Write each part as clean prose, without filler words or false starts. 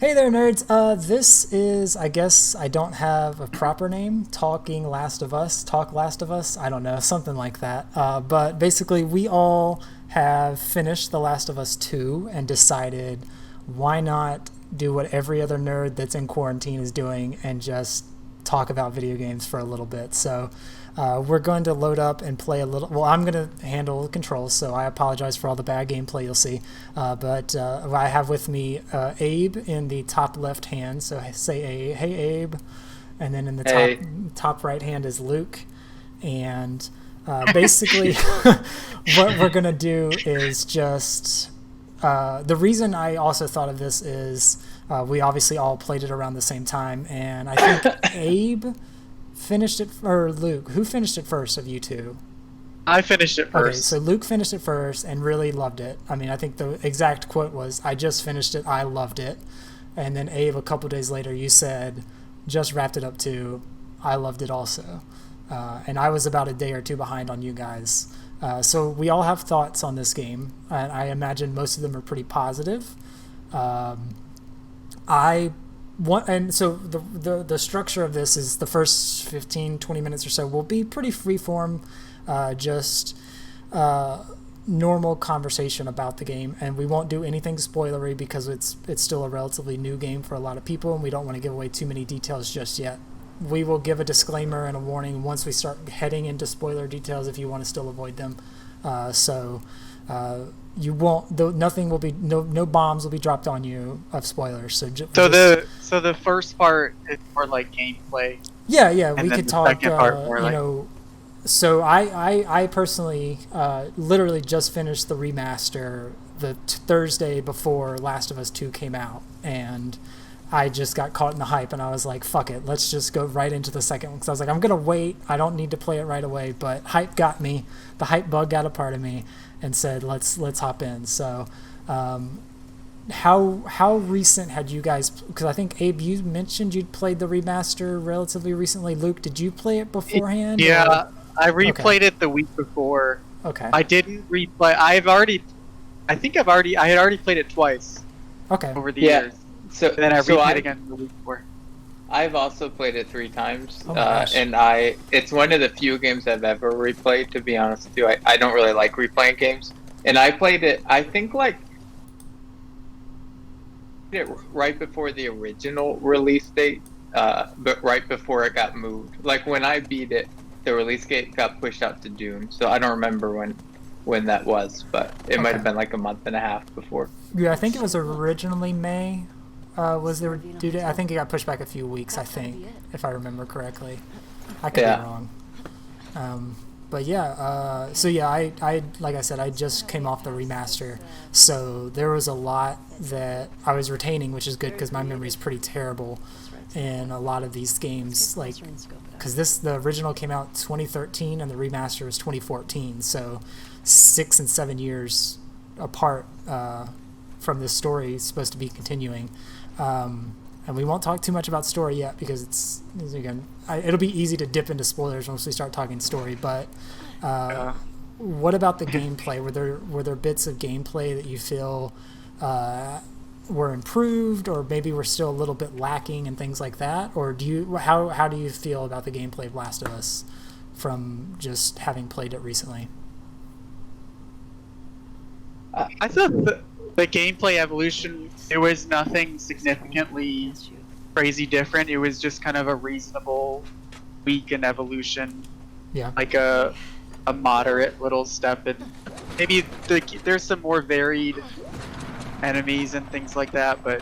Hey there, nerds. This is, I guess, I don't have a proper name. Talking Last of Us, Talk Last of Us. I don't know, something like that. But basically, we all have finished The Last of Us 2 and decided why not do what every other nerd that's in quarantine is doing and just talk about video games for a little bit. So we're going to load up and play a little. Well, I'm going to handle the controls, so I apologize for all the bad gameplay you'll see. But I have with me Abe in the top left hand. So I say, hey, Abe. And then in the Hey, top right hand is Luke. And basically, what we're going to do is just. The reason I also thought of this is we obviously all played it around the same time, and I think Abe finished it, or Luke, who finished it first of you two? I finished it Okay, first. so Luke finished it first and really loved it. I mean, I think the exact quote was, "I just finished it, I loved it," and then Abe, a couple days later, you said, "Just wrapped it up too, I loved it also," and I was about a day or two behind on you guys. So we all have thoughts on this game, and I imagine most of them are pretty positive. Um, I want, and so the structure of this is the first 15, 20 minutes or so will be pretty freeform, just uh, normal conversation about the game, and we won't do anything spoilery because it's still a relatively new game for a lot of people, and we don't want to give away too many details just yet. We will give a disclaimer and a warning once we start heading into spoiler details if you want to still avoid them. So you won't. Nothing will be. No bombs will be dropped on you of spoilers. So So just the first part is more like gameplay, yeah. We and then could the talk. second part more like So I personally literally just finished the remaster the Thursday before Last of Us 2 came out, and I just got caught in the hype, and I was like, fuck it, let's just go right into the second one. Because I was like, I'm going to wait. I don't need to play it right away. But hype got me. The hype bug got a part of me and said, let's hop in. So how recent had you guys, because I think, Abe, you mentioned you'd played the remaster relatively recently. Luke, did you play it beforehand? Or? yeah. I Okay. replayed it the week before. Okay. I didn't replay. I had already played it twice Okay. over the Yeah. years, So and then I so replayed I again the week before. I've also played it 3 times, Oh my gosh. and it's one of the few games I've ever replayed. To be honest with you, I don't really like replaying games, and I played it. I think like it right before the original release date, but right before it got moved. Like when I beat it, the release date got pushed out to June, so I don't remember when that was, but it might Okay. have been like a month and a half before. Yeah, I think it was originally May. Was there due date? I think it got pushed back a few weeks. I think, if I remember correctly. I could Yeah. be wrong. But yeah, so yeah, I like I said, I just came off the remaster, so there was a lot that I was retaining, which is good because my memory is pretty terrible in a lot of these games. Like, because the original came out 2013 and the remaster was 2014, so 6 and 7 years apart from this story is supposed to be continuing. And we won't talk too much about story yet because again, it'll be easy to dip into spoilers once we start talking story. But what about the gameplay? Were there bits of gameplay that you feel were improved, or maybe were still a little bit lacking and things like that? Or how do you feel about the gameplay of Last of Us from just having played it recently? I thought the gameplay evolution, it was nothing significantly crazy different. It was just kind of a reasonable week in evolution, Yeah. like a moderate little step, and maybe there's some more varied enemies and things like that. But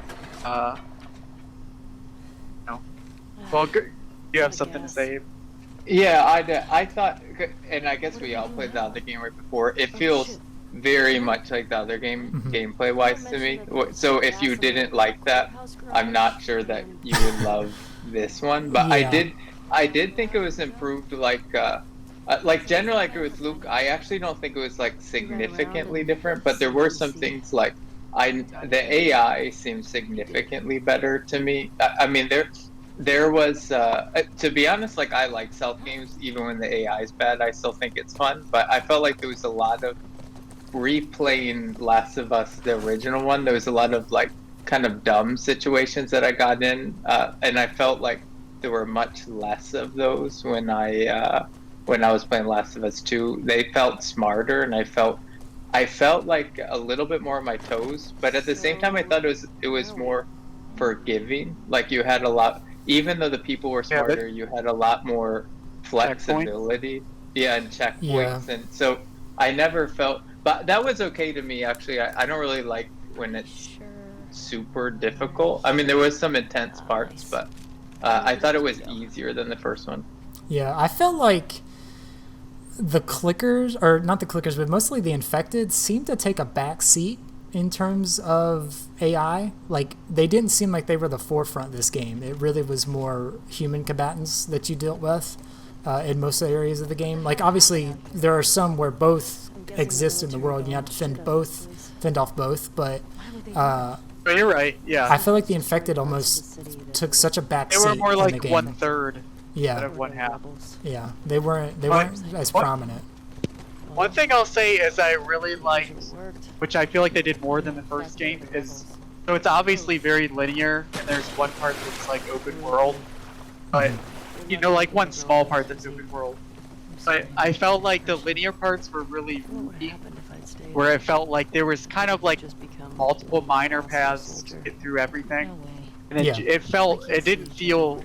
no. Well, you have something to say? Yeah, I thought, and I guess we all played the other game right before. It feels very much like the other game, gameplay wise to me. So if you didn't like that, I'm not sure that you would love this one. But Yeah. I did think it was improved. Like generally, I agree with Luke. I actually don't think it was like significantly different, but there were some things like the AI seemed significantly better to me. I mean, there was to be honest, like I like stealth games even when the AI is bad. I still think it's fun, but I felt like there was a lot of replaying Last of Us, the original one. There was a lot of like kind of dumb situations that I got in, and I felt like there were much less of those when I was playing Last of Us 2. They felt smarter, and I felt like a little bit more on my toes, but at the same time, I thought it was more forgiving. Like you had a lot, even though the people were smarter, you had a lot more flexibility. Yeah, and checkpoints, and so I never felt. But that was okay to me, actually. I don't really like when it's super difficult. I mean, there was some intense parts, but I thought it was easier than the first one. Yeah, I felt like the clickers, or not the clickers, but mostly the infected, seemed to take a back seat in terms of AI. Like, they didn't seem like they were the forefront of this game. It really was more human combatants that you dealt with in most areas of the game. Like, obviously, there are some where both exist in the world, and you have to fend off both, but But you're right. Yeah. I feel like the infected almost took such a back They seat were more in the like game. 1/3 instead Yeah, of 1/2. yeah, they weren't as What? prominent. One thing I'll say is I really liked, which I feel like they did more than the first game, is so it's obviously very linear, and there's one part that's like open world, but you know, like one small part that's open world. But I felt like the linear parts were really rooty, where it felt like there was kind of like multiple minor paths to get through everything, and it didn't feel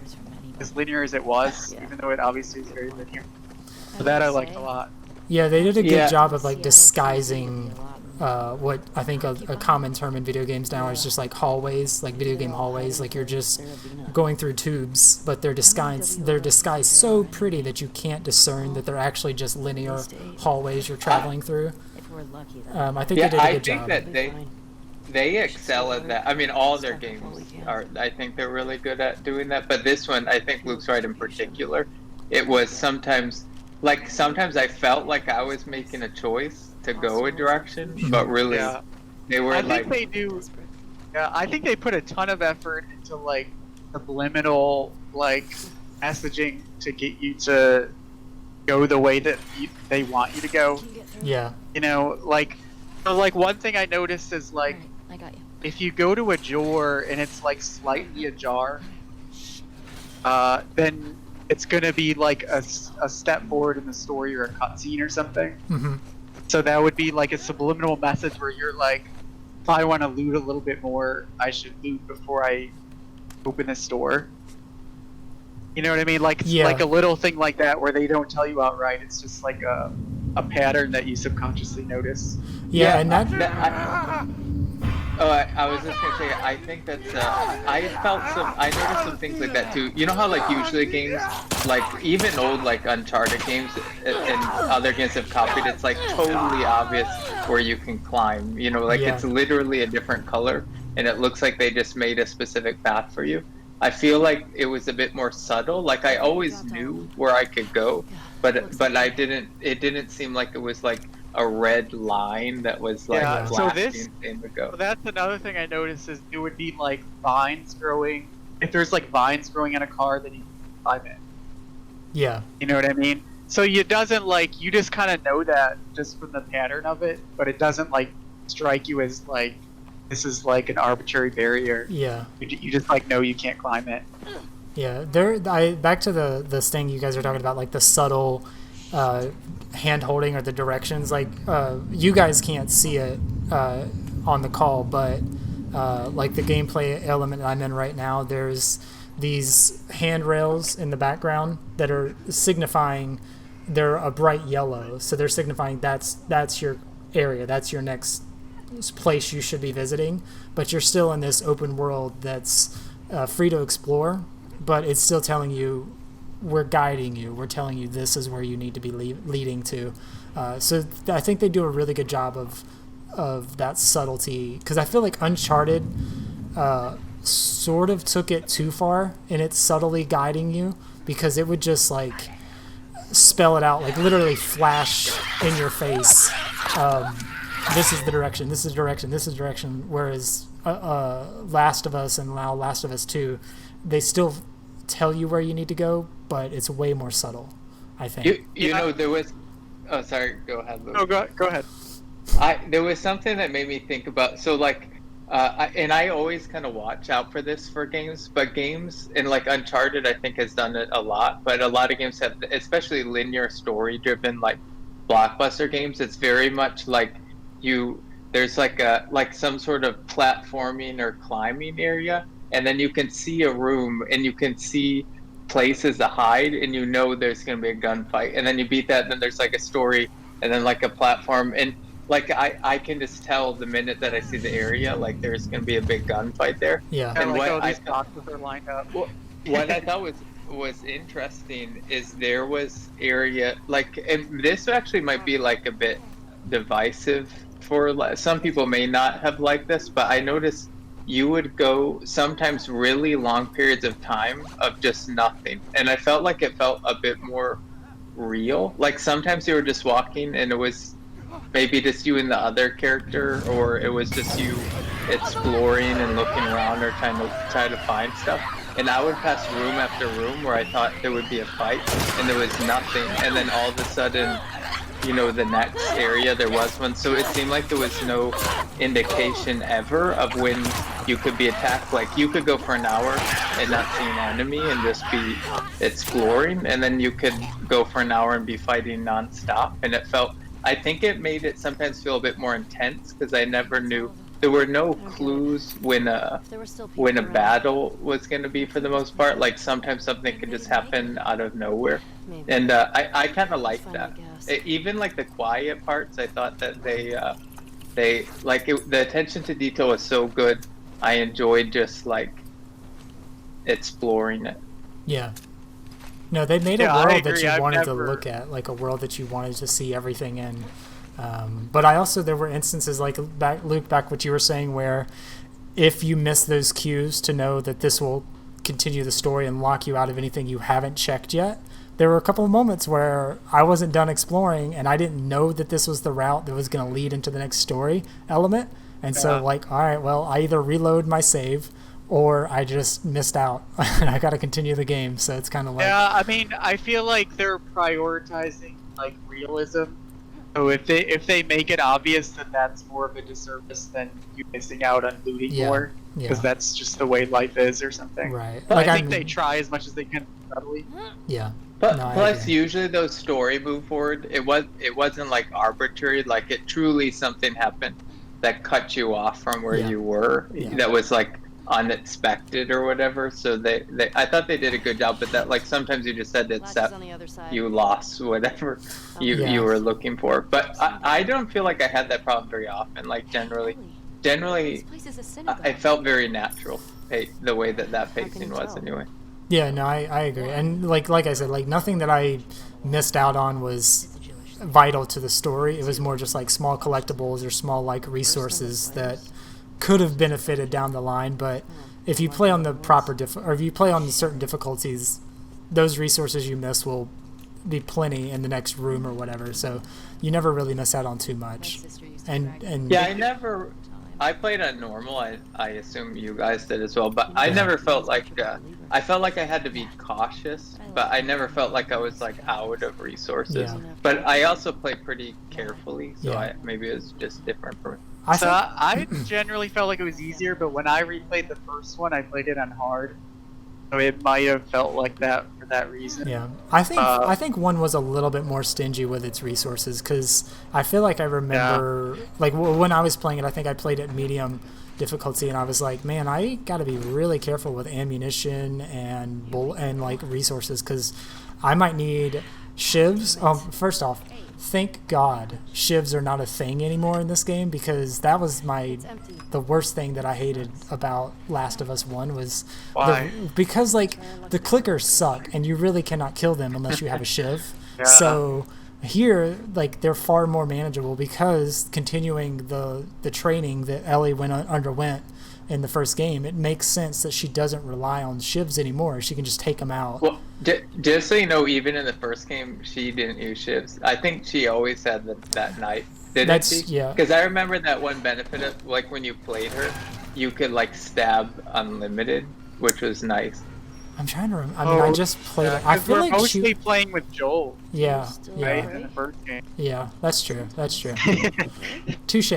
as linear as it was, even though it obviously is very linear. So that I liked a lot. Yeah, they did a good Yeah. job of like disguising what I think a common term in video games now is just like hallways, like video game hallways. Like you're just going through tubes, but they're disguised so pretty that you can't discern that they're actually just linear hallways you're traveling through. I think they did a I good think job. that they excel at that. I mean, all their games are. I think they're really good at doing that. But this one, I think Luke's right in particular. It was sometimes I felt like I was making a choice to go a direction, but really Yeah. they were I like. think they do. Yeah, I think they put a ton of effort into like subliminal like messaging to get you to go the way that they want you to go. Yeah, You know, like so like one thing I noticed is like I got you. if you go to a door and it's like slightly ajar, then it's gonna be like a step forward in the story or a cutscene or something. hmm So that would be like a subliminal message where you're like, if I want to loot a little bit more, I should loot before I open this door. You know what I mean? Like Yeah. like a little thing like that where they don't tell you outright. It's just like a pattern that you subconsciously notice. yeah, and that I was just gonna say, I think that's. I noticed some things like that too. You know how like usually games, like even old like Uncharted games and other games have copied. It's like totally obvious where you can climb. You know, like Yeah. it's literally a different color, and it looks like they just made a specific path for you. I feel like it was a bit more subtle. Like I always knew where I could go, but I didn't. It didn't seem like it was like a red line that was like Yeah, so flashing this- in the go. So that's another thing I noticed is it would be like vines growing. If there's like vines growing in a car, then you can climb it. yeah, You know what I mean? So it doesn't like you just kind of know that just from the pattern of it, but it doesn't like strike you as like this is like an arbitrary barrier. yeah. You just like know you can't climb it. Yeah, back to the thing you guys are talking about, like the subtle hand holding or the directions. Like you guys can't see it on the call, but like the gameplay element I'm in right now, there's these handrails in the background that are signifying they're a bright yellow, so they're signifying that's your area, that's your next place you should be visiting, but you're still in this open world that's free to explore, but it's still telling you we're guiding you, we're telling you this is where you need to be leading to. So I think they do a really good job of that subtlety, because I feel like Uncharted sort of took it too far in its subtly guiding you, because it would just like spell it out, like literally flash in your face. This is the direction, this is direction, this is direction. Whereas Last of Us and now Last of Us 2, they still tell you where you need to go, but it's way more subtle, I think. You know, there was. Oh, sorry. Go ahead, Luke. No, go ahead. There was something that made me think about. So, like, And I always kind of watch out for this for games, but games and like Uncharted, I think has done it a lot. But a lot of games have, especially linear story-driven like blockbuster games. It's very much like there's like some sort of platforming or climbing area, and then you can see a room and you can see places to hide, and you know there's gonna be a gunfight, and then you beat that, and then there's like a story, and then like a platform, and like I can just tell the minute that I see the area, like there's gonna be a big gunfight there. Yeah. And like, what oh, I these boxes are lined up. what I thought was interesting is there was area like, and this actually might be like a bit divisive for some people may not have liked this, but I noticed you would go sometimes really long periods of time of just nothing, and I felt like it felt a bit more real. Like sometimes you were just walking and it was maybe just you and the other character, or it was just you exploring and looking around or try to find stuff. And I would pass room after room where I thought there would be a fight, and there was nothing. And then all of a sudden, you know, the next area there was one. So it seemed like there was no indication ever of when you could be attacked. Like you could go for an hour and not see an enemy and just be exploring, and then you could go for an hour and be fighting nonstop. And I think it made it sometimes feel a bit more intense because I never knew. There were no clues when a battle was going to be for the most part. Like sometimes something could just happen out of nowhere, and I kind of liked that. Even like the quiet parts, I thought that they like the attention to detail was so good. I enjoyed just like exploring it. Yeah. No, they made a Yeah, I world that agree. you I've wanted to never- look at, like a world that you wanted to see everything in. But I also, there were instances like Luke, back what you were saying, where if you miss those cues to know that this will continue the story and lock you out of anything you haven't checked yet, there were a couple of moments where I wasn't done exploring and I didn't know that this was the route that was going to lead into the next story element. And so like, all right, well, I either reload my save or I just missed out and I got to continue the game. So it's kind of like, Yeah, I mean, I feel like they're prioritizing like realism. So if they make it obvious that that's more of a disservice than you missing out on looting more, because that's just the way life is or something. right. But Like I think they try as much as they can subtly. yeah. But No, I plus, agree. usually those story move forward. It wasn't like arbitrary. Like it truly something happened that cut you off from where Yeah. you were. Yeah. That was like unexpected or whatever. So I thought they did a good job. But that like sometimes you just had to accept you lost whatever you were looking for. But I don't feel like I had that problem very often. Like generally, I felt very natural. The way that pacing was anyway. Yeah, no, I agree. And like I said, like nothing that I missed out on was vital to the story. It was more just like small collectibles or small like resources that could have benefited down the line. But if you play on the proper or if you play on the certain difficulties, those resources you miss will be plenty in the next room or whatever. So you never really miss out on too much. And Yeah, I played on normal. I assume you guys did as well, but I never felt like I felt like I had to be cautious, but I never felt like I was like out of resources. Yeah. But I also played pretty carefully, so Yeah. maybe it was just different for me. I think I generally felt like it was easier, but when I replayed the first one, I played it on hard, so it might have felt like that for that reason. yeah, I think one was a little bit more stingy with its resources because I feel like I remember like when I was playing it, I think I played at medium difficulty and I was like, man, I got to be really careful with ammunition and like resources because I might need shivs. First off, thank God shivs are not a thing anymore in this game because that was the worst thing that I hated about Last of Us 1 was Why? because like the clickers suck and you really cannot kill them unless you have a shiv. Yeah. So here, like they're far more manageable because continuing the training that Ellie underwent in the first game, it makes sense that she doesn't rely on shivs anymore. She can just take them out. Well, just so you know, even in the first game, she didn't use shivs. I think she always had that knife. Didn't she? Yeah. Because I remember that one benefit of like when you played her, you could like stab unlimited, which was nice. I'm trying to remember. I mean, I just played it. I feel we're like mostly playing with Joel, Yeah, right? yeah, In the first game. yeah. That's true. That's true. Touche.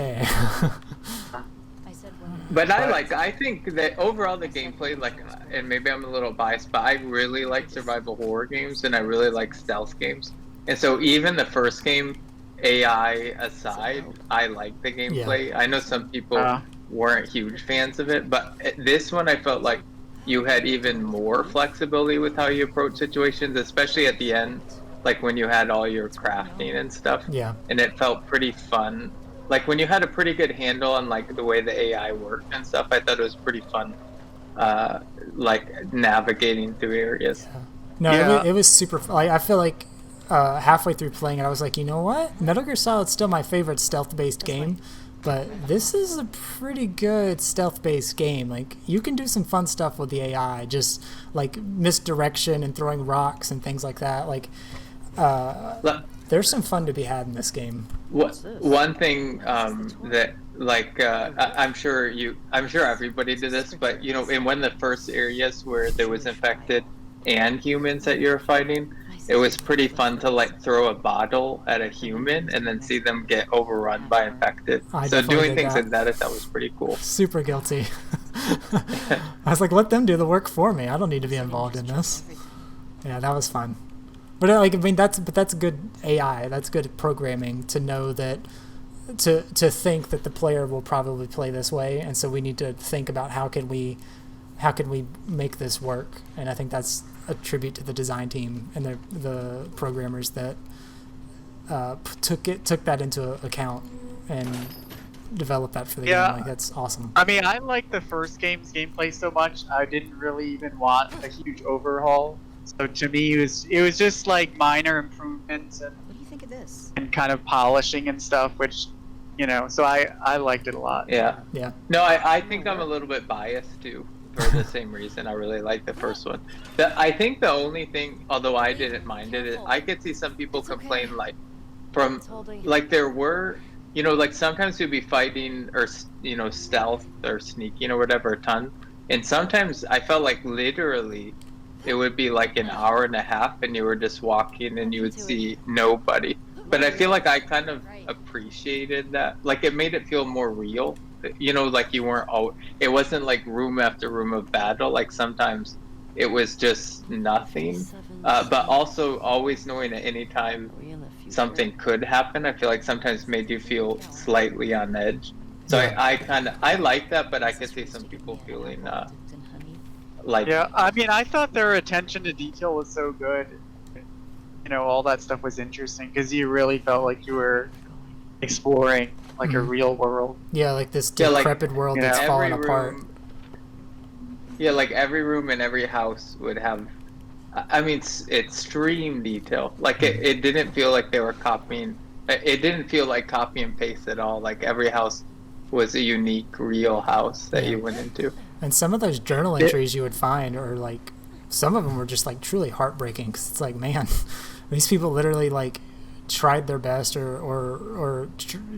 But I think that overall the gameplay, like, and maybe I'm a little biased, but I really like survival horror games and I really like stealth games. And so even the first game, AI aside, I like the gameplay. I know some people weren't huge fans of it, but this one I felt like you had even more flexibility with how you approach situations, especially at the end, like when you had all your crafting and stuff. Yeah. And it felt pretty fun. Like when you had a pretty good handle on like the way the AI worked and stuff, I thought it was pretty fun, like navigating through areas. No, it was super. Like, I feel like halfway through playing it, I was like, you know what? Metal Gear Solid's still my favorite stealth-based game, but this is a pretty good stealth-based game. Like, you can do some fun stuff with the AI, just like misdirection and throwing rocks and things like that. Like, there's some fun to be had in this game. One thing that, like, I'm sure everybody did this, but you know, in one of the first areas where there was infected and humans that you're fighting, it was pretty fun to like throw a bottle at a human and then see them get overrun by infected. So doing things like that I thought was pretty cool. Super guilty. I was like, let them do the work for me. I don't need to be involved in this. Yeah, that was fun. But like, I mean, that's good AI. That's good programming to know that to think that the player will probably play this way, and so we need to think about how can we make this work. And I think that's a tribute to the design team and the programmers that took that into account and developed that for the game. Like, that's awesome. I mean, I like the first game's gameplay so much, I didn't really even want a huge overhaul. So to me, it was just like minor improvements and What do you think of this? and kind of polishing and stuff, which, you know, so I liked it a lot. Yeah. Yeah. No, I think I'm a little bit biased too, for the same reason. I really like the first one. I think the only thing, although I didn't mind it, I could see some people complain, like, from, like, there were, you know, like sometimes you'd be fighting or, you know, stealth or sneaking or whatever a ton, and sometimes I felt like literally it would be like an hour and a half and you were just walking and you would see nobody. But I feel like I kind of appreciated that. Like, it made it feel more real. You know, like you weren't it wasn't like room after room of battle. Like sometimes it was just nothing. But also always knowing at any time something could happen, I feel like sometimes made you feel slightly on edge. So I like that, but I could see some people feeling like, yeah, I mean, I thought their attention to detail was so good. You know, all that stuff was interesting because you really felt like you were exploring like a real world. Yeah, like this decrepit world that's falling apart. Yeah, like every room in every house would have, I mean, extreme detail. Like it didn't feel like they were copying. It didn't feel like copy and paste at all. Like every house was a unique, real house that you went into. And some of those journal entries you would find, or like, some of them were just like truly heartbreaking. Because it's like, man, these people literally like tried their best or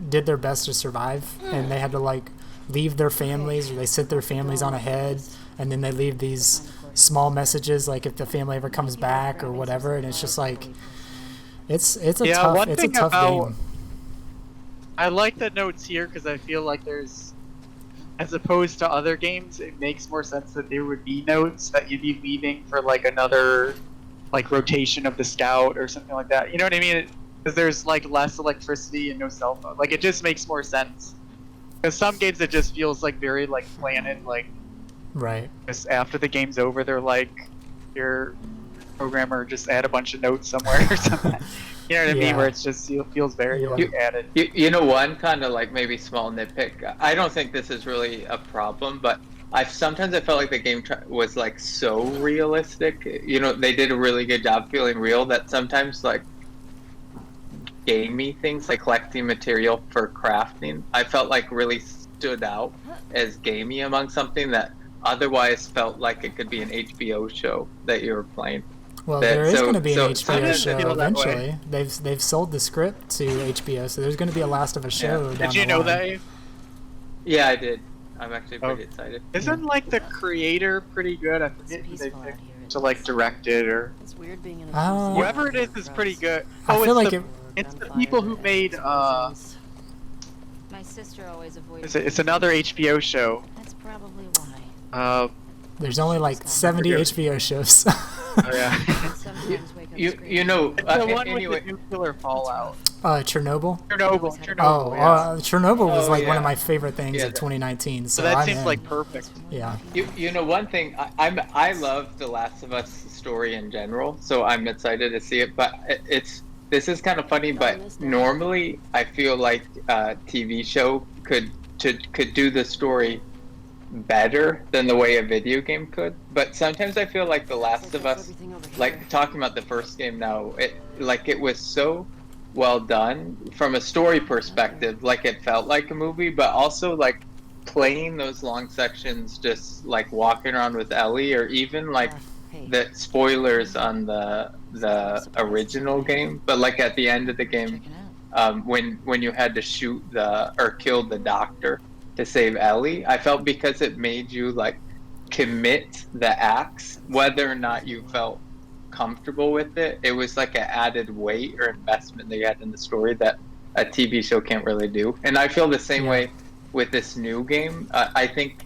did their best to survive, and they had to like leave their families, or they sent their families on ahead, and then they leave these small messages like if the family ever comes back or whatever. And it's just like, it's a tough game. I like the notes here because I feel like there's, as opposed to other games, it makes more sense that there would be notes that you'd be leaving for like another like rotation of the scout or something like that. You know what I mean? Because there's like less electricity and no cell phone. Like, it just makes more sense. Because some games it just feels like very like planted, like right. Just after the game's over, they're like, your programmer just add a bunch of notes somewhere or something. You know what I mean? Where it's just feels very like added. You know, one kind of like maybe small nitpick. I don't think this is really a problem, but sometimes I felt like the game was like so realistic. You know, they did a really good job feeling real that sometimes like gamey things like collecting material for crafting, I felt like really stood out as gamey among something that otherwise felt like it could be an HBO show that you were playing. Well, there is going to be an HBO show eventually. They've sold the script to HBO, so there's going to be a Last of Us show. Yeah. Did you know that? Yeah, I did. I'm actually pretty excited. Isn't like the creator pretty good? I forget who they picked to like direct it, or It's weird being in whoever it is pretty good. I feel like it's the people who made My sister always avoided. It's another HBO show. Probably why. There's only like 70 HBO shows. Oh yeah. Sometimes wake up You know, It's the one anyway, with the nuclear fallout. Chernobyl. Chernobyl. Oh, yeah. Chernobyl was Oh, like one yeah. of my favorite things Yeah, of 2019. So So that I'm seems in. like perfect. Yeah. you know one thing I love The Last of Us story in general, so I'm excited to see it. But this is kind of funny, but normally I feel like a TV show could do the story better than the way a video game could. But sometimes I feel like The Last of Us, like talking about the first game now, it was so well done from a story perspective, like it felt like a movie, but also like playing those long sections, just like walking around with Ellie, or even like the spoilers on the original game, but like at the end of the game, when you had to shoot or kill the doctor to save Ellie, I felt because it made you like commit the acts, whether or not you felt comfortable with it. It was like an added weight or investment that you had in the story that a TV show can't really do. And I feel the same way with this new game. I think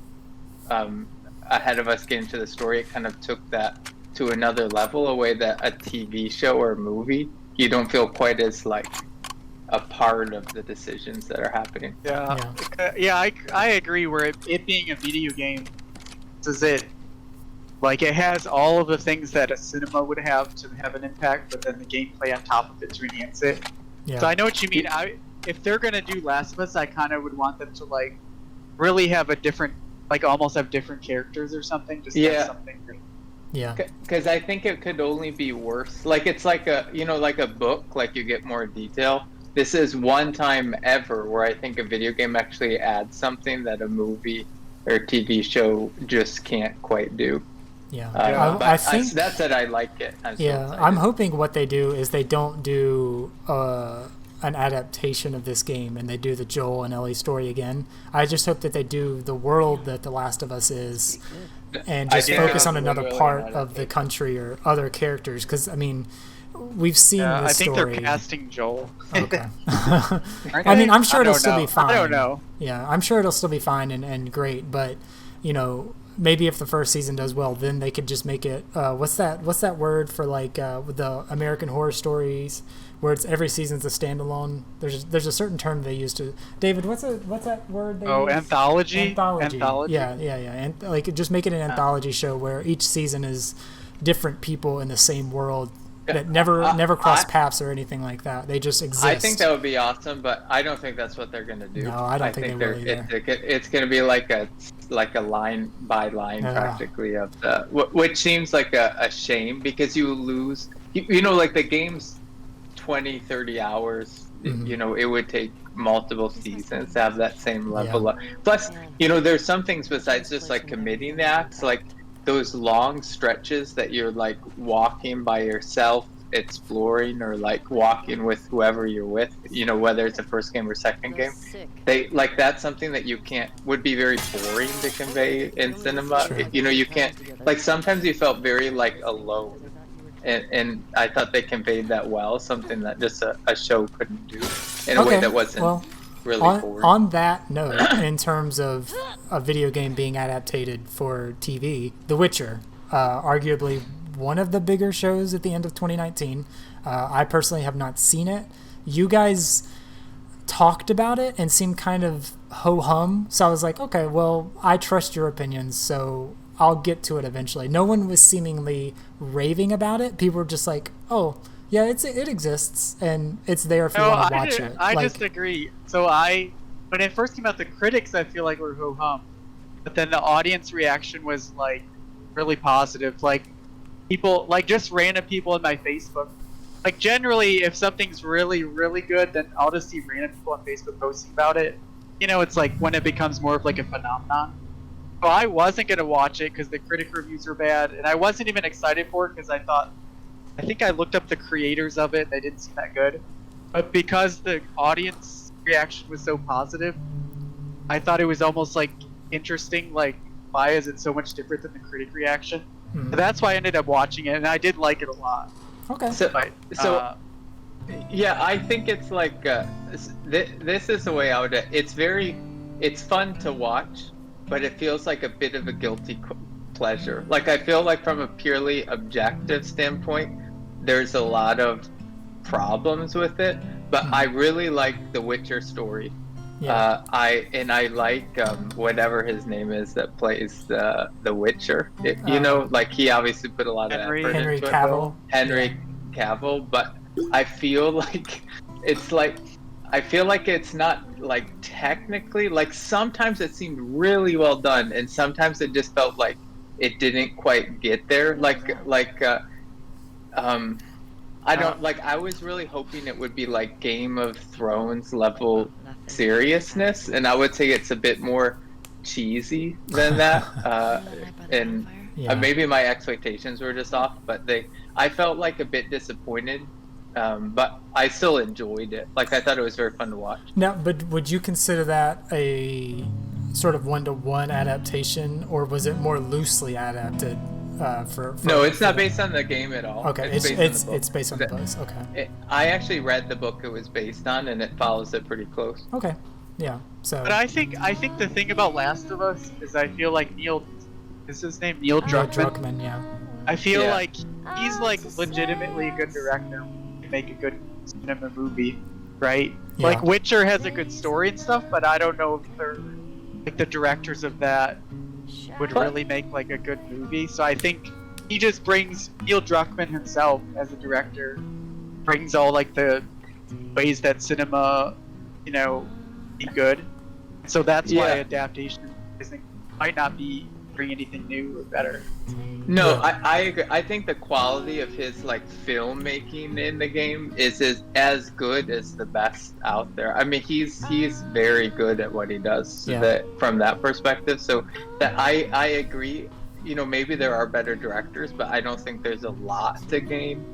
ahead of us getting to the story, it kind of took that to another level, a way that a TV show or a movie, you don't feel quite as like a part of the decisions that are happening. I agree. Where it being a video game, this is it. Like it has all of the things that a cinema would have to have an impact, but then the gameplay on top of it to enhance it. Yeah. So I know what you mean. If they're gonna do Last of Us, I kind of would want them to like really have a different, like almost have different characters or something. Just have something. Yeah. Because I think it could only be worse. Like it's like like a book, like you get more detail. This is one time ever where I think a video game actually adds something that a movie or TV show just can't quite do. Yeah. But I think that said, I like it. I'm hoping what they do is they don't do an adaptation of this game and they do the Joel and Ellie story again. I just hope that they do the world that The Last of Us is and just focus on another part of the country or other characters, because I mean we've seen this I think story. they're casting Joel. Okay. I mean, I'm sure it'll still be fine. I don't know. Yeah, I'm sure it'll still be fine and great, but you know, maybe if the first season does well, then they could just make it. What's that word for like with the American Horror Stories, where it's every season's a standalone? There's a certain term they use to. David, what's that word? They use? Anthology. Anthology. Yeah. And like just make it an anthology show where each season is different people in the same world that never cross paths or anything like that. They just exist. I think that would be awesome, but I don't think that's what they're gonna do. No, I don't think they will either. It's gonna be like a line by line practically of the, which seems like a shame, because you lose. You know, like the game's 20-30 hours. Mm-hmm. You know, it would take multiple seasons to have that same level of. Plus, you know, there's some things besides just like committing the acts, like those long stretches that you're like walking by yourself, exploring, or like walking with whoever you're with, you know, whether it's the first game or second game, that's something that would be very boring to convey in cinema. Sure. You know, you can't, like sometimes you felt very like alone, and I thought they conveyed that well, something that just a show couldn't do in a way that wasn't really boring. On that note, in terms of a video game being adapted for TV, The Witcher, arguably one of the bigger shows at the end of 2019. I personally have not seen it. You guys talked about it and seemed kind of ho-hum, so I was like, okay, well, I trust your opinions, so I'll get to it eventually. No one was seemingly raving about it. People were just like, oh, yeah, it exists, and it's there if you want to watch it. I just agree. So when it first came out, the critics, I feel like, were ho-hum. But then the audience reaction was, like, really positive. Like, people, like, just random people in my Facebook. Like, generally, if something's really, really good, then I'll just see random people on Facebook posting about it. You know, it's like when it becomes more of, like, a phenomenon. So I wasn't going to watch it because the critic reviews were bad, and I wasn't even excited for it because I think I looked up the creators of it. They didn't seem that good. But because the audience reaction was so positive, I thought it was almost like interesting. Like, why is it so much different than the critic reaction? Mm-hmm. So that's why I ended up watching it, and I did like it a lot. Okay. Yeah, I think it's like this is the way I would. It's fun to watch, but it feels like a bit of a guilty pleasure. Like I feel like from a purely objective standpoint, there's a lot of problems with it, but I really like the Witcher story. Yeah. I like whatever his name is that plays the Witcher. You know, like he obviously put a lot of effort Henry into Cavill. it. Henry Cavill, but I feel like it's like I feel like it's not like technically like sometimes it seemed really well done and sometimes it just felt like it didn't quite get there. I don't like. I was really hoping it would be like Game of Thrones level seriousness, and I would say it's a bit more cheesy than that. And Yeah. maybe my expectations were just off, but I felt like a bit disappointed. But I still enjoyed it. Like I thought it was very fun to watch. Now, but would you consider that a sort of one-to-one adaptation, or was it more loosely adapted? No, it's not based on the game at all. Okay, it's based on the books. Okay. I actually read the book it was based on, and it follows it pretty close. Okay. Yeah. So. But I think the thing about Last of Us is I feel like is his name Neil Druckmann? Druckmann, yeah. I feel Yeah. like he's like legitimately a good director to make a good cinema movie, right? Yeah. Like Witcher has a good story and stuff, but I don't know if they're like the directors of that would really make like a good movie. So I think he just brings Neil Druckmann himself as a director, brings all like the ways that cinema, you know, be good. So that's why adaptation I think might not bring anything new or better. No, Yeah. I agree. I think the quality of his like filmmaking in the game is as good as the best out there. I mean, he's very good at what he does. So Yeah. from that perspective, so that I agree. You know, maybe there are better directors, but I don't think there's a lot to gain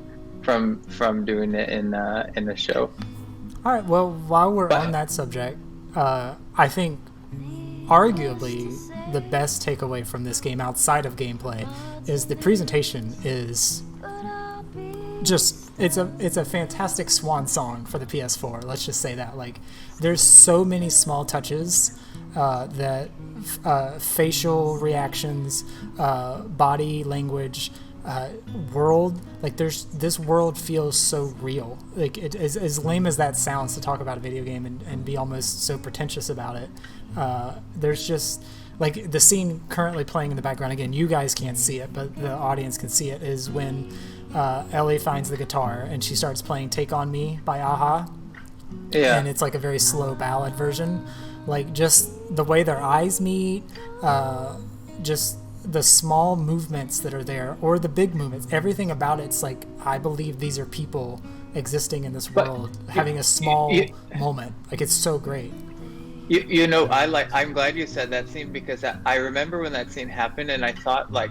from doing it in a show. All right. Well, while we're on that subject, I think arguably the best takeaway from this game outside of gameplay is the presentation is just it's a fantastic swan song for the PS4. Let's just say that. Like, there's so many small touches that facial reactions, body language, world, like this world feels so real. Like it is, as lame as that sounds to talk about a video game and be almost so pretentious about it. There's just like the scene currently playing in the background, again, you guys can't see it, but the audience can see it, is when Ellie finds the guitar and she starts playing Take On Me by Aha. Yeah. And it's like a very slow ballad version. Like just the way their eyes meet, just the small movements that are there, or the big movements, everything about it's like, I believe these are people existing in this world, having a small moment. Like, it's so great. You know, I'm glad you said that scene, because I remember when that scene happened, and I thought like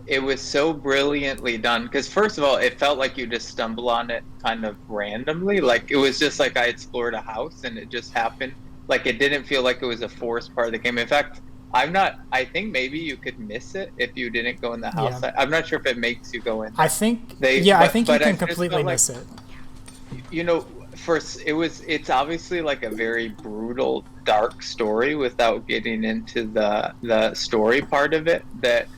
it was so brilliantly done. Because first of all, it felt like you just stumble on it kind of randomly. Like it was just like I explored a house and it just happened. Like it didn't feel like it was a forced part of the game. In fact, I think maybe you could miss it if you didn't go in the house. Yeah. I'm not sure if it makes you go in. I think I think you can completely miss it. You know, it's obviously like a very brutal, dark story without getting into the story part of it,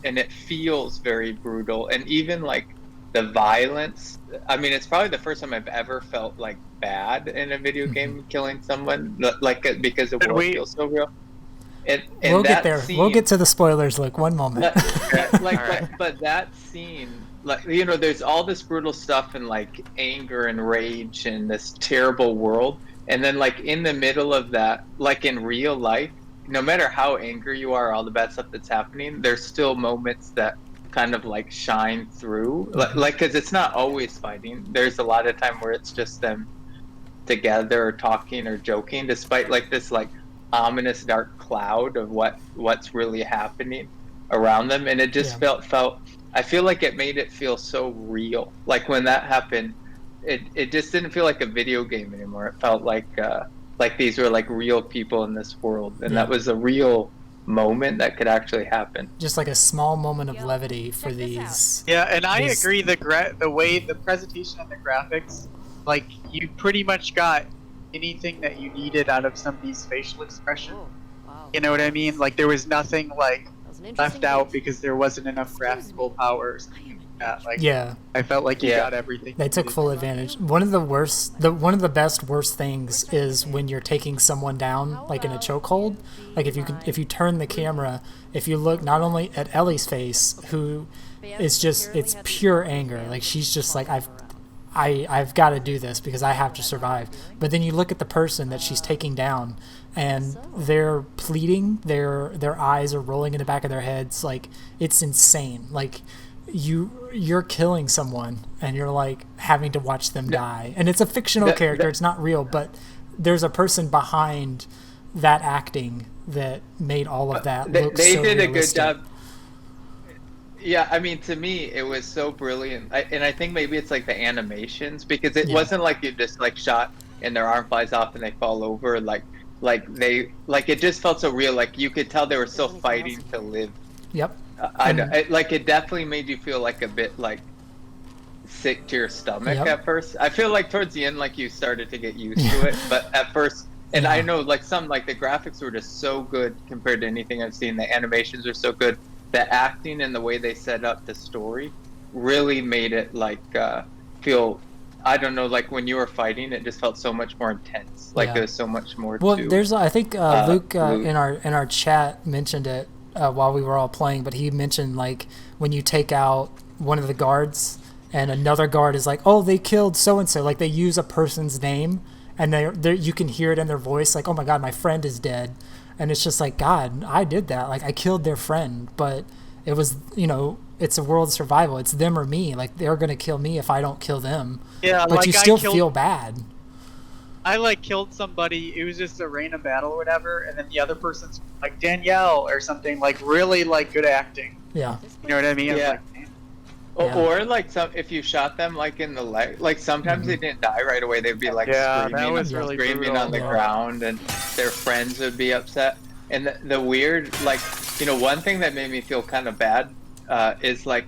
and it feels very brutal, and even like the violence. I mean, it's probably the first time I've ever felt like bad in a video game, killing someone, like because the world feels so real. And we'll get there. Scene, we'll get to the spoilers. Like, one moment. But that scene, like, you know, there's all this brutal stuff and like anger and rage and this terrible world, and then like in the middle of that, like in real life, no matter how angry you are, all the bad stuff that's happening, there's still moments that kind of like shine through, like because it's not always fighting. There's a lot of time where it's just them together or talking or joking, despite like this like ominous dark cloud of what's really happening around them. And it just felt I feel like it made it feel so real. Like when that happened, it just didn't feel like a video game anymore. It felt like these were like real people in this world, and that was a real moment that could actually happen. Just like a small moment of levity for these. Yeah, and I agree. The way the presentation and the graphics, like you pretty much got anything that you needed out of some of these facial expressions. You know what I mean? Like there was nothing like That was an left interesting out case. because there wasn't enough Excuse graphical me. powers. I am in Like Yeah, I felt like you Yeah. got everything. they you took needed. full advantage. One of the best worst things is when you're taking someone down like in a chokehold. Like if you turn the camera, if you look not only at Ellie's face, who is just it's pure anger. Like she's just like I've got to do this because I have to survive. But then you look at the person that she's taking down, and they're pleading. Their eyes are rolling in the back of their heads. Like it's insane. Like you're killing someone, and you're like having to watch them die. And it's a fictional character. It's not real, but there's a person behind that acting that made all of that look They so did a good realistic. job. Yeah, I mean, to me, it was so brilliant, and I think maybe it's like the animations because it Yeah. wasn't like you just like shot and their arm flies off and they fall over. Like it just felt so real. Like you could tell they were still fighting to live. Yep. Like it definitely made you feel like a bit like sick to your stomach Yep. at first. I feel like towards the end, like you started to get used to it, but at first, and I know like the graphics were just so good compared to anything I've seen. The animations are so good. The acting and the way they set up the story really made it like feel. I don't know, like when you were fighting, it just felt so much more intense. Like Yeah. there's so much more. Well, to there's I think Luke Luke. in our chat mentioned it while we were all playing, but he mentioned like when you take out one of the guards and another guard is like, oh, they killed so and so. Like they use a person's name, and they you can hear it in their voice, like, oh my god, my friend is dead, and it's just like, God, I did that. Like I killed their friend, but it was it's a world of survival. It's them or me. Like they're gonna kill me if I don't kill them. Yeah, But like you I still killed, feel bad. I like killed somebody. It was just a random battle or whatever, and then the other person's like Danielle or something. Like really like good acting. Yeah. You know what I mean? I was Yeah. like, man. Yeah. Or like if you shot them like in the leg, like sometimes they didn't die right away. They'd be like Yeah, that screaming, was really screaming brutal. on the Yeah. ground, and their friends would be upset. And the weird, like one thing that made me feel kind of bad is like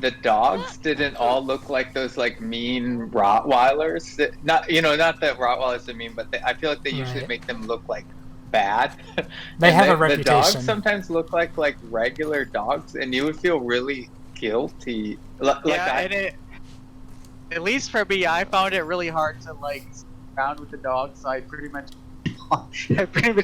the dogs didn't all look like those like mean Rottweilers. Not that Rottweilers are mean, but I feel like they usually Right. make them look like bad. They And have a The reputation. dogs sometimes look like regular dogs, and you would feel really guilty. Yeah, and it. At least for me, I found it really hard to like sit around with the dogs. So I pretty much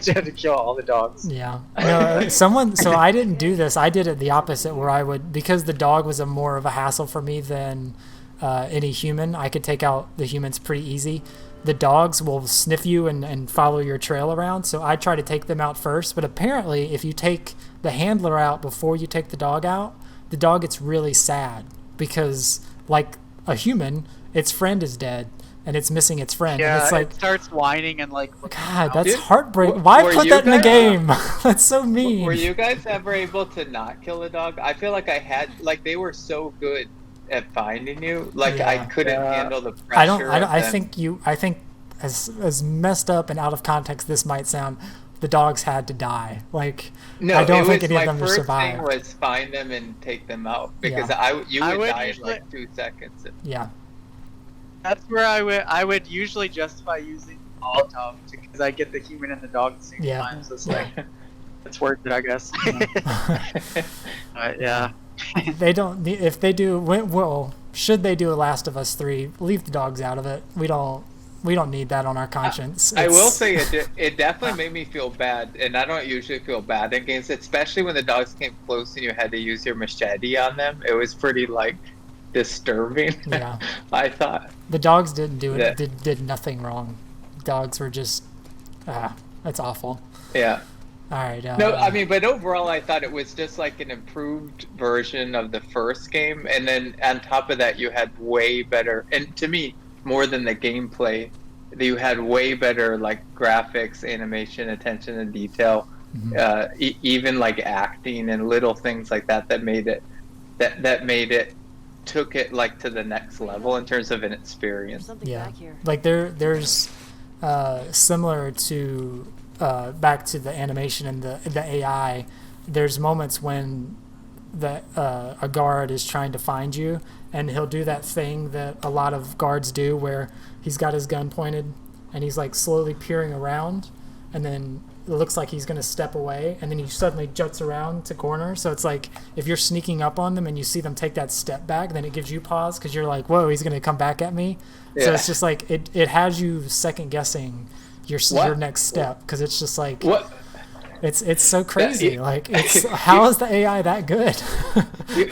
had to kill all the dogs. Yeah. No, so I didn't do this. I did it the opposite, where I would, because the dog was more of a hassle for me than any human, I could take out the humans pretty easy. The dogs will sniff you and follow your trail around, so I try to take them out first. But apparently, if you take the handler out before you take the dog out, the dog gets really sad because, like a human, its friend is dead and it's missing its friend. Yeah, and it's like, it starts whining and like. God, that's Dude, heartbreaking. Why were put you that in the guys- game? That's so mean. Were you guys ever able to not kill a dog? I feel like I had, like they were so good at finding you. Like I Yeah. couldn't Yeah. handle the pressure. I think as messed up and out of context this might sound, the dogs had to die. Like No, I don't it think was, any of my them first survived. thing was find them and take them out because Yeah. you I would would die in usually- like 2 seconds. Yeah. That's where I would usually justify using Molotov because I get the human and the dog at the same Yeah. time. So it's like it's worth it, I guess. Yeah. They don't. If they do, well, should they do a Last of Us 3, leave the dogs out of it. We don't need that on our conscience. I will It's- say it definitely made me feel bad, and I don't usually feel bad in games, especially when the dogs came close and you had to use your machete on them. It was pretty like disturbing. Yeah. I thought. the dogs didn't do it. Yeah. Did nothing wrong. Dogs were just. That's awful. Yeah. All right. No, I mean, but overall, I thought it was just like an improved version of the first game, and then on top of that, you had way better, and to me, more than the gameplay, you had way better like graphics, animation, attention to detail, even like acting and little things like that that made it took it like to the next level in terms of an There's experience. something Yeah. back here. Like there's similar to back to the animation and the AI. There's moments when a guard is trying to find you, and he'll do that thing that a lot of guards do, where he's got his gun pointed and he's like slowly peering around, and then it looks like he's gonna step away, and then he suddenly juts around to corner. So it's like if you're sneaking up on them and you see them take that step back, then it gives you pause because you're like, whoa, he's gonna come back at me. So Yeah. it's just like it has you second guessing your next step because it's just like What? it's so crazy. Yeah. Like it's how is the AI that good?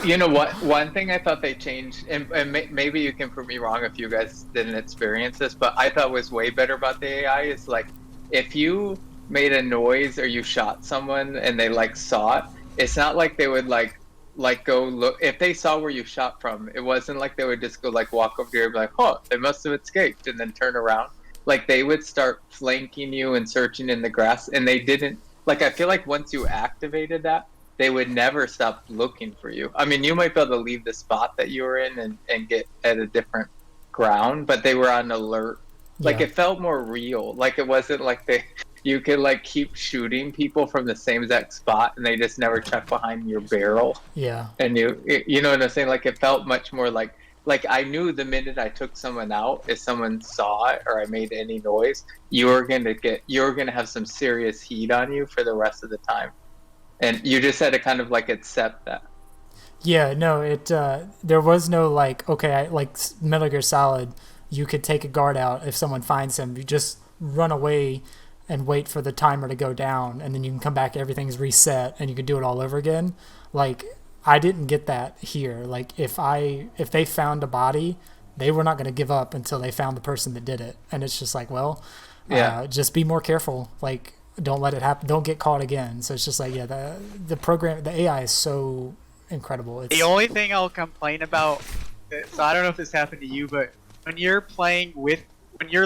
You know what? One thing I thought they changed, and maybe you can prove me wrong if you guys didn't experience this, but I thought was way better about the AI is like if you made a noise or you shot someone and they like saw it, it's not like they would like go look if they saw where you shot from. It wasn't like they would just go like walk over here and be like, oh, they must have escaped, and then turn around. Like they would start flanking you and searching in the grass, and they didn't. Like I feel like once you activated that, they would never stop looking for you. I mean, you might be able to leave the spot that you were in and get at a different ground, but they were on alert. Like Yeah. it felt more real. Like it wasn't like you could like keep shooting people from the same exact spot and they just never check behind your barrel. Yeah. And you know what I'm saying? Like it felt much more like I knew the minute I took someone out, if someone saw it or I made any noise, you're gonna have some serious heat on you for the rest of the time. And you just had to kind of like accept that. Yeah, no, there was no like, okay, like Metal Gear Solid, you could take a guard out if someone finds him. You just run away and wait for the timer to go down, and then you can come back, everything's reset, and you can do it all over again. Like, I didn't get that here. Like, if they found a body, they were not going to give up until they found the person that did it. And it's just like, well, Yeah. just be more careful. Like, don't let it happen. Don't get caught again. So it's just like, yeah, the program, the AI is so incredible. It's, The only thing I'll complain about, so I don't know if this happened to you, but when you're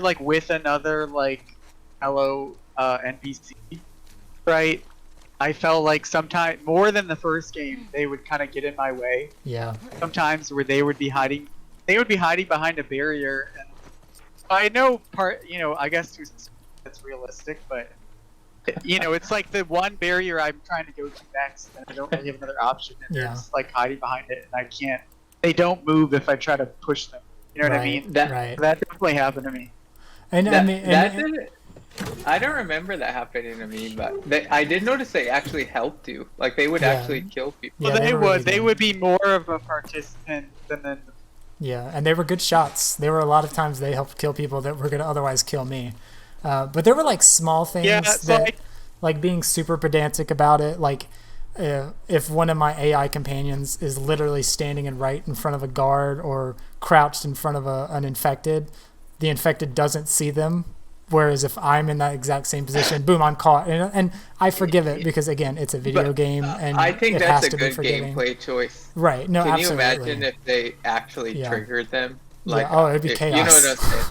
like with another like fellow NPC, right? I felt like sometimes more than the first game, they would kind of get in my way. yeah, Sometimes where they would be hiding behind a barrier, and I know I guess that's realistic, but it's like the one barrier I'm trying to go to next, and I don't really have another option, and they're Yeah. just like hiding behind it, and I can't. They don't move if I try to push them. You know what I Right. mean? right. That definitely happened to me. And I mean, Didn't. I don't remember that happening to me, but I did notice they actually helped you. Like they would Yeah. actually kill people. Yeah, Well, they they were would. really They good. would be more of a participant than. yeah, and they were good shots. There were a lot of times they helped kill people that were going to otherwise kill me. But there were like small things Yeah, it's that, like being super pedantic about it. Like if one of my AI companions is literally standing right in front of a guard or crouched in front of an infected, the infected doesn't see them. Whereas if I'm in that exact same position, boom, I'm caught, and I forgive it because again, it's a video But, game, and I think it that's has a to be good forgiving. gameplay choice. Right? No, Can absolutely. you imagine if they actually Yeah. triggered them? Yeah, oh, it'd be You know chaos. what I'm saying?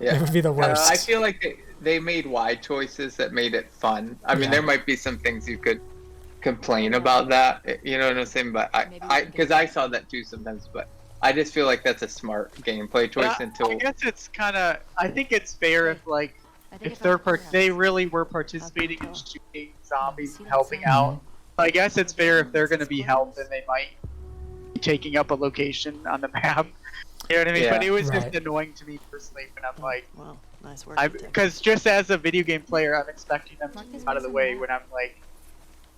Yeah. It would be the worst. I feel like they made wide choices that made it fun. I mean, Yeah. there might be some things you could complain about that. You know what I'm saying? But because I saw that too sometimes, but I just feel like that's a smart gameplay choice I until. guess it's kind of. I think it's fair if like I think if I found the they house. really were participating in shooting zombies See and that helping sign? out. I guess it's fair if they're going to be helped and they might be taking up a location on the map. You know what I mean? Yeah. But it was Right. just annoying to me personally when I'm like, Wow, nice work. detective. because just as a video game player, I'm expecting them to be out of the way when I'm like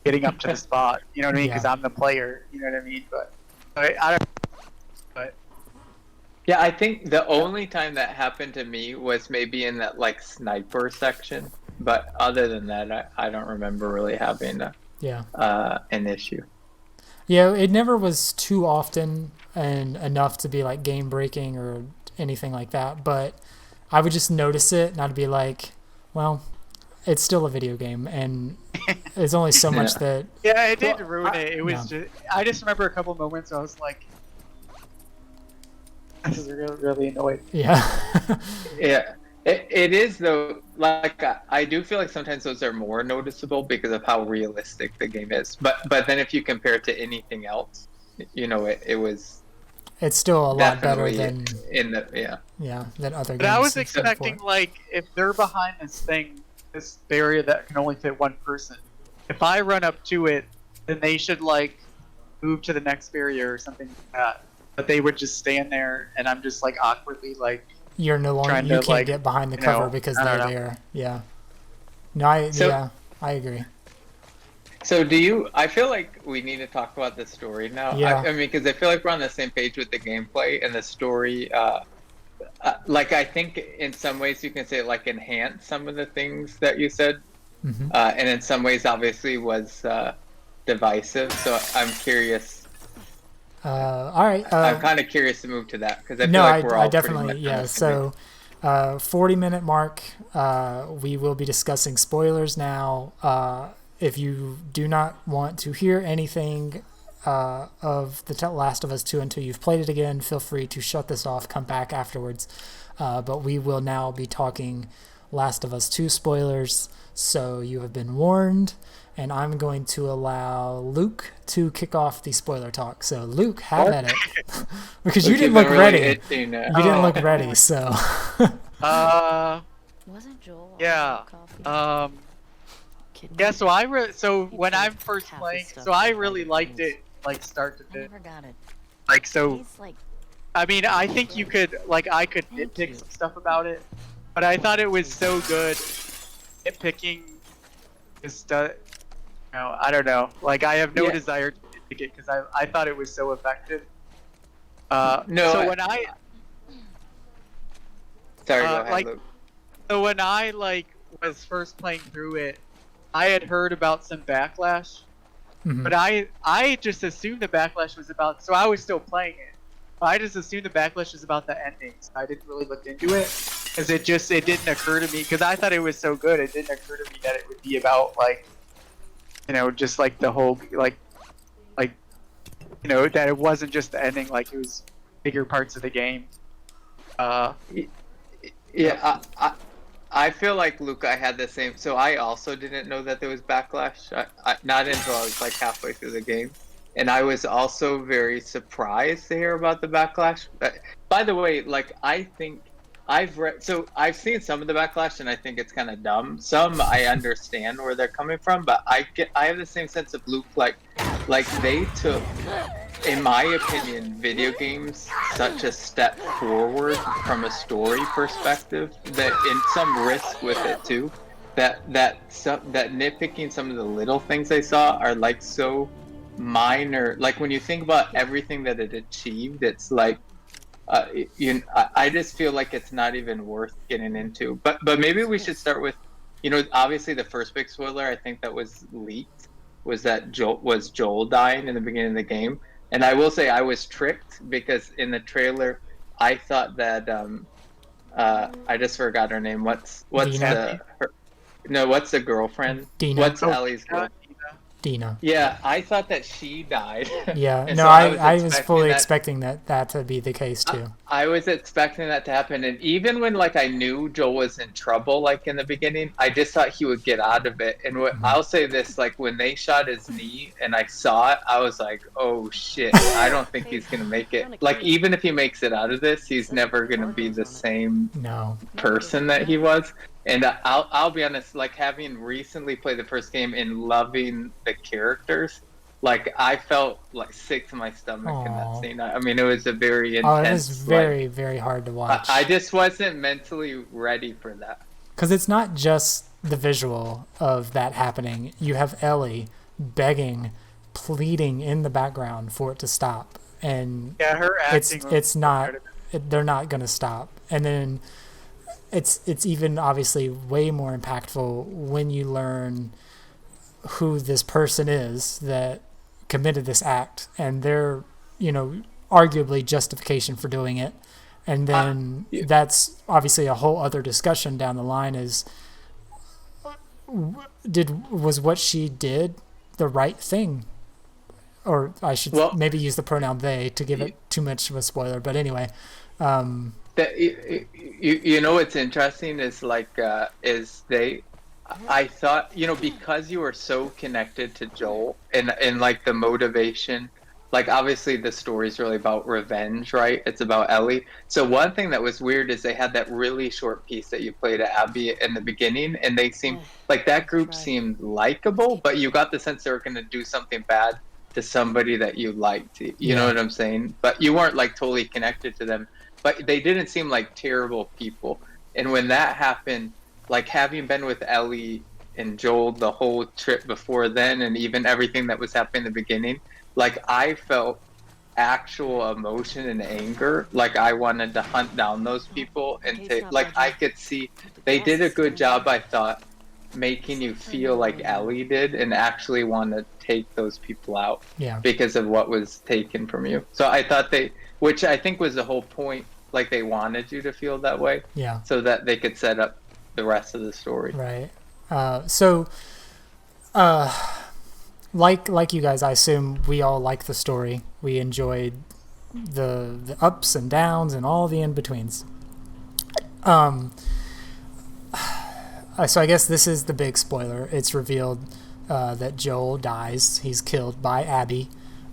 getting up to the spot. You know what I mean? Yeah. Because I'm the player. You know what I mean? But I don't. But Yeah, I think the only time that happened to me was maybe in that like sniper section. But other than that, I don't remember really having Yeah. an issue. Yeah, it never was too often and enough to be like game breaking or anything like that, but I would just notice it and I'd be like, well, it's still a video game and there's only so much Yeah. that yeah, it did Well, ruin it. It was Yeah. just. I just remember a couple moments I was like, this is really annoyed. yeah. Yeah, it is though. Like I do feel like sometimes those are more noticeable because of how realistic the game is. But then if you compare it to anything else, it was It's still a lot better definitely than in the than other games. But I was and stuff expecting for it. like if they're behind this barrier that can only fit one person. If I run up to it, then they should like move to the next barrier or something like that. But they would just stand there, and I'm just like awkwardly like. You're no longer trying you to, can't like, get behind the you cover know, because I they're don't know. there. Yeah. No, So- I agree. So do you? I feel like we need to talk about the story now. Yeah. I mean, because I feel like we're on the same page with the gameplay and the story. Like I think in some ways you can say like enhance some of the things that you said, Hmm. and in some ways obviously was divisive. So I'm curious. All right. I'm kind of curious to move to that because I feel No, like we're all I pretty definitely, much on yeah. the same So, 40-minute mark, we will be discussing spoilers now. If you do not want to hear anything of The Last of Us 2 until you've played it again, feel free to shut this off, come back afterwards. But we will now be talking Last of Us 2 spoilers, so you have been warned. And I'm going to allow Luke to kick off the spoiler talk. So, Luke, have at it. Because you Luke, didn't you've look been ready. really itching, You didn't Oh. look ready, so. Wasn't Joel Yeah. coffee? Kidding Yeah, me? so He when played I'm first half the playing, stuff so I in really other liked things. it, like start to I finish. never got it. Like so, He's like, I mean, I think you could, like, I could Thank nitpick you. some stuff about it, but I thought it was so good. Nitpicking is, I don't know. Like, I have no Yeah. desire to nitpick it because I thought it was so effective. No, So I- when I Sorry, go ahead, like- Luke. So when I like was first playing through it, I had heard about some backlash, Mhm. but I just assumed the backlash was about. So I was still playing it. But I just assumed the backlash was about the endings. I didn't really look into it because it didn't occur to me because I thought it was so good. It didn't occur to me that it would be about like, just like the whole like, that it wasn't just the ending. Like it was bigger parts of the game. Yeah, I feel like Luke, I had the same. So I also didn't know that there was backlash. Not until I was like halfway through the game, and I was also very surprised to hear about the backlash. By the way, like I think I've seen some of the backlash, and I think it's kind of dumb. Some I understand where they're coming from, but I have the same sense of Luke, like they took, in my opinion, video games such a step forward from a story perspective that in some risk with it too, that nitpicking some of the little things they saw are like so minor. Like when you think about everything that it achieved, it's like I just feel like it's not even worth getting into. But maybe we should start with, obviously the first big spoiler I think that was leaked was that Joel dying in the beginning of the game. And I will say I was tricked because in the trailer I thought that I just forgot her name. What's Dina? what's the girlfriend? Dina. What's Oh, Ellie's girlfriend? Dina. Yeah, I thought that she died. Yeah, And no, so I was expecting fully that- expecting that to be the case too. I was expecting that to happen, and even when like I knew Joel was in trouble, like in the beginning, I just thought he would get out of it. And I'll say this: like when they shot his knee, and I saw it, I was like, "Oh shit! I don't think he's gonna make it. Like even if he makes it out of this, he's never gonna be the same No. person that he was." And I'll be honest, like having recently played the first game and loving the characters, like I felt like sick to my stomach in that Aw. scene. I mean, it was a very Oh, intense. it was very, very hard to watch. I just wasn't mentally ready for that. Because it's not just the visual of that happening. You have Ellie begging, pleading in the background for it to stop, and Yeah, her acting. it's not. They're not gonna stop. And then it's even obviously way more impactful when you learn who this person is that committed this act and their arguably justification for doing it. And then Yeah. that's obviously a whole other discussion down the line is was what she did the right thing? Or I should Well- maybe use the pronoun they to give it too much of a spoiler, but anyway. What's interesting is like I thought because you were so connected to Joel and like the motivation, like obviously the story is really about revenge, right? It's about Ellie. So one thing that was weird is they had that really short piece that you played at Abby in the beginning, and they seemed like that group seemed likable, but you got the sense they were going to do something bad to somebody that you liked. You know what I'm saying? But you weren't like totally connected to them. But they didn't seem like terrible people. And when that happened, like having been with Ellie and Joel the whole trip before then, and even everything that was happening in the beginning, like I felt actual emotion and anger. Like I wanted to hunt down those people and take. Like I could see they did a good job, I thought, making you feel like Ellie did and actually want to take those people out because of what was taken from you. So I thought which I think was the whole point, like they wanted you to feel that way so that they could set up the rest of the story. Right. Like you guys, I assume we all like the story. We enjoyed the ups and downs and all the in-betweens. So I guess this is the big spoiler. It's revealed that Joel dies. He's killed by Abby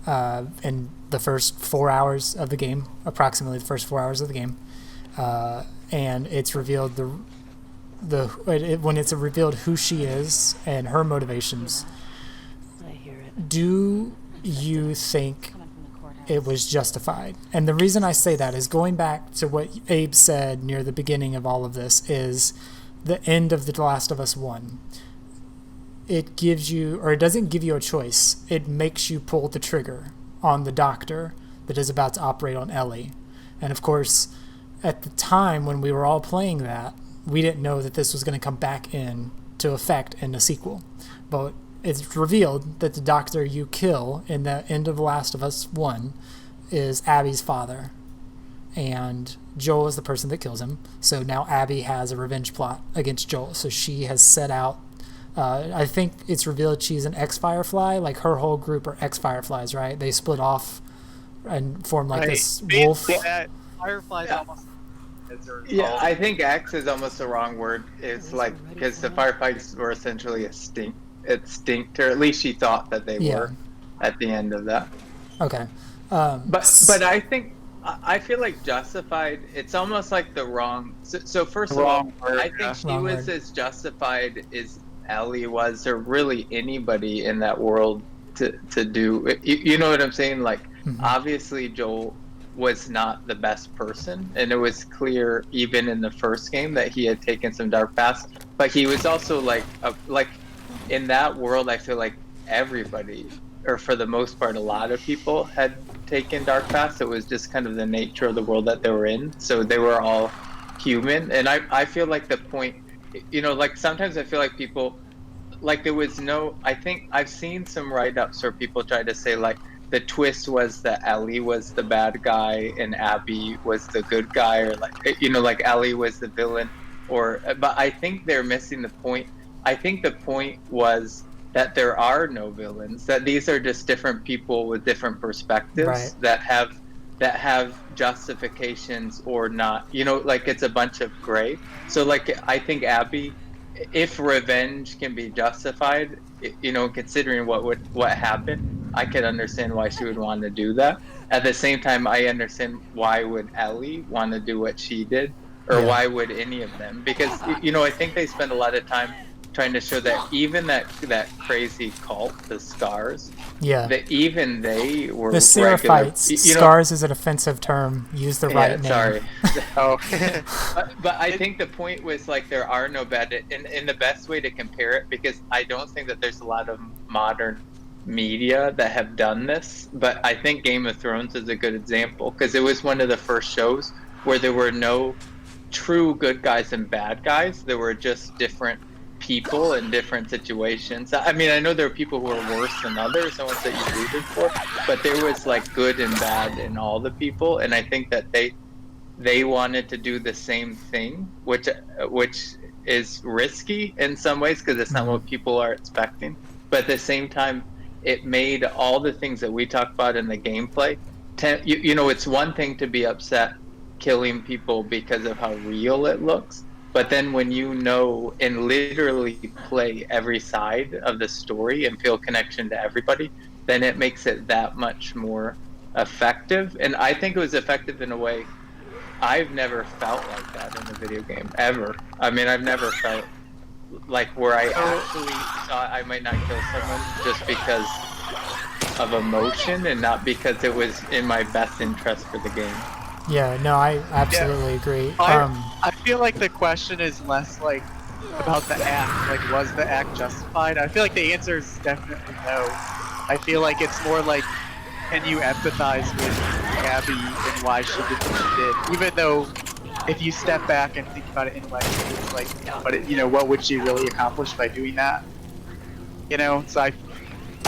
in the first 4 hours of the game, approximately the first 4 hours of the game. And it's revealed when it's revealed who she is and her motivations. I hear it. Do you think it was justified? And the reason I say that is going back to what Abe said near the beginning of all of this is the end of The Last of Us 1. It gives you, or it doesn't give you a choice. It makes you pull the trigger on the doctor that is about to operate on Ellie. And of course, at the time when we were all playing that, we didn't know that this was going to come back in to effect in the sequel. But it's revealed that the doctor you kill in the end of The Last of Us 1 is Abby's father. And Joel is the person that kills him. So now Abby has a revenge plot against Joel. So she has set out, I think it's revealed she's an ex-Firefly. Like her whole group are ex-Fireflies, right? They split off and form like this wolf. Fireflies almost. Yeah, I think X is almost the wrong word. It's like, because the Fireflies were essentially extinct, or at least she thought that they were at the end of that. Okay. But I feel like justified, it's almost like the wrong. So first of all, I think she was as justified as Ellie was, or really anybody in that world to do. You know what I'm saying? Like, obviously Joel was not the best person, and it was clear even in the first game that he had taken some dark paths. But he was also like in that world, I feel like everybody, or for the most part, a lot of people had taken dark paths. It was just kind of the nature of the world that they were in. So they were all human. And I feel like the point, you know, like sometimes I feel like people, like there was no, I think I've seen some write-ups where people try to say like the twist was that Ellie was the bad guy and Abby was the good guy, or like, you know, like Ellie was the villain, but I think they're missing the point. I think the point was that there are no villains, that these are just different people with different perspectives that have justifications or not, you know, like it's a bunch of gray. So like I think Abby, if revenge can be justified, you know, considering what happened, I could understand why she would want to do that. At the same time, I understand why would Ellie want to do what she did, or why would any of them, because you know, I think they spend a lot of time trying to show that even that crazy cult, the Scars, that even they were the Seraphites. You know, Scars is an offensive term. Use the right name. Sorry. But I think the point was like there are no bad, and the best way to compare it, because I don't think that there's a lot of modern media that have done this, but I think Game of Thrones is a good example, because it was one of the first shows where there were no true good guys and bad guys. There were just different people in different situations. I mean, I know there are people who are worse than others, the ones that you rooted for, but there was like good and bad in all the people, and I think that they wanted to do the same thing, which is risky in some ways because it's not what people are expecting, but at the same time it made all the things that we talked about in the gameplay. You know, it's one thing to be upset killing people because of how real it looks, but then when you know and literally play every side of the story and feel connection to everybody, then it makes it that much more effective. And I think it was effective in a way I've never felt like that in a video game, ever. I mean, I've never felt like where I actually thought I might not kill someone just because of emotion and not because it was in my best interest for the game. Yeah, no, I absolutely agree. I feel like the question is less like about the act. Like, was the act justified? I feel like the answer is definitely no. I feel like it's more like, can you empathize with Abby and why she did what she did? Even though, if you step back and think about it intellectually, it's like, but it, what would she really accomplish by doing that? So I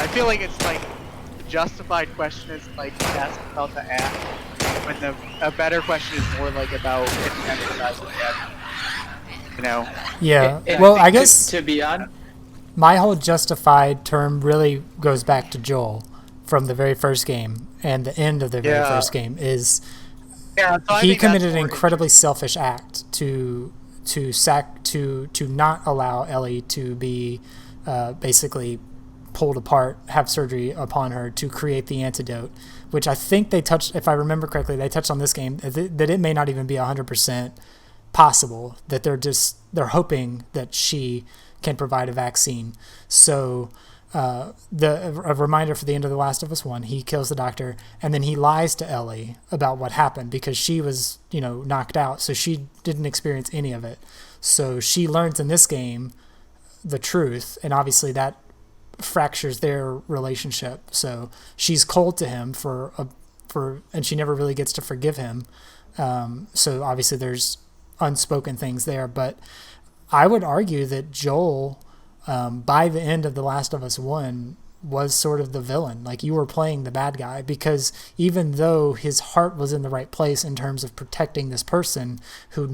feel like it's like the justified question is like ask about the act, when a better question is more like about if you empathize with Abby. Yeah. And Well, think I guess to be honest, my whole justified term really goes back to Joel from the very first game and the end of the very first game is Yeah, so I he think that's committed an more incredibly selfish act to not allow Ellie to be basically pulled apart, have surgery upon her to create the antidote, which I think they touched, if I remember correctly, they touched on this game that it may not even be 100% possible, that they're hoping that she can provide a vaccine. So a reminder for the end of The Last of Us 1, he kills the doctor and then he lies to Ellie about what happened because she was knocked out, so she didn't experience any of it. So she learns in this game the truth, and obviously that fractures their relationship. So she's cold to him and she never really gets to forgive him. So obviously there's unspoken things there, but I would argue that Joel, by the end of The Last of Us 1, was sort of the villain. Like, you were playing the bad guy, because even though his heart was in the right place in terms of protecting this person who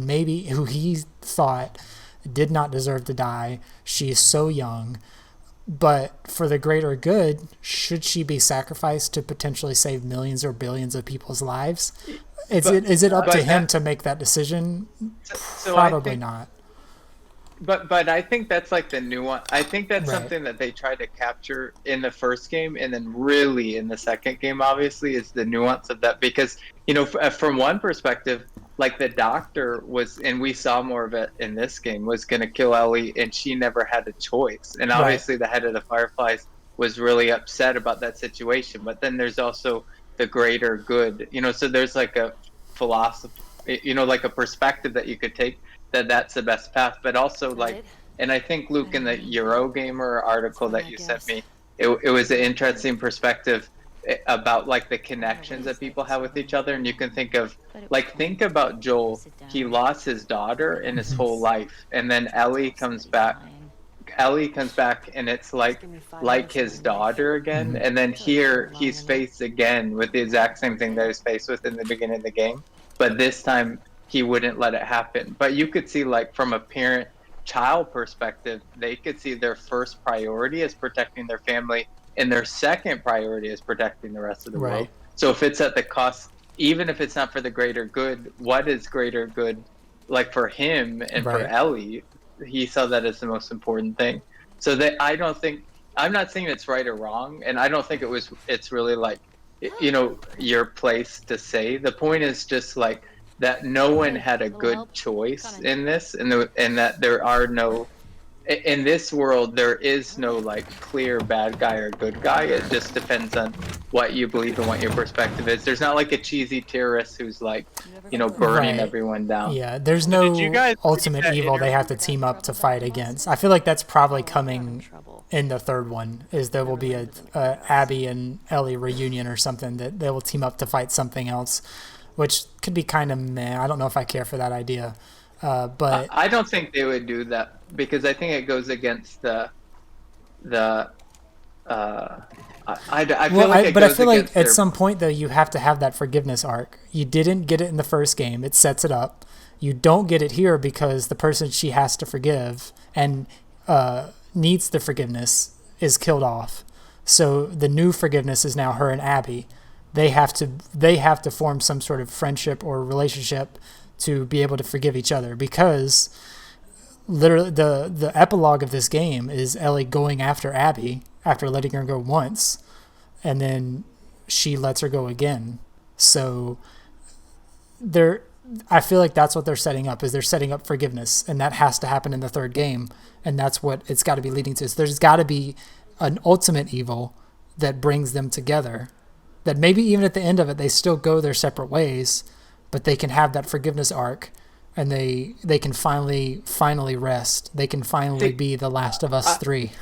he thought did not deserve to die, she is so young, but for the greater good, should she be sacrificed to potentially save millions or billions of people's lives? Is it up to him to make that decision? Probably not. But I think that's like the nuance. I think that's Right. something that they tried to capture in the first game, and then really in the second game, obviously, is the nuance of that. Because from one perspective, like the doctor was, and we saw more of it in this game, was going to kill Ellie, and she never had a choice. And obviously, the head of the Fireflies was really upset about that situation. But then there's also the greater good, So there's like a philosophy, like a perspective that you could take, that's the best path. But also, like, and I think, Luke, in the Eurogamer article that you sent me, it was an interesting perspective about like the connections that people have with each other. And you can think about Joel. He lost his daughter in his whole life, and then Ellie comes back, and it's like his daughter again. And then here he's faced again with the exact same thing that he was faced with in the beginning of the game, but this time he wouldn't let it happen. But you could see, like, from a parent-child perspective, they could see their first priority as protecting their family, and their second priority is protecting the rest of the world. So if it's at the cost, even if it's not for the greater good, what is greater good, like, for him and for Ellie? He saw that as the most important thing. So that I'm not saying it's right or wrong, and I don't think it's really like, your place to say. The point is just like that no one had a good choice in this, and that there are no, in this world, there is no like clear bad guy or good guy. It just depends on what you believe and what your perspective is. There's not like a cheesy terrorist who's like, burning everyone down. Yeah, there's no ultimate evil they have to team up to fight against. I feel like that's probably coming in the third one, is there will be a Abby and Ellie reunion or something, that they will team up to fight something else, which could be kind of meh. I don't know if I care for that idea. But I don't think they would do that, because I think it goes against I feel like at some point, though, you have to have that forgiveness arc. You didn't get it in the first game. It sets it up. You don't get it here because the person she has to forgive and needs the forgiveness is killed off. So the new forgiveness is now her and Abby. They have to form some sort of friendship or relationship to be able to forgive each other, because literally the epilogue of this game is Ellie going after Abby after letting her go once, and then she lets her go again. So I feel like that's what they're setting up, is they're setting up forgiveness, and that has to happen in the third game, and that's what it's got to be leading to. So there's got to be an ultimate evil that brings them together, that maybe even at the end of it they still go their separate ways, but they can have that forgiveness arc and they can finally rest. They can finally be the Last of Us 3.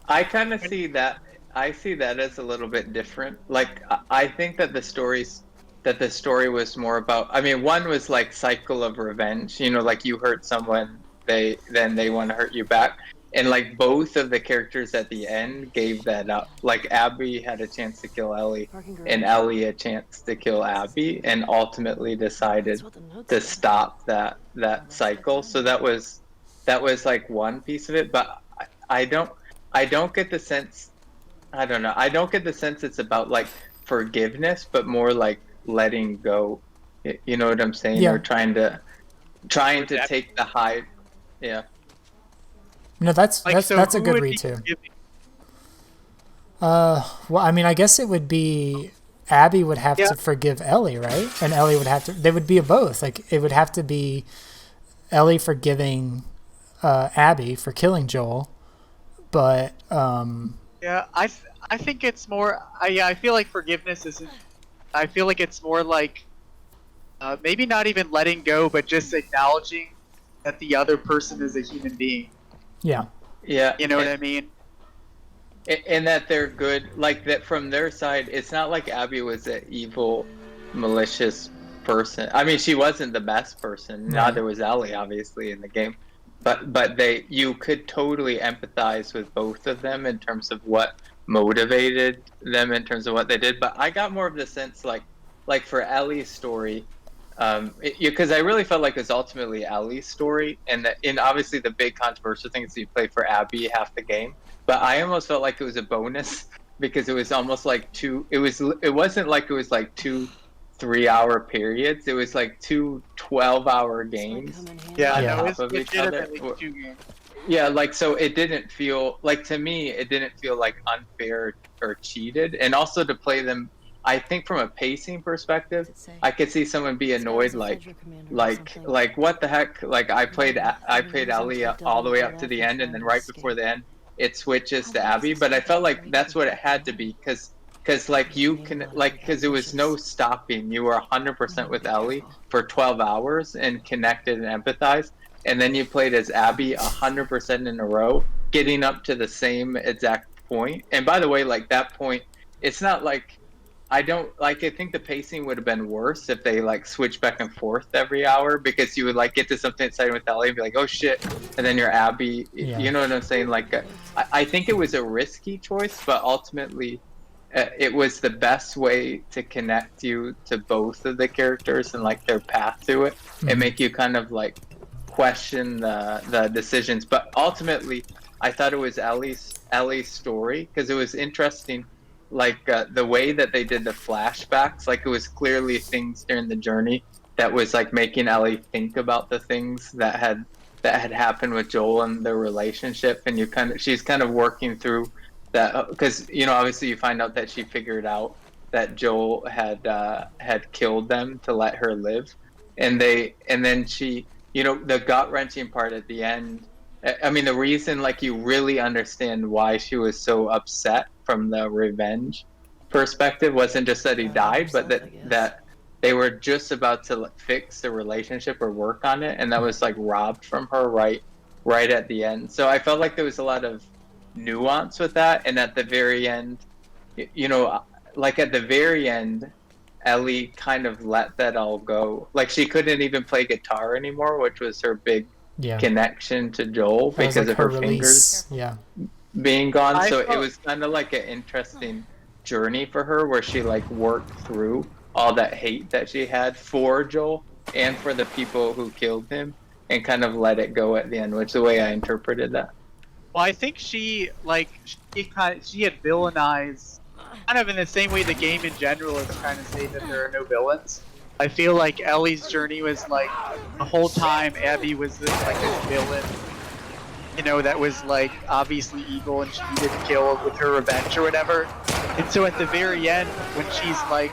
I kind of see that. I see that as a little bit different. Like I think that the story was more about. I mean, one was like cycle of revenge. You know, like you hurt someone, they want to hurt you back. And like both of the characters at the end gave that up. Like Abby had a chance to kill Ellie, and Ellie a chance to kill Abby, and ultimately decided to stop that cycle. So that was like one piece of it. But I don't get the sense. I don't know. I don't get the sense it's about like forgiveness, but more like letting go. You know what I'm saying? Yeah. Or trying to take the high. Yeah. No, that's so a who good would read be too. forgiving? Well, I mean, I guess it would be Abby would have to forgive Ellie, right? And Ellie would have to. They would be a both. Like it would have to be Ellie forgiving Abby for killing Joel, but Yeah, I think it's more. I feel like forgiveness isn't. I feel like it's more like maybe not even letting go, but just acknowledging that the other person is a human being. yeah, You know what I mean? And that they're good, like that from their side. It's not like Abby was an evil, malicious person. I mean, she wasn't the best person. Neither was Ellie, obviously, in the game. But you could totally empathize with both of them in terms of what motivated them in terms of what they did. But I got more of the sense like for Ellie's story, because I really felt like it was ultimately Ellie's story, and obviously the big controversial thing is you play for Abby half the game. But I almost felt like it was a bonus because it was almost like it wasn't like it was like 2 3-hour periods. It was like 2 12-hour games. Yeah, Yeah. no, it's Top of each other. legitimately 2 games. Yeah, like so it didn't feel like, to me, it didn't feel like unfair or cheated. And also to play them, I think from a pacing perspective, I could see someone be annoyed like what the heck? Like I played Ellie all the way up to the end, and then right before the end it switches to Abby. But I felt like that's what it had to be, because like you can, like, because it was no stopping. You were 100% with Ellie for 12 hours and connected and empathized, and then you played as Abby 100% in a row, getting up to the same exact point. And by the way, like that point, it's not like I think the pacing would have been worse if they like switched back and forth every hour, because you would like get to something exciting with Ellie and be like, oh shit, and then you're Abby. Yeah. You know what I'm saying? Like I think it was a risky choice, but ultimately it was the best way to connect you to both of the characters and like their path to it, and make you kind of like question the decisions. But ultimately I thought it was Ellie's story, because it was interesting, like the way that they did the flashbacks. Like it was clearly things during the journey that was like making Ellie think about the things that had happened with Joel and their relationship. And she's kind of working through that, because obviously you find out that she figured out that Joel had killed them to let her live, and then she, the gut-wrenching part at the end. I mean, the reason, like, you really understand why she was so upset from the revenge perspective wasn't just that he died, but that they were just about to fix the relationship or work on it, and that was like robbed from her right at the end. So I felt like there was a lot of nuance with that. And at the very end, like at the very end, Ellie kind of let that all go. Like she couldn't even play guitar anymore, which was her big connection to Joel, That was, because like, of her release. fingers being gone. I So felt- it was kind of like an interesting journey for her, where she like worked through all that hate that she had for Joel and for the people who killed him, and kind of let it go at the end, which is the way I interpreted that. Well, I think she had villainized, kind of in the same way the game in general is trying to say that there are no villains. I feel like Ellie's journey was like the whole time Abby was like this villain, that was like obviously evil and she needed to kill with her revenge or whatever. And so at the very end, when she's like,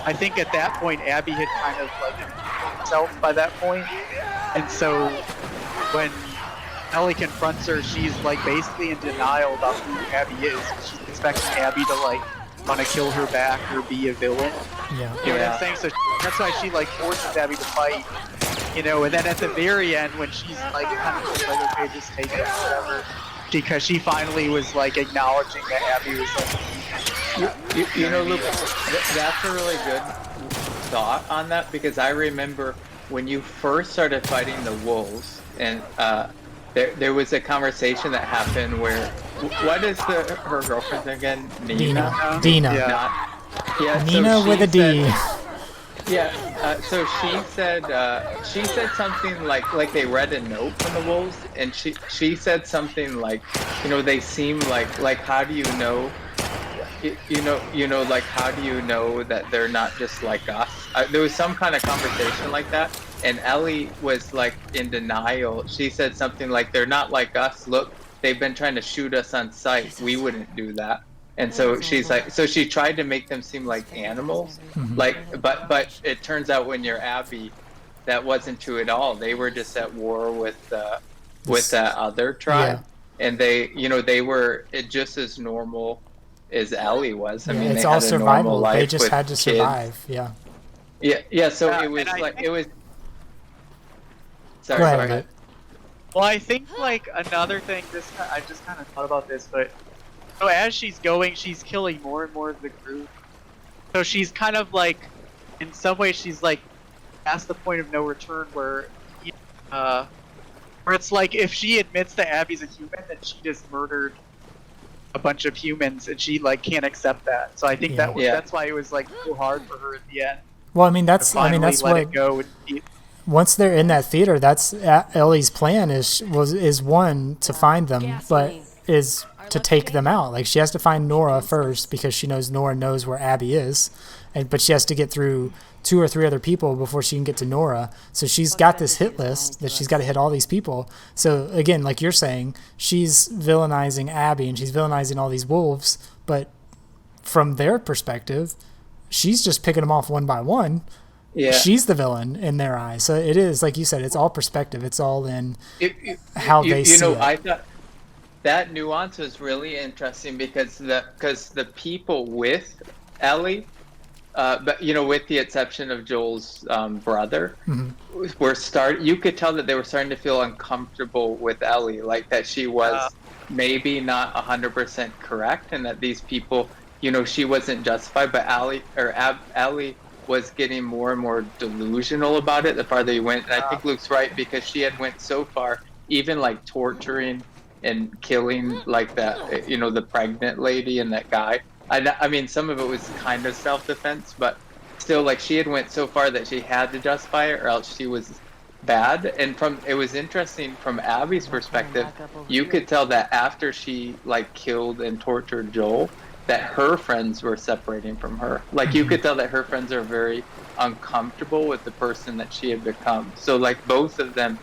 I think at that point Abby had kind of like herself by that point, and so when Ellie confronts her, she's like basically in denial about who Abby is. She's expecting Abby to like want to kill her back or be a villain. Yeah. You know what I'm saying? So that's why she like forces Abby to fight. you know, and then at the very end when she's like kind of just like, okay, just take it or whatever, because she finally was like acknowledging that Abby was like, You know, Luke, that's a really good thought on that, because I remember when you first started fighting the wolves, and there was a conversation that happened where, what is her girlfriend again? Nina. Dina. Yeah. Yeah, Nina so with a D. Yeah, so she said something like they read a note from the wolves, and she said something like, you know, they seem like how do you know, you know, like how do you know that they're not just like us? There was some kind of conversation like that, and Ellie was like in denial. She said something like, they're not like us. Look, they've been trying to shoot us on sight. We wouldn't do that. And so she's like, so she tried to make them seem like animals, like, but it turns out when you're Abby, that wasn't true at all. They were just at war with that other tribe, and they, you know, they were just as normal as Ellie was. I mean, it's they all had a normal survival. life They just with had to kids. survive. Yeah. Yeah. So Yeah, it was and I like think- it was. Go Sorry, ahead. sorry. Luke. Well, I think like another thing, I just kind of thought about this, but so as she's going, she's killing more and more of the group. So she's kind of like, in some ways, she's like past the point of no return, where it's like if she admits that Abby's a human, then she just murdered a bunch of humans, and she like can't accept that. So I think that's why it was like so hard for her at the end. Well, I mean, To that's finally let what. it go. Once they're in that theater, that's Ellie's plan is one, to find them, but is to take them out. Like, she has to find Nora first, because she knows Nora knows where Abby is, but she has to get through 2 or 3 other people before she can get to Nora. So she's got this hit list that she's got to hit all these people. So again, like you're saying, she's villainizing Abby and she's villainizing all these wolves, but from their perspective, she's just picking them off one by one. Yeah. She's the villain in their eyes. So it is, like you said, it's all perspective. It's all in how they see it. I thought that nuance was really interesting, because the people with Ellie, but you know, with the exception of Joel's brother, you could tell that they were starting to feel uncomfortable with Ellie, like that she was maybe not 100% correct, and that these people, you know, she wasn't justified, but Ellie was getting more and more delusional about it the farther you went. And I think Luke's right, because she had went so far, even like torturing and killing like that, you know, the pregnant lady and that guy. I mean, some of it was kind of self-defense, but still, like, she had went so far that she had to justify it, or else she was bad. And it was interesting from Abby's perspective, you could tell that after she like killed and tortured Joel, that her friends were separating from her. Like, you could tell that her friends are very uncomfortable with the person that she had become. So like both of them,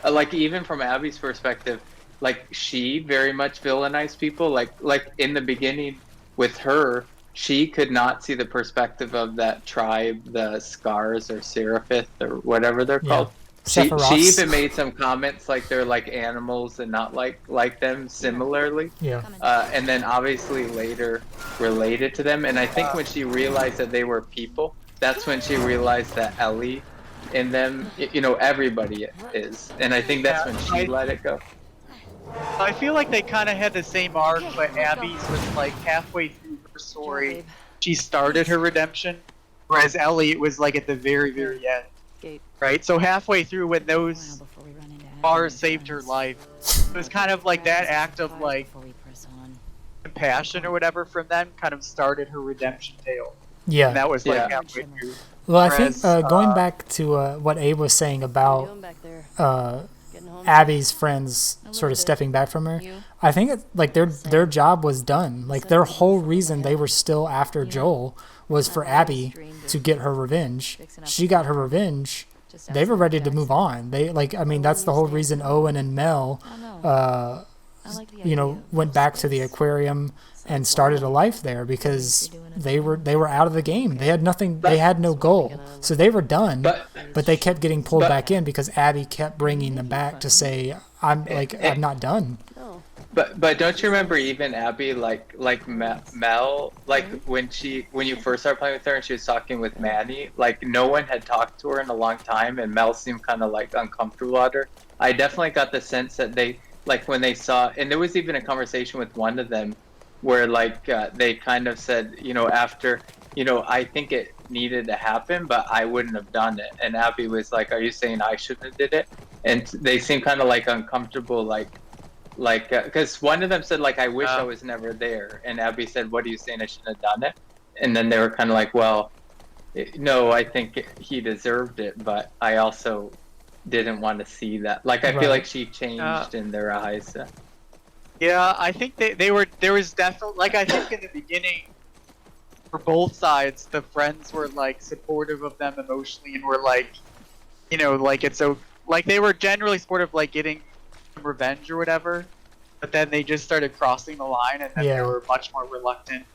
like even from Abby's perspective, like she very much villainized people. Like in the beginning with her, she could not see the perspective of that tribe, the Scars or Seraphith or whatever they're called. She even made some comments like they're like animals and not like them similarly. Yeah. And then obviously later related to them. And I think when she realized that they were people, that's when she realized that Ellie in them, you know, everybody is. And I think that's when she let it go. I feel like they kind of had the same arc, but Abby's was like halfway through her story, she started her redemption, whereas Ellie was like at the very, very end. Right? So halfway through, when those bars saved her life, it was kind of like that act of like compassion or whatever from them kind of started her redemption tale. Yeah. And that was like halfway through. Well, I think going back to what Abe was saying about Abby's friends sort of stepping back from her, I think like their job was done. Like their whole reason they were still after Joel was for Abby to get her revenge. She got her revenge. They were ready to move on. They I mean, that's the whole reason Owen and Mel, you know, went back to the aquarium and started a life there, because they were out of the game. They had nothing. They had no goal, so they were done. But they kept getting pulled back in because Abby kept bringing them back to say, I'm not done." But don't you remember even Abby Mel when you first started playing with her and she was talking with Manny, like no one had talked to her in a long time and Mel seemed kind of like uncomfortable at her. I definitely got the sense that they like when they saw, and there was even a conversation with one of them where like they kind of said, after, I think it needed to happen but I wouldn't have done it, and Abby was like, are you saying I shouldn't have did it? And they seemed kind of like uncomfortable, like because one of them said like, I wish I was never there, and Abby said, what are you saying, I shouldn't have done it? And then they were kind of like, well, no, I think he deserved it, but I also didn't want to see that. Like I feel like she changed in their eyes. Yeah, I think there was definitely, like, I think in the beginning, for both sides, the friends were like supportive of them emotionally and were like, like it's so, like they were generally supportive, like getting some revenge or whatever. But then they just started crossing the line, and then they were much more reluctant.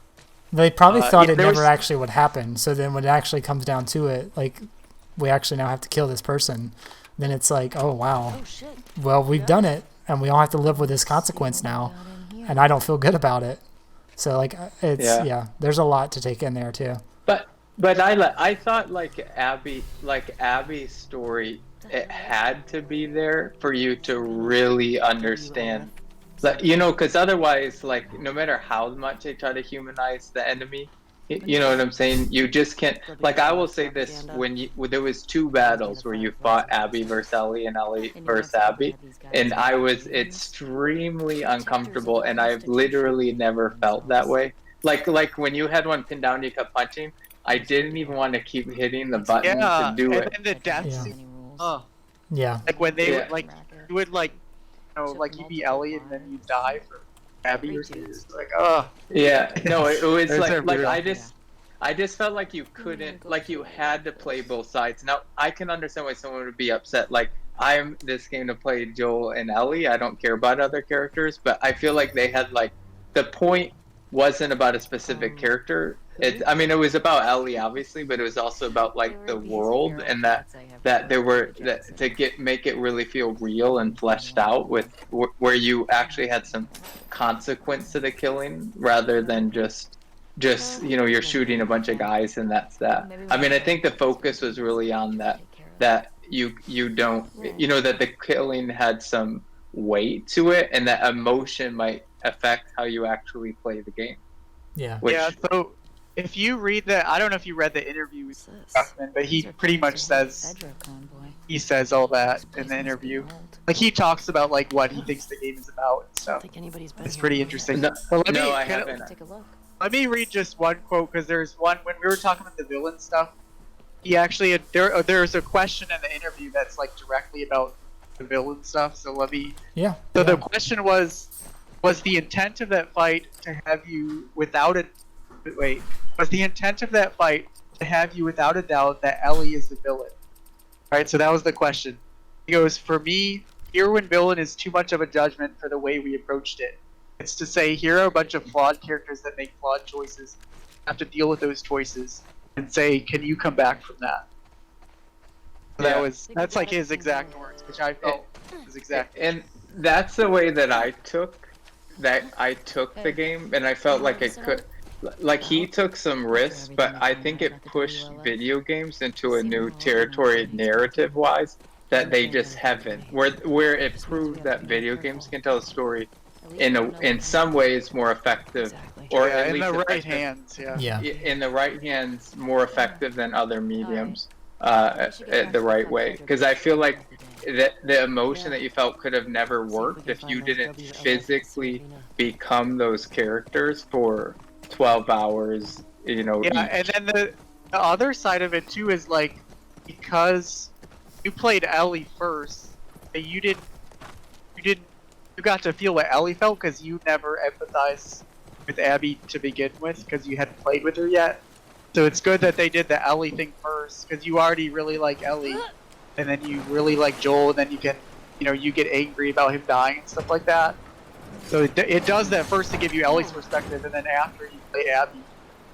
They probably thought it there never was- actually would happen. So then when it actually comes down to it, like we actually now have to kill this person, then it's like, oh wow, Oh shit. well we've done it, and we all have to live with this consequence now, Not in here. and I don't feel good about it. So like it's Yeah. there's a lot to take in there too. But I thought like Abby's story, it had to be there for you to really understand. Like, because otherwise, like, no matter how much they try to humanize the enemy, you know what I'm saying? You just can't. Like, I will say this: when there was 2 battles where you fought Abby versus Ellie and Ellie versus Abby, and I was extremely uncomfortable, and I've literally never felt that way. Like when you had one pinned down, you kept punching. I didn't even want to keep hitting the button Yeah, to do and it. then the death Yeah. scene. Oh, Yeah. like when they Yeah. would like, you would like, like you'd be Ellie and then you die for Abby or something. It's like, oh. Yeah, no, it was Those are like brutal. I just felt like you couldn't, like you had to play both sides. Now I can understand why someone would be upset. Like I'm this game to play Joel and Ellie. I don't care about other characters, but I feel like they had like the point wasn't about a specific character. I mean, it was about Ellie obviously, but it was also about like the world and that there were to make it really feel real and fleshed out with where you actually had some consequence to the killing rather than just you're shooting a bunch of guys and that's that. I mean, I think the focus was really on that you don't that the killing had some weight to it and that emotion might affect how you actually play the game. Yeah. Which, Yeah, so if you read I don't know if you read the interview with Huffman, but he pretty much says all that in the interview. Like he talks about like what he thinks the game is about and stuff. It's pretty interesting. No, Well, no, I haven't. Take a look. Let me read just one quote because there's one when we were talking about the villain stuff. He actually there's a question in the interview that's like directly about the villain stuff. So let me. Yeah. So yeah. the question was the intent of that fight to have you without a wait? Was the intent of that fight to have you without a doubt that Ellie is the villain? Right. So that was the question. He goes, for me, hero and villain is too much of a judgment for the way we approached it. It's to say here are a bunch of flawed characters that make flawed choices, have to deal with those choices, and say, can you come back from that? So Yeah. that's like his exact words, which I felt was exact. And that's the way that I took the game, and I felt like it could. Like he took some risks, but I think it pushed video games into a new territory narrative-wise that they just haven't. Where it proved that video games can tell a story in some ways more effective, or Yeah, at in least the right effective, hands, yeah. Yeah. in the right hands, more effective than other mediums. The right way, because I feel like the emotion that you felt could have never worked if you didn't physically become those characters for 12 hours, Yeah, each. and then the other side of it too is like because you played Ellie first, you got to feel what Ellie felt because you never empathized with Abby to begin with because you hadn't played with her yet. So it's good that they did the Ellie thing first because you already really like Ellie, and then you really like Joel, and then you can, you get angry about him dying and stuff like that. So it does that first to give you Ellie's perspective, and then after you play Abby,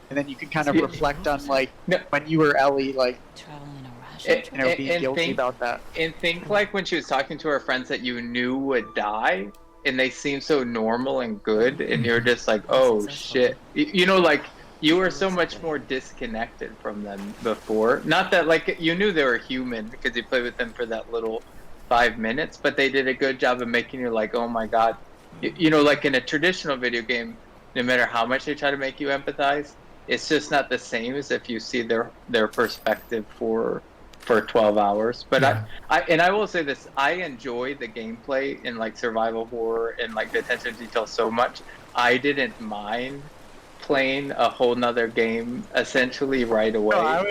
and then you can kind of Yeah. reflect on like No. when you were Ellie, like Traveling in a ration. And being guilty about that. And think like when she was talking to her friends that you knew would die, and they seem so normal and good, and you're just like, oh shit, you know, like you were so much more disconnected from them before. Not that like you knew they were human because you played with them for that little 5 minutes, but they did a good job of making you like, oh my god, you know, like in a traditional video game, no matter how much they try to make you empathize, it's just not the same as if you see their perspective for 12 hours. But Yeah. I will say this, I enjoy the gameplay in like survival horror and like the attention to detail so much. I didn't mind playing a whole nother game essentially right away. No, I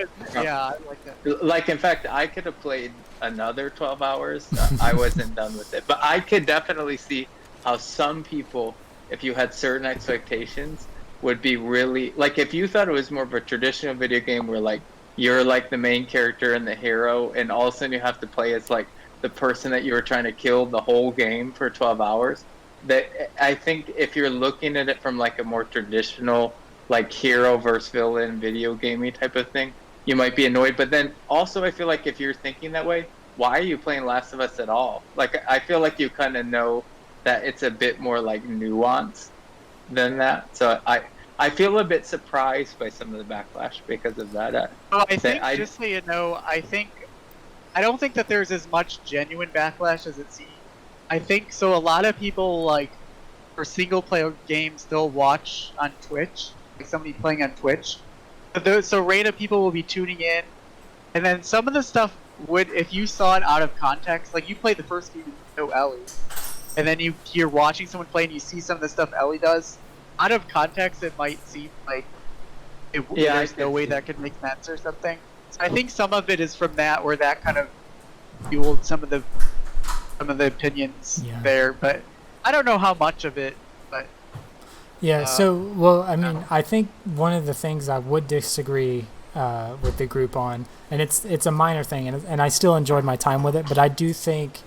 like that. Like in fact, I could have played another 12 hours. I wasn't done with it, but I could definitely see how some people, if you had certain expectations, would be really like, if you thought it was more of a traditional video game where like you're like the main character and the hero, and all of a sudden you have to play as like the person that you were trying to kill the whole game for 12 hours. That I think if you're looking at it from like a more traditional like hero versus villain video gamey type of thing, you might be annoyed. But then also I feel like if you're thinking that way, why are you playing Last of Us at all? Like I feel like you kind of know that it's a bit more like nuanced than that. So I feel a bit surprised by some of the backlash because of that. Well, I think, just so you know, I don't think that there's as much genuine backlash as it seems. I think so. A lot of people like for single player games, they'll watch on Twitch, like somebody playing on Twitch. So random people will be tuning in, and then some of the stuff would, if you saw it out of context, like you played the first game, you know Ellie, and then you're watching someone play and you see some of the stuff Ellie does. Out of context, it might seem like there's no way that could make sense or something. So I think some of it is from that, where that kind of fueled some of the opinions there. But I don't know how much of it. But Yeah. So, well, I mean, I think one of the things I would disagree with the group on, and it's a minor thing, and I still enjoyed my time with it, but I do think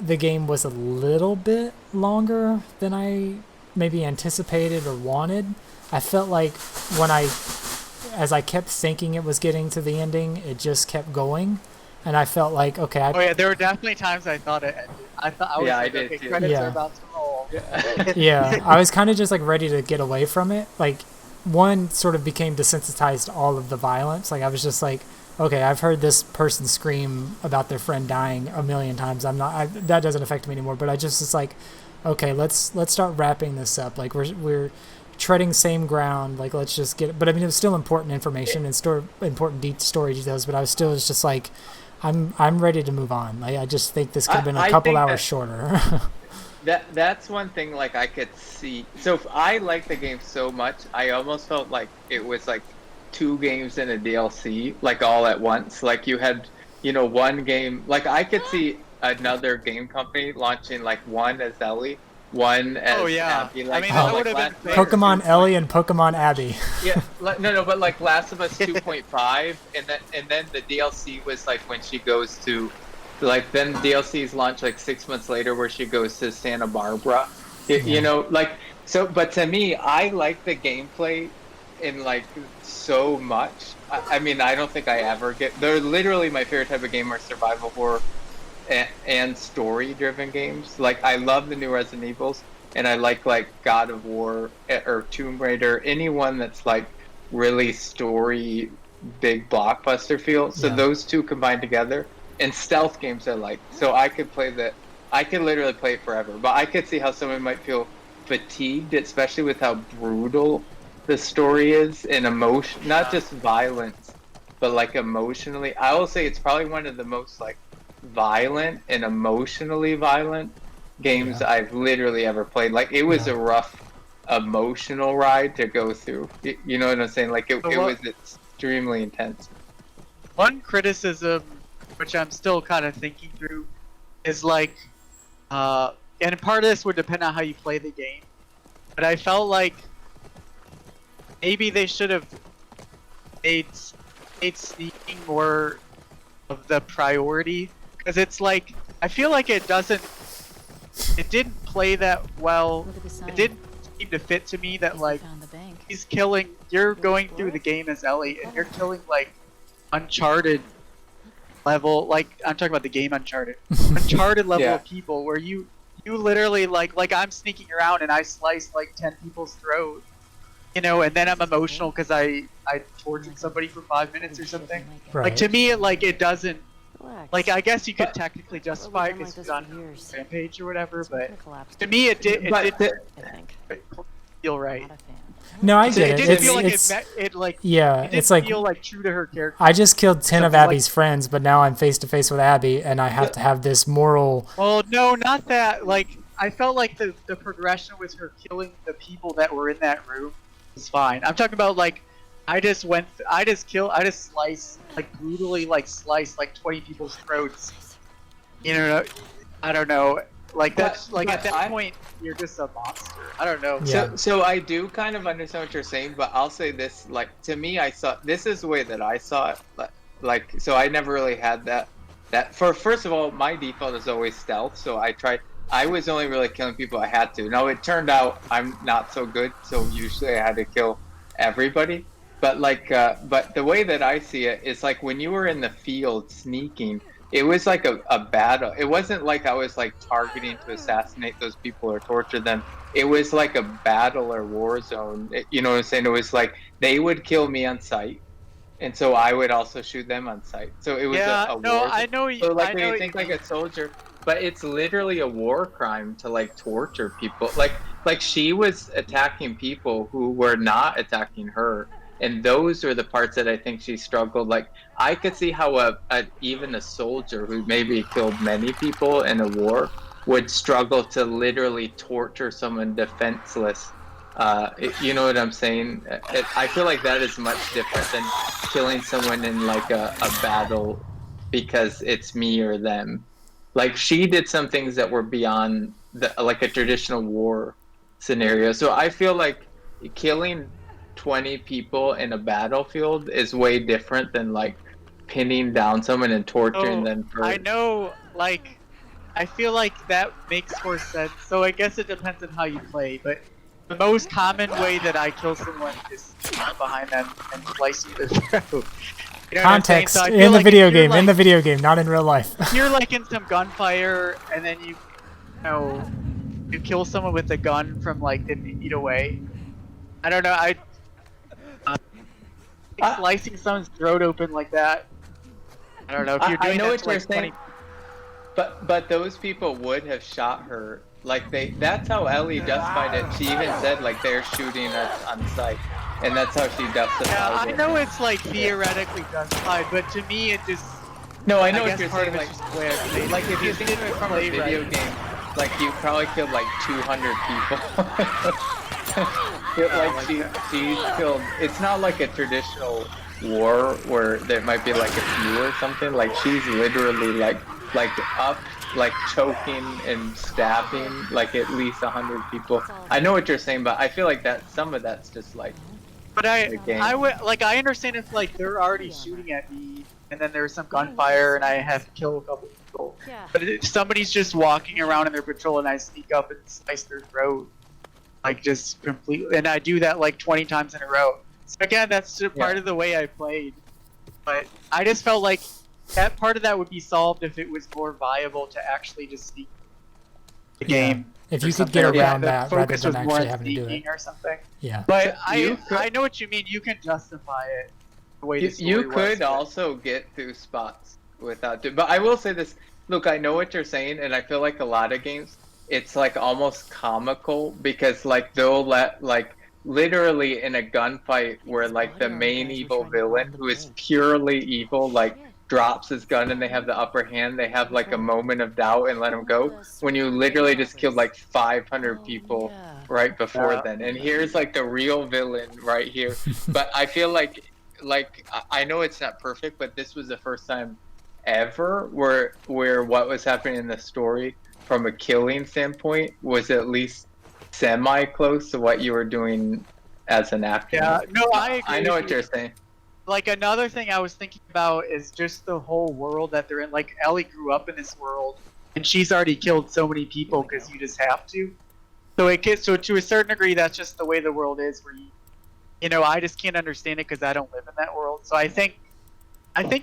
the game was a little bit longer than I maybe anticipated or wanted. I felt like as I kept thinking it was getting to the ending, it just kept going, and I felt like, okay. There were definitely times I thought it ended. I was I like, did okay, too. credits are about to roll. Yeah, I was kind of just like ready to get away from it. Like, one, sort of became desensitized to all of the violence. Like, I was just like, okay, I've heard this person scream about their friend dying a million times. That doesn't affect me anymore. But I just was like, okay, let's start wrapping this up. Like, we're treading same ground. Like, let's just get it. But I mean, it was still important information and important story details. But I was still just like, I'm ready to move on. Like, I just think this could have been a couple hours shorter. That's one thing like I could see. So if I liked the game so much, I almost felt like it was like 2 games in a DLC, like all at once. Like you had, one game. Like I could see another game company launching like one as Ellie, one as Abby. Like, I mean, that would have been Pokemon Ellie and Pokemon Abby. Yeah, no, but like Last of Us 2.5, and then the DLC was like when she goes to, like then DLCs launch like 6 months later where she goes to Santa Barbara. You know, like so. But to me, I like the gameplay in like so much. I mean, I don't think I ever get. They're literally my favorite type of game are survival horror and story-driven games. Like I love the new Resident Evils, and I like God of War or Tomb Raider, anyone that's like really story, big blockbuster feel. So those two combined together, and stealth games I like. So I could literally play it forever. But I could see how someone might feel fatigued, especially with how brutal the story is and emotion, not just violence, but like emotionally. I will say it's probably one of the most like violent and emotionally violent games I've literally ever played. Like it was a rough emotional ride to go through. You know what I'm saying? Like it was extremely intense. One criticism, which I'm still kind of thinking through, is like, and part of this would depend on how you play the game, but I felt like maybe they should have made sneaking more of the priority, because it's like, I feel like it didn't play that well. It didn't seem to fit to me that like you're going through the game as Ellie and you're killing like Uncharted level, like I'm talking about the game Uncharted level of people where you you literally like I'm sneaking around and I slice like 10 people's throat, you know, and then I'm emotional because I tortured somebody for 5 minutes or something. Right. Like to me, it doesn't. Relax. Like I guess you could But- technically justify it Well, we've because been it's like on this for years. Rampage or whatever, It's but gonna collapse to me it did But did I think. feel right. Not a fan. No, I It get it. didn't feel like It's it like yeah, it didn't it's like feel like true to her character. I just killed 10 of Something like- Abby's friends, but now I'm face to face with Abby, and I have to have this moral. Well, no, not that. Like, I felt like the progression with her killing the people that were in that room was fine. I'm talking about like, I just sliced, like brutally, like sliced like 20 people's throats. You know, I don't know. Like that's like at that point you're just a monster. I don't know. Yeah. So I do kind of understand what you're saying, but I'll say this: like to me, I saw this is the way that I saw it. Like so, I never really had that. First of all, my default is always stealth, so I was only really killing people I had to. Now it turned out I'm not so good, so usually I had to kill everybody. But but the way that I see it is like when you were in the field sneaking, it was like a battle. It wasn't like I was like targeting to assassinate those people or torture them. It was like a battle or war zone. You know what I'm saying? It was like they would kill me on sight, and so I would also shoot them on sight. So it was Yeah, a no, war. I know you. So like I when know you think like a soldier, but it's literally a war crime to like torture people. Like she was attacking people who were not attacking her, and those are the parts that I think she struggled. Like I could see how even a soldier who maybe killed many people in a war would struggle to literally torture someone defenseless. You know what I'm saying? I feel like that is much different than killing someone in like a battle because it's me or them. Like she did some things that were beyond like a traditional war scenario. So I feel like killing 20 people in a battlefield is way different than like pinning down someone and torturing them for. I know, like, I feel like that makes more sense. So I guess it depends on how you play, but the most common way that I kill someone is sneak behind them and slicing their throat. You know what I'm saying? Context So I feel in the like video if you're, game, in like- the video game, not in real life. if you're like in some gunfire and then you kill someone with a gun from like 50 feet away. I don't know. Slicing someone's throat open like that. I don't know if you're I doing know that what to, like, you're saying. 20 But those people would have shot her. Like that's how Ellie justified it. She even said like they're shooting us on sight, and that's how she justified Yeah, I it. know it's like theoretically justified, but to me it just. No, I know I what guess you're part saying. of it's Like, just the way I play. like if you think of it from a play video right. game, like you probably killed like 200 people. Like she killed. It's not like a traditional war where there might be like a few or something. Like she's literally like up, like choking and stabbing like at least 100 people. I know what you're saying, but I feel like that some of that's just like. But game. I would like I understand if like they're already shooting at me and then there's some gunfire and I have to kill a couple people. Yeah. But if somebody's just walking around in their patrol and I sneak up and slice their throat, like just completely, and I do that like 20 times in a row. So again, that's just part of the way I played. But I just felt like that part of that would be solved if it was more viable to actually just sneak the game. If or you could something. get Yeah, around the that rather focus than was more actually on having to do it. sneaking or something. Yeah. But You could- I know what you mean. You can justify it the way the story You was, could but- also get through spots without doing. But I will say this. Look, I know what you're saying, and I feel like a lot of games, it's like almost comical because like they'll let like literally in a gunfight where like the main evil villain who is purely evil like drops his gun and they have the upper hand, they have like a moment of doubt and let him go. When you literally just killed like 500 people right before Yeah. then, and here's like the real villain right here. But I feel like I know it's not perfect, but this was the first time ever where what was happening in the story from a killing standpoint was at least semi close to what you were doing as an actor. Yeah, no, I agree. I know with what you. you're saying. Like another thing I was thinking about is just the whole world that they're in. Like Ellie grew up in this world, and she's already killed so many people because you just have to. So it gets so to a certain degree, that's just the way the world is. Where you know, I just can't understand it because I don't live in that world. So I think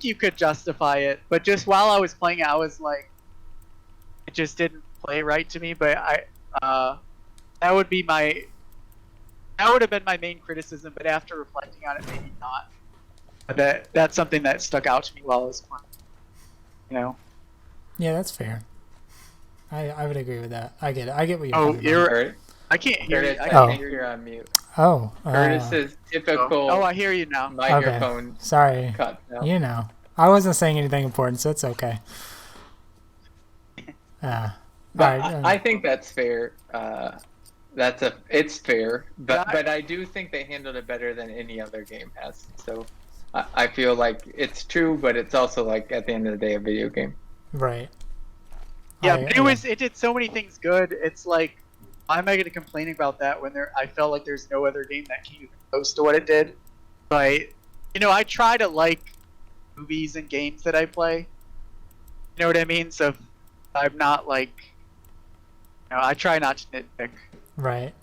you could justify it, but just while I was playing it, I was like, it just didn't play right to me, but that would be that would have been my main criticism. But after reflecting on it, maybe not. But that's something that stuck out to me while I was playing. You know. Yeah, that's fair. I would agree with that. I get it. I get what you're Oh, talking Curtis, I can't hear you. Curtis, I I can't think hear you. you're on mute. about. Curtis's typical Oh, I hear you now. microphone Sorry. cut out. You know. I wasn't saying anything important, so it's okay. But Alright, I think that's fair. It's fair, but Yeah, I do think they handled it better than any other game has. So I feel like it's true, but it's also like at the end of the day a video game. right. Yeah, but it did so many things good. It's like, why am I going to complain about that when I felt like there's no other game that came even close to what it did. But I try to like movies and games that I play. You know what I mean? So I'm not like, I try not to nitpick. Right.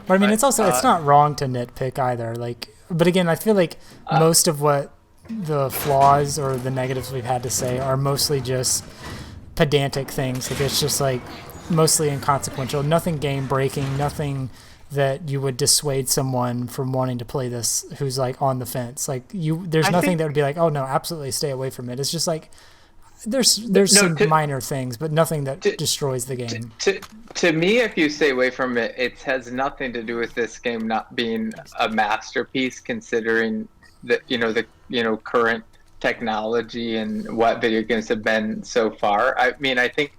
But I mean, it's also it's not wrong to nitpick either. Like, but again, I feel like most of what the flaws or the negatives we've had to say are mostly just pedantic things. Like, it's just like mostly inconsequential, nothing game breaking, nothing that you would dissuade someone from wanting to play this who's like on the fence. Like, there's nothing that would be like, oh no, absolutely stay away from it. It's just like there's some minor things, but nothing that destroys the game. To me, if you stay away from it, it has nothing to do with this game not being a masterpiece, considering the current technology and what video games have been so far. I mean, I think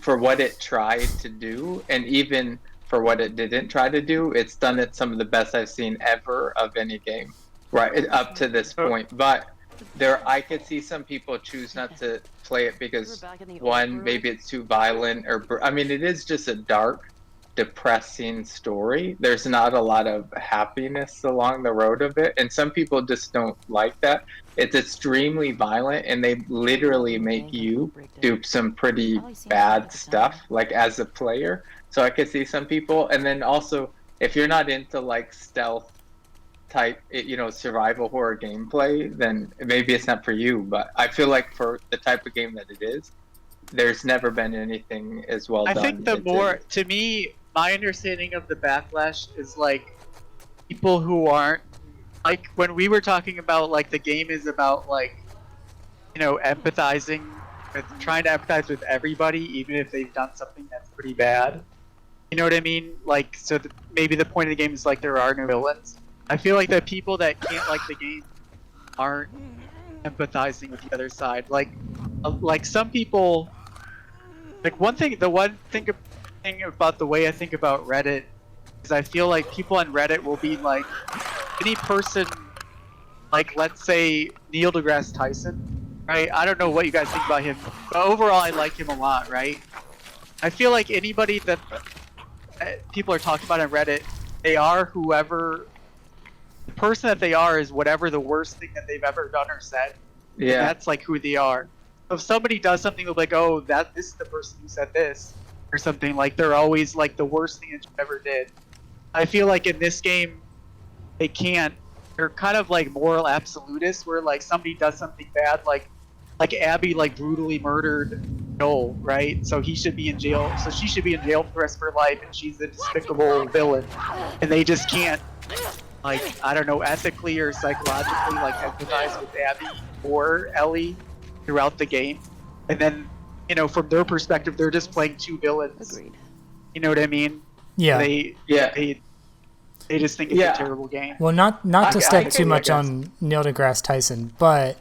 for what it tried to do, and even for what it didn't try to do, it's done it some of the best I've seen ever of any game, right up to this point. But I could see some people choose not to play it because one, maybe it's too violent, or I mean, it is just a dark, depressing story. There's not a lot of happiness along the road of it, and some people just don't like that. It's extremely violent, and they literally make you do some pretty bad stuff, like as a player. So I could see some people, and then also if you're not into like stealth type, survival horror gameplay, then maybe it's not for you. But I feel like for the type of game that it is, there's never been anything as well done. I think to me, my understanding of the backlash is like people who aren't, like when we were talking about like the game is about like, empathizing with, trying to empathize with everybody, even if they've done something that's pretty bad. You know what I mean? Like, so maybe the point of the game is like there are no villains. I feel like the people that can't like the game aren't empathizing with the other side. Like some people, like the one thing about the way I think about Reddit is I feel like people on Reddit will be like, any person, like let's say Neil deGrasse Tyson, right? I don't know what you guys think about him, but overall I like him a lot, right? I feel like anybody that people are talking about on Reddit, they are whoever, the person that they are is whatever the worst thing that they've ever done or said. Yeah. And that's like who they are. So if somebody does something, they'll be like, oh, this is the person who said this, or something. Like they're always like the worst thing that you ever did. I feel like in this game, they can't. They're kind of like moral absolutists, where like somebody does something bad, like Abby like brutally murdered Joel, right? So he should be in jail. So she should be in jail for the rest of her life, and she's a despicable villain. And they just can't, like, I don't know, ethically or psychologically, like empathize with Abby or Ellie throughout the game. And then, from their perspective, they're just playing two villains. Agreed. You know what I mean? Yeah. They just think it's a terrible game. Well, not to step too much guess. on Neil deGrasse Tyson, but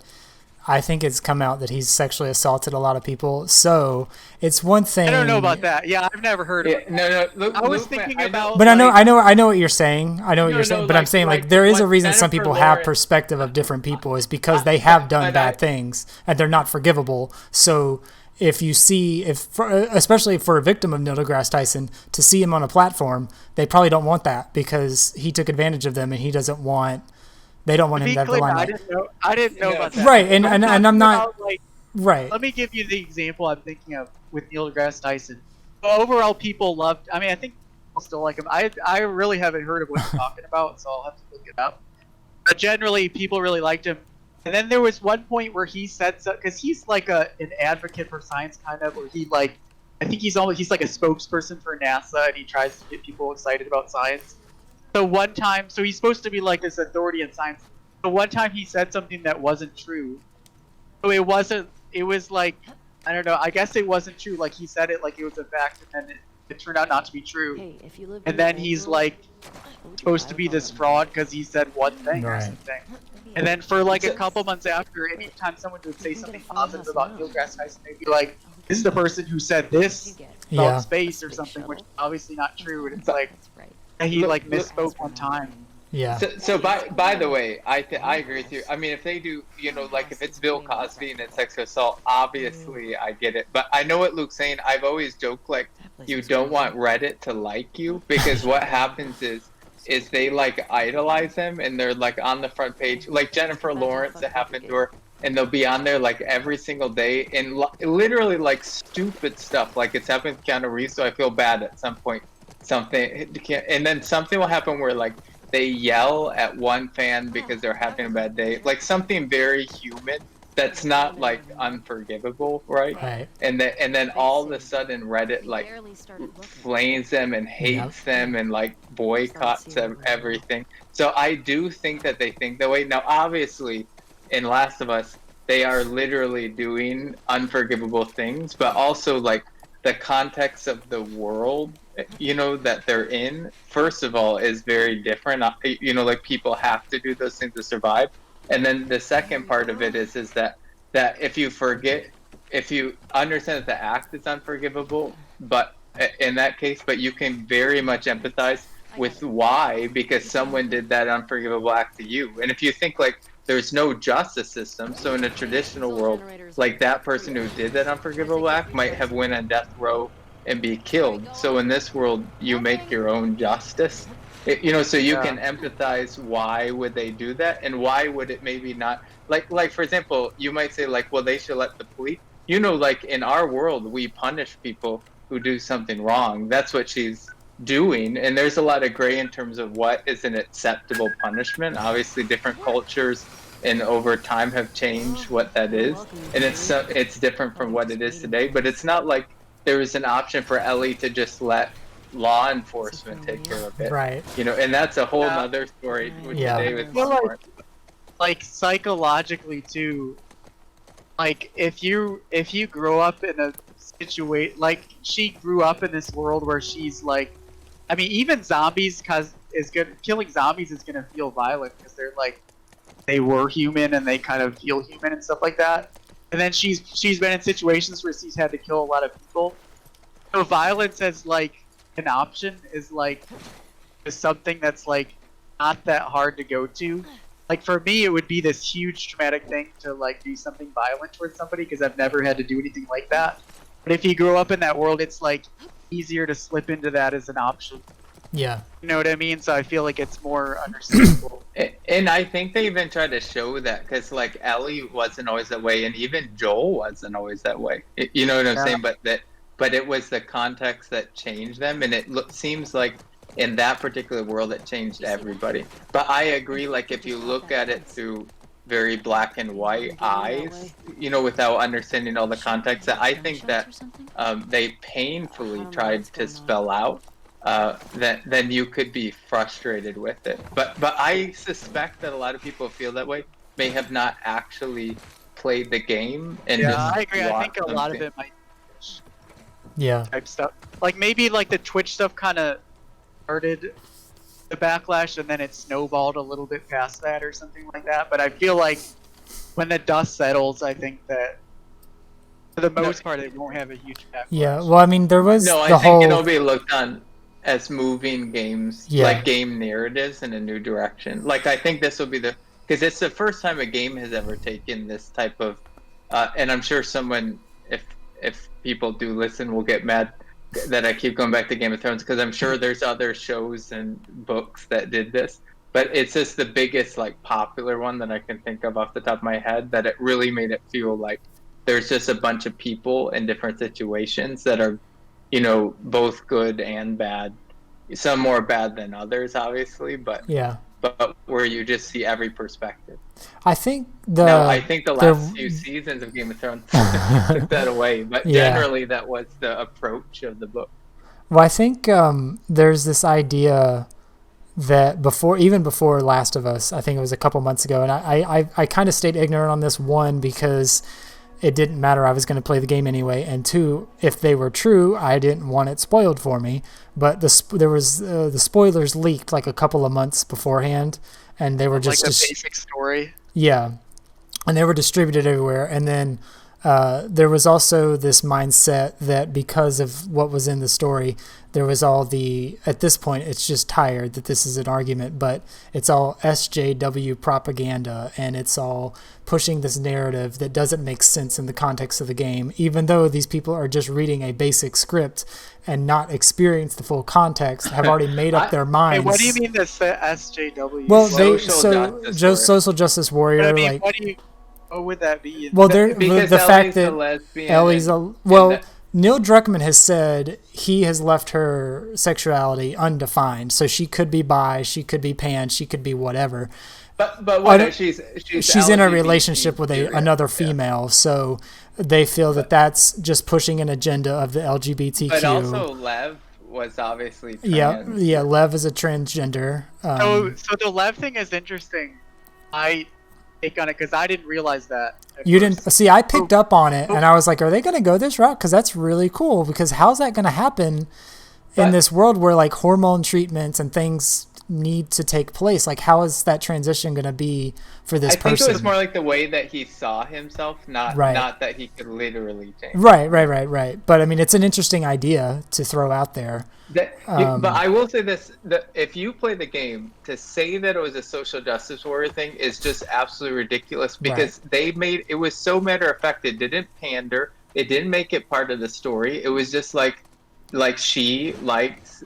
I think it's come out that he's sexually assaulted a lot of people. So it's one thing. I don't know about that. Yeah, I've never heard of it. No. I was thinking about. But I know what you're saying. I know what you're saying. But I'm saying like there is a reason some people have perspective of different people is because they have done bad things and they're not forgivable. So if you see, especially for a victim of Neil deGrasse Tyson, to see him on a platform, they probably don't want that because he took advantage of them and he doesn't want. They don't want him to have the limelight. I didn't know about that. Right, and I'm not about, like, right. Let me give you the example I'm thinking of with Neil deGrasse Tyson. Overall, people loved. I mean, I think people still like him. I really haven't heard of what he's talking about, so I'll have to look it up. But generally, people really liked him. And then there was one point where he said, because he's like an advocate for science, kind of, where he like I think he's like a spokesperson for NASA, and he tries to get people excited about science. So one time, so he's supposed to be like this authority in science. So one time he said something that wasn't true. So it wasn't. It was like, I don't know. I guess it wasn't true. Like he said it like it was a fact, and then it turned out not to be true. Hey, if you live And then he's like supposed to be this fraud because he said one thing or Right. something. And then for like a couple months after, anytime someone would say something positive about Neil deGrasse Tyson, they'd be like, "This is the person who said this about Yeah. space or something," which is obviously not true. And it's like he like misspoke one time. Yeah. So by the way, I agree with you. I mean, if they do, you know, like if it's Bill Cosby and it's sexual assault, obviously I get it. But I know what Luke's saying. I've always joked like you don't want Reddit to like you because what happens is they like idolize them and they're like on the front page, like Jennifer Lawrence. It happened to her, and they'll be on there like every single day and literally like stupid stuff. Like it's happened to Keanu Reeves, so I feel bad at some point. And then something will happen where like they yell at one fan because they're having a bad day, like something very human that's not like unforgivable, right? Right. And then all of a sudden Reddit like flames them and hates them and like boycotts everything. So I do think that they think that way. Now obviously in Last of Us they are literally doing unforgivable things, but also like the context of the world, you know, that they're in, first of all, is very different. You know, like people have to do those things to survive. And then the second part of it is that if you understand that the act is unforgivable, but in that case, but you can very much empathize with why, because someone did that unforgivable act to you. And if you think like there's no justice system, so in a traditional world, like that person who did that unforgivable act might have went on death row and be killed. So in this world, you make your own justice. You know, so you can empathize why would they do that, and why would it maybe not, like for example, you might say like, well, they should let the police, you know, like in our world we punish people who do something wrong. That's what she's doing, and there's a lot of gray in terms of what is an acceptable punishment. Obviously different cultures and over time have changed what that is, and it's different from what it is today. But it's not like there was an option for Ellie to just let law enforcement take care of it, Right. you know, and that's a whole nother story which David Like psychologically too, like if you grow up in a situation, like she grew up in this world where she's like, I mean, even zombies killing zombies is gonna feel violent because they're like, they were human and they kind of feel human and stuff like that. And then she's been in situations where she's had to kill a lot of people. So violence as like an option is something that's like not that hard to go to. Like for me, it would be this huge traumatic thing to like do something violent towards somebody because I've never had to do anything like that. But if you grow up in that world, it's like easier to slip into that as an option. Yeah. You know what I mean? So I feel like it's more understandable. And I think they even tried to show that because like Ellie wasn't always that way, and even Joel wasn't always that way. You know what I'm saying? But it was the context that changed them, and it seems like in that particular world it changed everybody. But I agree, like if you look at it through very black and white eyes, you know, without understanding all the context, that I think that they painfully tried to spell out, then you could be frustrated with it. But I suspect that a lot of people feel that way, may have not actually played the game and just I agree. I think a watched lot of something. it might Yeah. type stuff. Like maybe like the Twitch stuff kind of started the backlash and then it snowballed a little bit past that or something like that. But I feel like when the dust settles, I think that for the most part it won't have a huge backlash. Yeah. Well, I mean, there was No, I the think whole. it'll be looked on as moving games, Yeah. like game narratives in a new direction. Like I think this will be because it's the first time a game has ever taken this type of, and I'm sure someone, if people do listen, will get mad that I keep going back to Game of Thrones, because I'm sure there's other shows and books that did this, but it's just the biggest like popular one that I can think of off the top of my head, that it really made it feel like there's just a bunch of people in different situations that are, you know, both good and bad. Some more bad than others, obviously, but Yeah. but where you just see every perspective. I think I think the last few seasons of Game of Thrones took that away, but Yeah. generally that was the approach of the book. Well, I think there's this idea that even before Last of Us, I think it was a couple months ago, and I kind of stayed ignorant on this, one, because it didn't matter, I was going to play the game anyway, and two, if they were true, I didn't want it spoiled for me. But the spoilers leaked like a couple of months beforehand, and they were just like the basic story. Yeah, and they were distributed everywhere. And then there was also this mindset that because of what was in the story, there was all at this point, it's just tired that this is an argument, but it's all SJW propaganda, and it's all pushing this narrative that doesn't make sense in the context of the game, even though these people are just reading a basic script and not experience the full context, have already made up their minds. Hey, what do you mean this SJW? Well, social justice warrior, I mean, like, what would that be? well, Because the fact Ellie's that a lesbian Ellie's and Neil Druckmann has said he has left her sexuality undefined, so she could be bi, she could be pan, she could be whatever. But what if she's in a LGBT relationship with another female, so they feel that that's just pushing an agenda of the LGBTQ. But also Lev was obviously trans. Yeah, Lev is a transgender. So the Lev thing is interesting. I take on it because I didn't realize that. You didn't see. I picked up on it, and I was like, "Are they going to go this route? Because that's really cool. Because how's that going to happen in this world where like hormone treatments and things need to take place? Like, how is that transition going to be for this person?" I think it was more like the way that he saw himself, not that he could literally change. Right. But I mean, it's an interesting idea to throw out there. But I will say this: if you play the game, to say that it was a social justice warrior thing is just absolutely ridiculous, because they made it was so matter of fact. It didn't pander. It didn't make it part of the story. It was just like she liked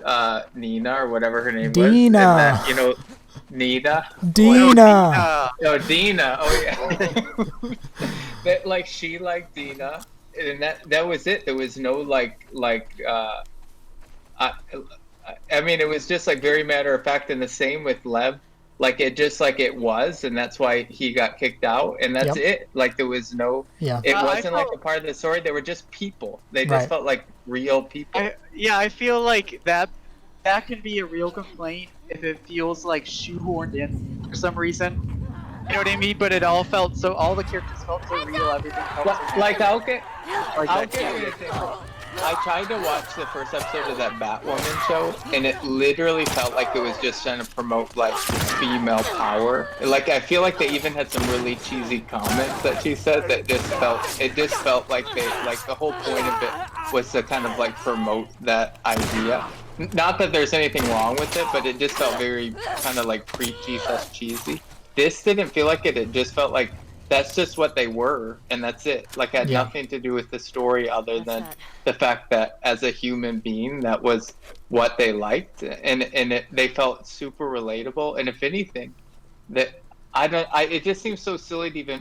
Nina or whatever her name was. Dina. And that, Nina. Dina. Oh, Dina. Oh yeah. That, she liked Dina, and that was it. There was no I mean, it was just very matter of fact, and the same with Lev. It just it was, and that's why he got kicked out, and that's it. There was no. Yeah. It wasn't a part of the story. They were just people. They just felt like real people. I feel like that can be a real complaint if it feels shoehorned in for some reason. You know what I mean? But it all felt so. All the characters felt so real. Everything felt so real. I'll get you an example. I tried to watch the first episode of that Batwoman show, and it literally felt like it was just trying to promote female power. I feel like they even had some really cheesy comments that she said that just felt like the whole point of it was to kind of promote that idea. Not that there's anything wrong with it, but it just felt very kind of preachy / cheesy. This didn't feel like it. It just felt like that's just what they were, and that's it. It had nothing to do with the story other than the fact that as a human being, that was what they liked, and they felt super relatable. And if anything, it just seems so silly to even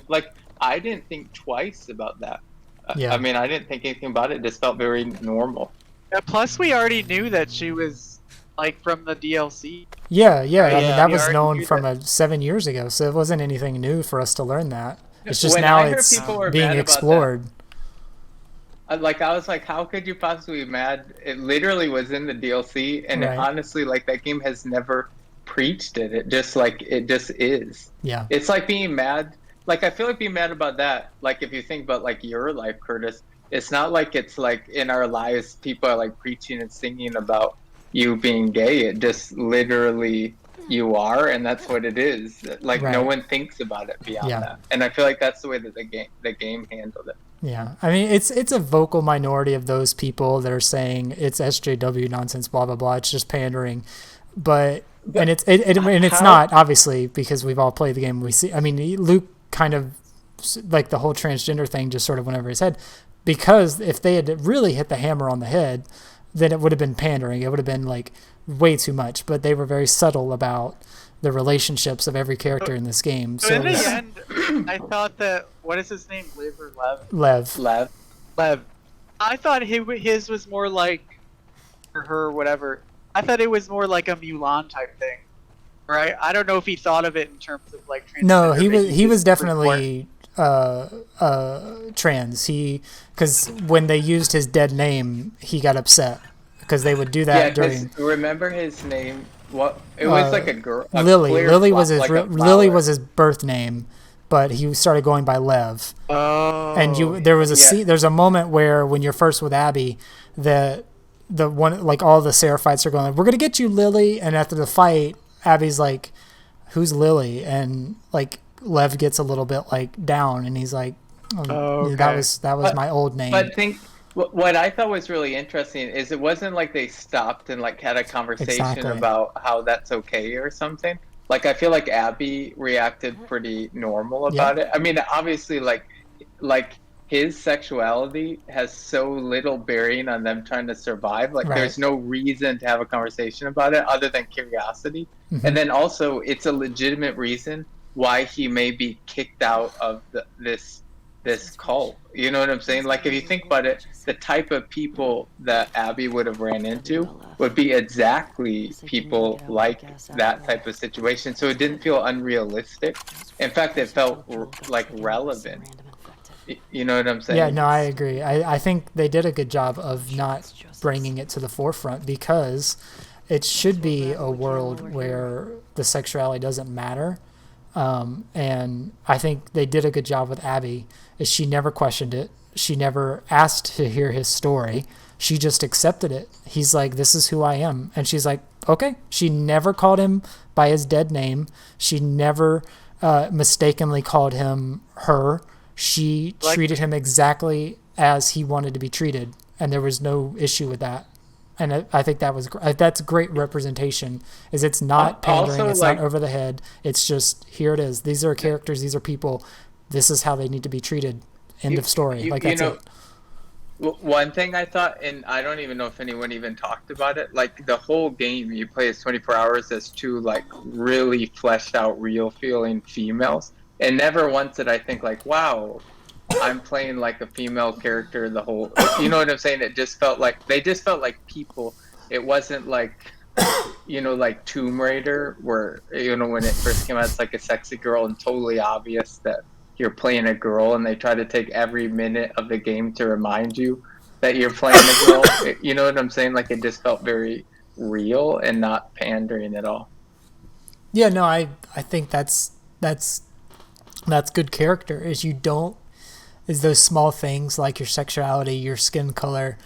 I didn't think twice about that. I mean, I didn't think anything about it. It just felt very normal. Plus, we already knew that she was from the DLC. Yeah. I mean, that was known from 7 years ago, so it wasn't anything new for us to learn that. It's just now it's being explored. I was like, how could you possibly be mad? It literally was in the DLC, and it honestly, that game has never preached it. It just it just is. Yeah. It's being mad. I feel like being mad about that. If you think about your life, Curtis, it's not it's in our lives people are preaching and singing about you being gay. It just literally you are, and that's what it is. No one thinks about it beyond that, and I feel like that's the way that the game handled it. Yeah, I mean, it's a vocal minority of those people that are saying it's SJW nonsense, blah blah blah. It's just pandering, but it's not, obviously, because we've all played the game. We see. I mean, Luke kind of the whole transgender thing just sort of went over his head, because if they had really hit the hammer on the head, then it would have been pandering. It would have been way too much. But they were very subtle about the relationships of every character in this game. So in the end, I thought that, what is his name, Liv or Lev? Lev. I thought his was more or her, whatever. I thought it was more like a Mulan type thing. right? I don't know if he thought of it in terms of like No, transgender, he but was he was just definitely trans. Because when they used his dead name, he got upset because they would do Yeah, that because during remember his name? What it was like a girl. A Lily. clear Lily flo- was his like a Lily flower. was his birth name, but he started going by Lev. Oh. And there was a Yeah. there's a moment where when you're first with Abby, the one like all the Seraphites are going like, we're gonna get you, Lily, and after the fight, Abby's like, who's Lily? And like Lev gets a little bit like down, and he's like, Okay. that was But- my old name. But think what I thought was really interesting is it wasn't like they stopped and like had a conversation Exactly. about how that's okay or something. Like I feel like Abby reacted pretty normal about it. I mean, obviously, like his sexuality has so little bearing on them trying to survive. Like Right. there's no reason to have a conversation about it other than curiosity. Mhm. And then also, it's a legitimate reason why he may be kicked out of this cult. You know what I'm saying? Like if you think about it, the type of people that Abby would have ran into would be exactly people like that type of situation. So it didn't feel unrealistic. In fact, it felt like relevant. You know what I'm saying? Yeah, no, I agree. I think they did a good job of not bringing it to the forefront because it should be a world where the sexuality doesn't matter. And I think they did a good job with Abby. Is she never questioned it. She never asked to hear his story. She just accepted it. He's like, this is who I am. And she's like, okay. She never called him by his dead name. She never mistakenly called him her. She treated him exactly as he wanted to be treated. And there was no issue with that. And I think that's great representation. Is it's not pandering, Also, it's like- not over the head. It's just here it is. These are characters. These are people. This is how they need to be treated. End of story. Like that's it. One thing I thought, and I don't even know if anyone even talked about it, like the whole game you play is 24 hours as two like really fleshed out, real feeling females, and never once did I think like, wow, I'm playing like a female character the whole. You know what I'm saying? It just felt like they just felt like people. It wasn't like, like Tomb Raider, where when it first came out, it's like a sexy girl and totally obvious that you're playing a girl, and they try to take every minute of the game to remind you that you're playing a girl. You know what I'm saying? Like it just felt very real and not pandering at all. Yeah, no, I think that's good character. Is those small things like your sexuality, your skin color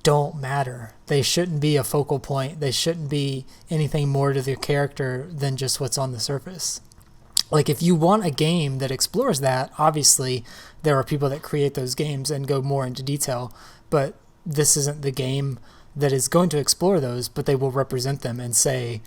don't matter. They shouldn't be a focal point. They shouldn't be anything more to their character than just what's on the surface. Like if you want a game that explores that, obviously there are people that create those games and go more into detail, but this isn't the game that is going to explore those, but they will represent them and say,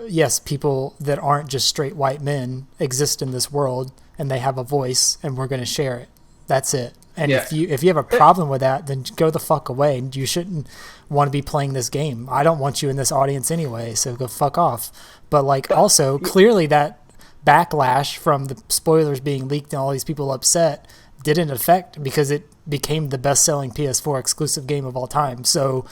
yes, people that aren't just straight white men exist in this world and they have a voice and we're going to share it. That's it. And Yeah. if you have a problem with that, then go the fuck away. And you shouldn't want to be playing this game. I don't want you in this audience anyway, so go fuck off. But also clearly that backlash from the spoilers being leaked and all these people upset didn't affect because it became the best-selling PS4 exclusive game of all time. So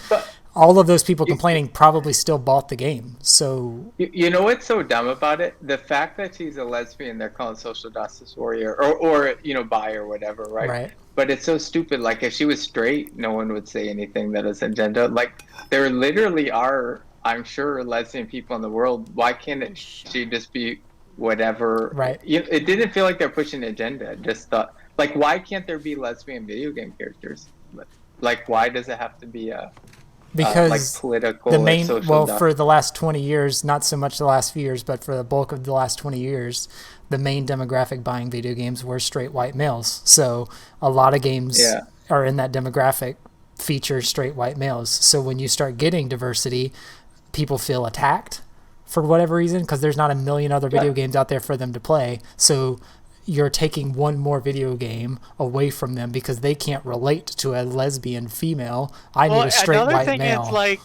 all of those people complaining probably still bought the game. So You know what's so dumb about it? The fact that she's a lesbian, they're calling social justice warrior or bi or whatever, right? Right. But it's so stupid. Like if she was straight, no one would say anything that is agenda. Like there literally are, I'm sure, lesbian people in the world. Why can't she just be whatever? Right. It didn't feel like they're pushing an agenda. It just thought, like, why can't there be lesbian video game characters? Like, why does it have to be a because like political the or main social for the last 20 years, not so much the last few years, but for the bulk of the last 20 years, the main demographic buying video games were straight white males. So a lot of games are in that demographic feature straight white males. So when you start getting diversity, people feel attacked for whatever reason because there's not a million other video games out there for them to play. So you're taking one more video game away from them because they can't relate to a lesbian female. I need a straight another white thing male. is like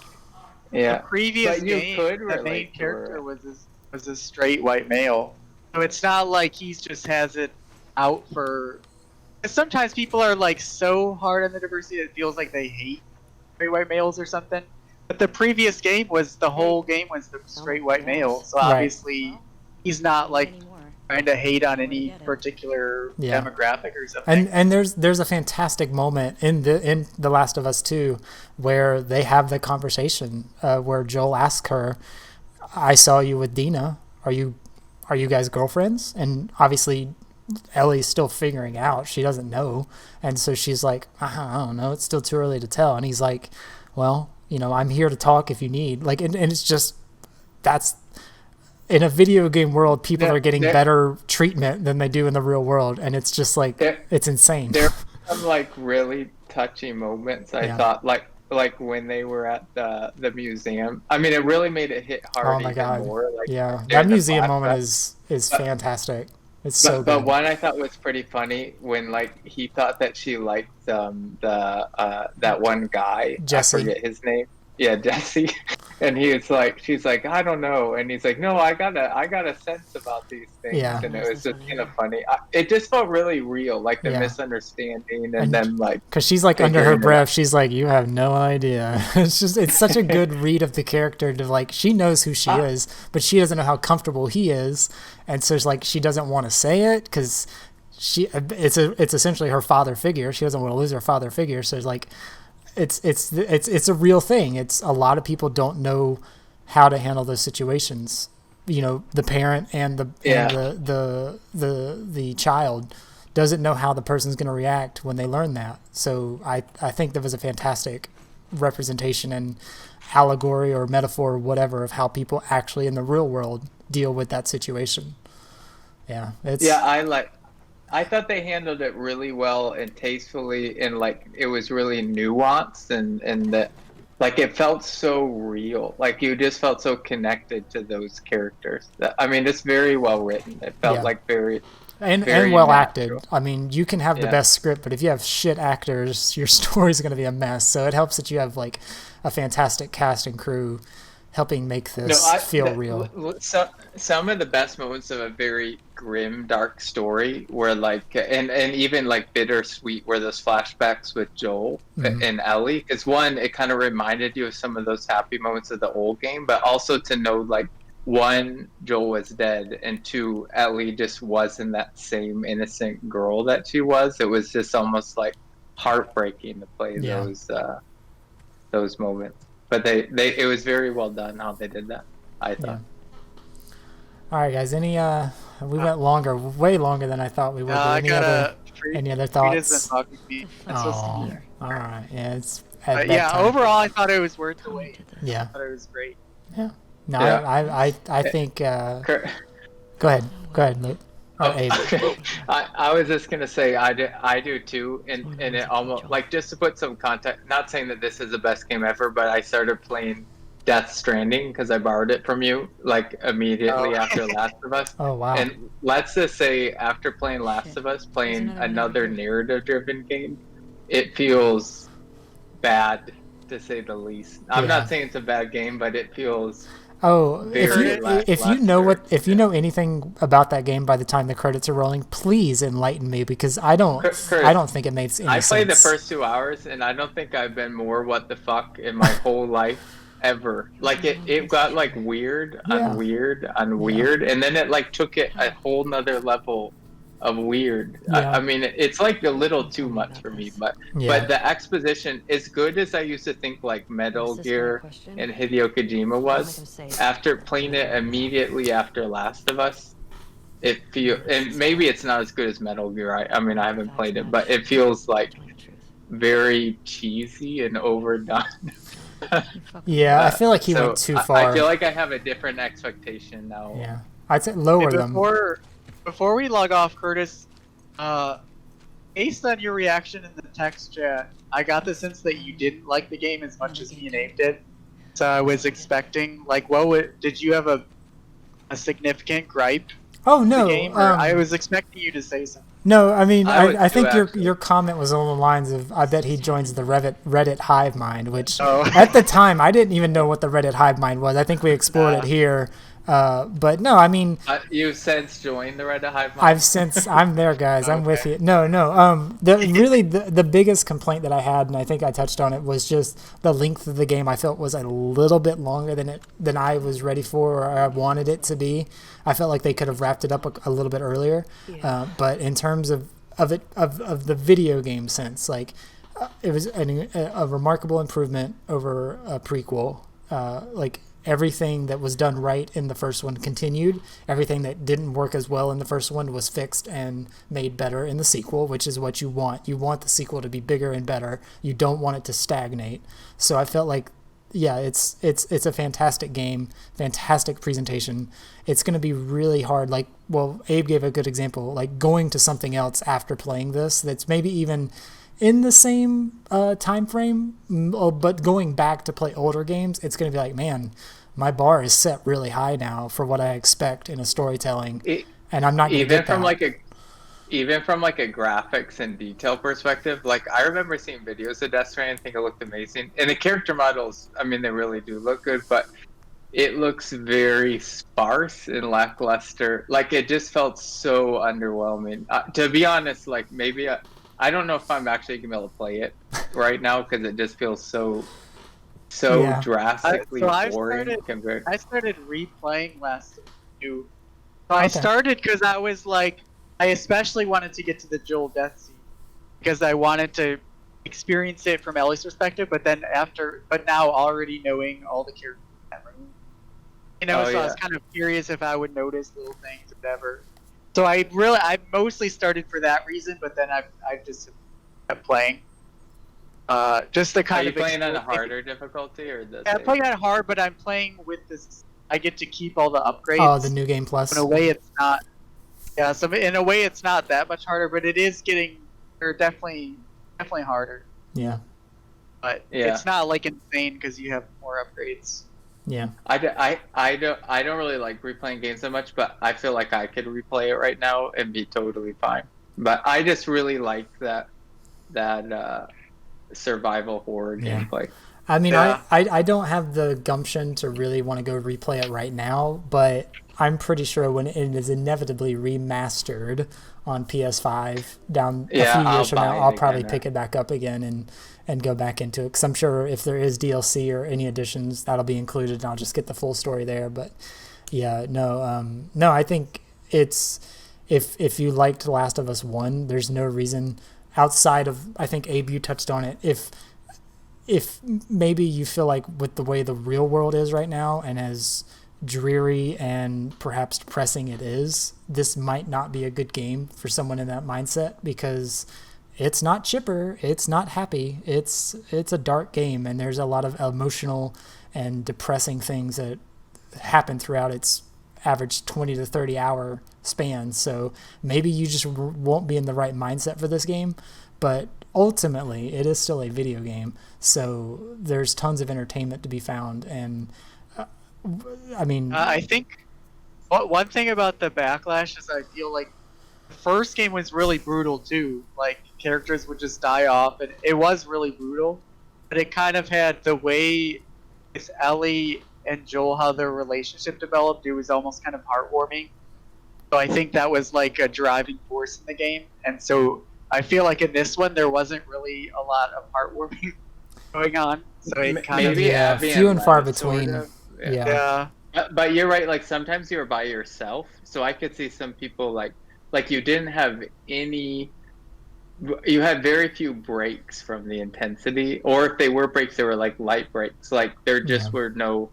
Yeah. the previous But you game, could the main relate to character her. was a straight white male. So it's not like he's just has it out for. 'Cause sometimes people are like so hard on the diversity that it feels like they hate straight white males or something. But the previous game was the whole game was the straight white male, so Right. obviously he's not like trying to hate on any particular Yeah. demographic or something. And there's a fantastic moment in the Last of Us 2 where they have the conversation where Joel asks her, "I saw you with Dina. Are you guys girlfriends?" And obviously Ellie's still figuring out. She doesn't know. And so she's like, I don't know. It's still too early to tell. And he's like, well, I'm here to talk if you need. Like, and it's just, that's, in a video game world, people are getting better treatment than they do in the real world. And it's just like, it's insane. There were some like really touchy moments. I thought like when they were at the museum. I mean, it really made it hit hard Oh my even God. more. Like, Yeah. during That the museum moment flashback. is fantastic. It's so But good. one I thought was pretty funny when like he thought that she liked that one guy. Jesse. I forget his name. Yeah, Jesse. And she's like, I don't know. And he's like, no, I got a sense about these things. Yeah. And it was just kind of funny. It just felt really real, like the Yeah. misunderstanding, and And- then like Because she's like under her figuring it breath, she's like, "You have no idea." It's such a good read of the character to like, she knows who she is, but she doesn't know how comfortable he is, and so it's like she doesn't want to say it because it's essentially her father figure. She doesn't want to lose her father figure, so it's like, it's a real thing. It's a lot of people don't know how to handle those situations. The parent and the child doesn't know how the person's going to react when they learn that. So I think there was a fantastic representation and allegory or metaphor or whatever of how people actually in the real world deal with that situation. Yeah, I thought they handled it really well and tastefully, and like it was really nuanced, and that like it felt so real. Like you just felt so connected to those characters. I mean, it's very well written. It felt like very and very well natural. acted. I mean, you can have the best script, but if you have shit actors, your story's going to be a mess. So it helps that you have like a fantastic cast and crew helping make this feel real. Some of the best moments of a very grim, dark story were like, and even like bittersweet, were those flashbacks with Joel and Ellie. Because one, it kind of reminded you of some of those happy moments of the old game, but also to know like, one, Joel was dead, and two, Ellie just wasn't that same innocent girl that she was. It was just almost like heartbreaking to play those moments. But it was very well done how they did that, I thought. All right, guys. We went longer, way longer than I thought we would. Any other thoughts? All right. Yeah, it's overall, I thought it was worth the wait. Yeah. I thought it was great. Yeah. No, I think. Go ahead, Luke. Okay. I was just gonna say I do too, and it almost like, just to put some context. Not saying that this is the best game ever, but I started playing Death Stranding because I borrowed it from you like immediately after Last of Us. Oh wow! And let's just say after playing Last of Us, playing another narrative-driven game, it feels bad to say the least. I'm not saying it's a bad game, but it feels. Oh, if you know anything about that game by the time the credits are rolling, please enlighten me, because I don't think it makes any sense. I played the first 2 hours, and I don't think I've been more what the fuck in my whole life ever. Like it got like weird on weird on weird, and then it like took it a whole nother level of weird. I mean, it's like a little too much for me, but the exposition, as good as I used to think like Metal Gear and Hideo Kojima was, after playing it immediately after Last of Us, it feels, and maybe it's not as good as Metal Gear. I mean, I haven't played it, but it feels like very cheesy and overdone. Yeah, I feel like he went too far. I feel like I have a different expectation now. Yeah, I'd say lower them. Before we log off, Curtis, based on your reaction in the text chat, I got the sense that you didn't like the game as much as me and Abe did. So I was expecting, like, did you have a significant gripe? Oh no! The game? I was expecting you to say something. No, I mean, I think actually. your comment was along the lines of, I bet he joins the Reddit hive mind, which at the time I didn't even know what the Reddit hive mind was. I think we explored it here But no, I mean, You've since joined the Red Dead Hive Mind? I'm there, guys. I'm with you. No. The biggest complaint that I had, and I think I touched on it, was just the length of the game. I felt was a little bit longer than I was ready for or I wanted it to be. I felt like they could have wrapped it up a little bit earlier. Yeah. But in terms of the video game sense, like it was a remarkable improvement over a prequel. Like everything that was done right in the first one continued. Everything that didn't work as well in the first one was fixed and made better in the sequel, which is what you want. You want the sequel to be bigger and better. You don't want it to stagnate. So I felt like, yeah, it's a fantastic game, fantastic presentation. It's going to be really hard. Like, well, Abe gave a good example, like going to something else after playing this that's maybe even in the same time frame, but going back to play older games, it's going to be like, man, my bar is set really high now for what I expect in a storytelling, and I'm not going to get that. Even from like a graphics and detail perspective, like I remember seeing videos of Death Stranding, I think it looked amazing, and the character models, I mean, they really do look good, but it looks very sparse and lackluster. Like it just felt so underwhelming. To be honest, like maybe I don't know if I'm actually gonna be able to play it right now because it just feels so drastically boring compared. I started replaying last two. So I started because I was like, I especially wanted to get to the Joel death scene because I wanted to experience it from Ellie's perspective. But now already knowing all the characters in that room, so I was kind of curious if I would notice little things or whatever. So I mostly started for that reason, but then I've just kept playing. Just the kind of. Are you playing on a harder difficulty or the? Yeah, I'm playing on hard, but I'm playing with this. I get to keep all the upgrades. Oh, the New Game Plus. In a way, it's not. Yeah, so in a way, it's not that much harder, but it is getting. They're definitely harder. Yeah. But it's not like insane because you have more upgrades. Yeah. I don't really like replaying games so much, but I feel like I could replay it right now and be totally fine. But I just really like that survival horror gameplay. I mean, I don't have the gumption to really want to go replay it right now, but I'm pretty sure when it is inevitably remastered on PS5 down a few years from now, I'll probably pick it back up again and go back into it. Because I'm sure if there is DLC or any additions, that'll be included, and I'll just get the full story there. But yeah, no, I think it's if you liked The Last of Us 1, there's no reason outside of, I think Abe, you touched on it. If maybe you feel like with the way the real world is right now and as dreary and perhaps depressing it is, this might not be a good game for someone in that mindset because it's not chipper, it's not happy, it's a dark game, and there's a lot of emotional and depressing things that happen throughout its average 20 to 30 hour span. So maybe you just won't be in the right mindset for this game, but ultimately it is still a video game, so there's tons of entertainment to be found. And I mean, I think one thing about the backlash is I feel like the first game was really brutal too. Like characters would just die off, and it was really brutal. But it kind of had the way with Ellie and Joel, how their relationship developed. It was almost kind of heartwarming. So I think that was like a driving force in the game. And so I feel like in this one there wasn't really a lot of heartwarming going on. So it kind of few and far between. Sort of. Yeah. But you're right. Like sometimes you're by yourself, so I could see some people like you didn't have any. You had very few breaks from the intensity, or if they were breaks, they were like light breaks. Like there just were no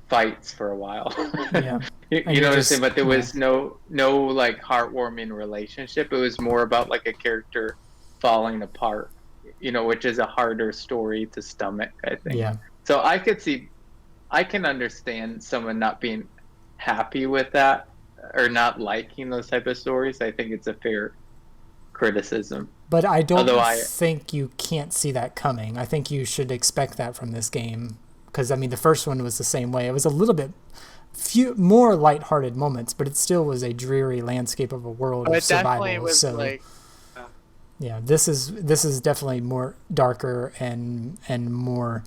fights for a while. Yeah. you know what I'm saying? But there was no like heartwarming relationship. It was more about like a character falling apart, which is a harder story to stomach, I think. Yeah. So I can understand someone not being happy with that or not liking those type of stories. I think it's a fair criticism. But I don't think you can't see that coming. I think you should expect that from this game. Because, I mean, the first one was the same way. It was a little bit more lighthearted moments, but it still was a dreary landscape of a world of survival. This is definitely more darker and more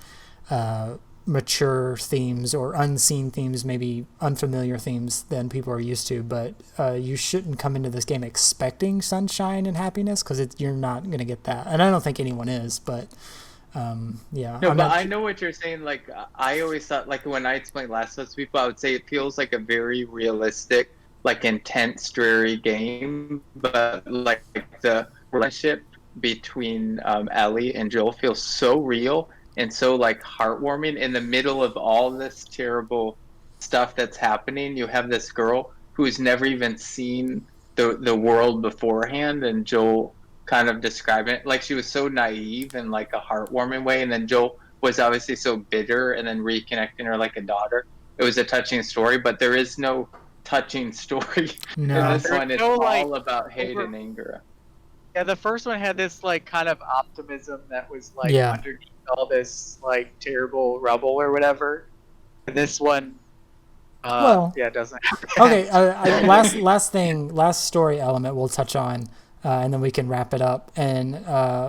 mature themes or unseen themes, maybe unfamiliar themes than people are used to. But you shouldn't come into this game expecting sunshine and happiness, because you're not going to get that. And I don't think anyone is, but yeah. No, I'm but not- I know what you're saying. Like, I always thought, like, when I explained Last of Us to people, I would say it feels like a very realistic, like, intense, dreary game, but, like, the relationship between Ellie and Joel feels so real and so, like, heartwarming. In the middle of all this terrible stuff that's happening, you have this girl who's never even seen the world beforehand, and Joel kind of describing it like she was so naive in like a heartwarming way, and then Joel was obviously so bitter, and then reconnecting her like a daughter. It was a touching story, but there is no touching story No. in this There's one. It's no, like, all about hate and anger. Yeah, the first one had this like kind of optimism that was like Yeah. underneath all this like terrible rubble or whatever. And this one, yeah, it doesn't. Have that. Okay, last story element we'll touch on, and then we can wrap it up. And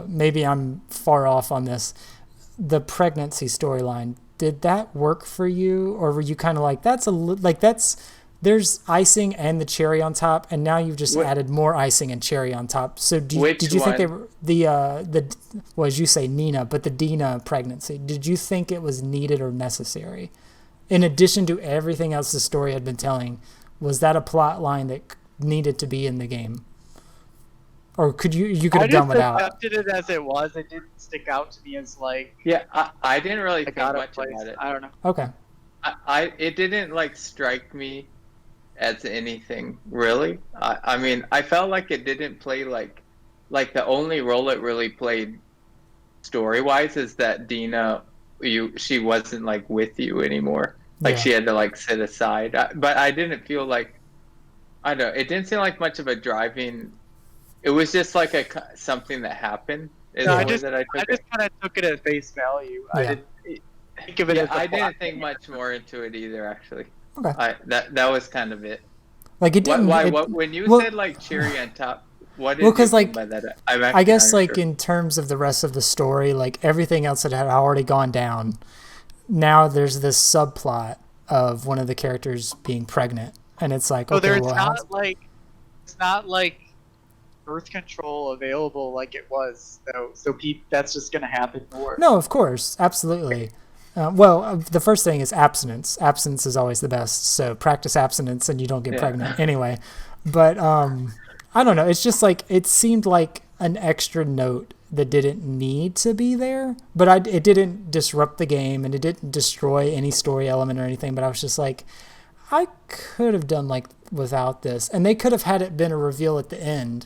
maybe I'm far off on this. The pregnancy storyline, did that work for you, or were you kind of like there's icing and the cherry on top, and now you've just added more icing and cherry on top? So did you think they were the well, as you say, Nina, but the Dina pregnancy? Did you think it was needed or necessary? In addition to everything else the story had been telling, was that a plot line that needed to be in the game? Or could you could have done without? I just accepted it as it was. It didn't stick out to me as like Yeah, I didn't really I think got much a place. about it. I don't know. Okay. It didn't like strike me as anything really. I mean, I felt like it didn't play like the only role it really played story wise is that Dina, she wasn't like with you anymore. Like Yeah. she had to like sit aside. But I didn't feel like, I don't know. It didn't seem like much of a driving. It was just like something that happened. Is No, the I way just that I took it. kind of took it at face value. I Yeah. didn't think of it as a I plot didn't think thing. much more into it either. Actually, Okay. that was kind of it. Like it didn't. What when you well- said like cherry on top? What did Well, you 'cause, mean like, by that? I guess like sure. in terms of the rest of the story, like everything else that had already gone down, now there's this subplot of one of the characters being pregnant, and it's like, So okay, there's well, it's not like birth control available like it was. So that's just gonna happen more. no, of course, absolutely. The first thing is abstinence. Abstinence is always the best. So practice abstinence, and you don't get Yeah. pregnant anyway. But I don't know. It's just like it seemed like an extra note that didn't need to be there, but it didn't disrupt the game, and it didn't destroy any story element or anything. But I was just like, I could have done like without this, and they could have had it been a reveal at the end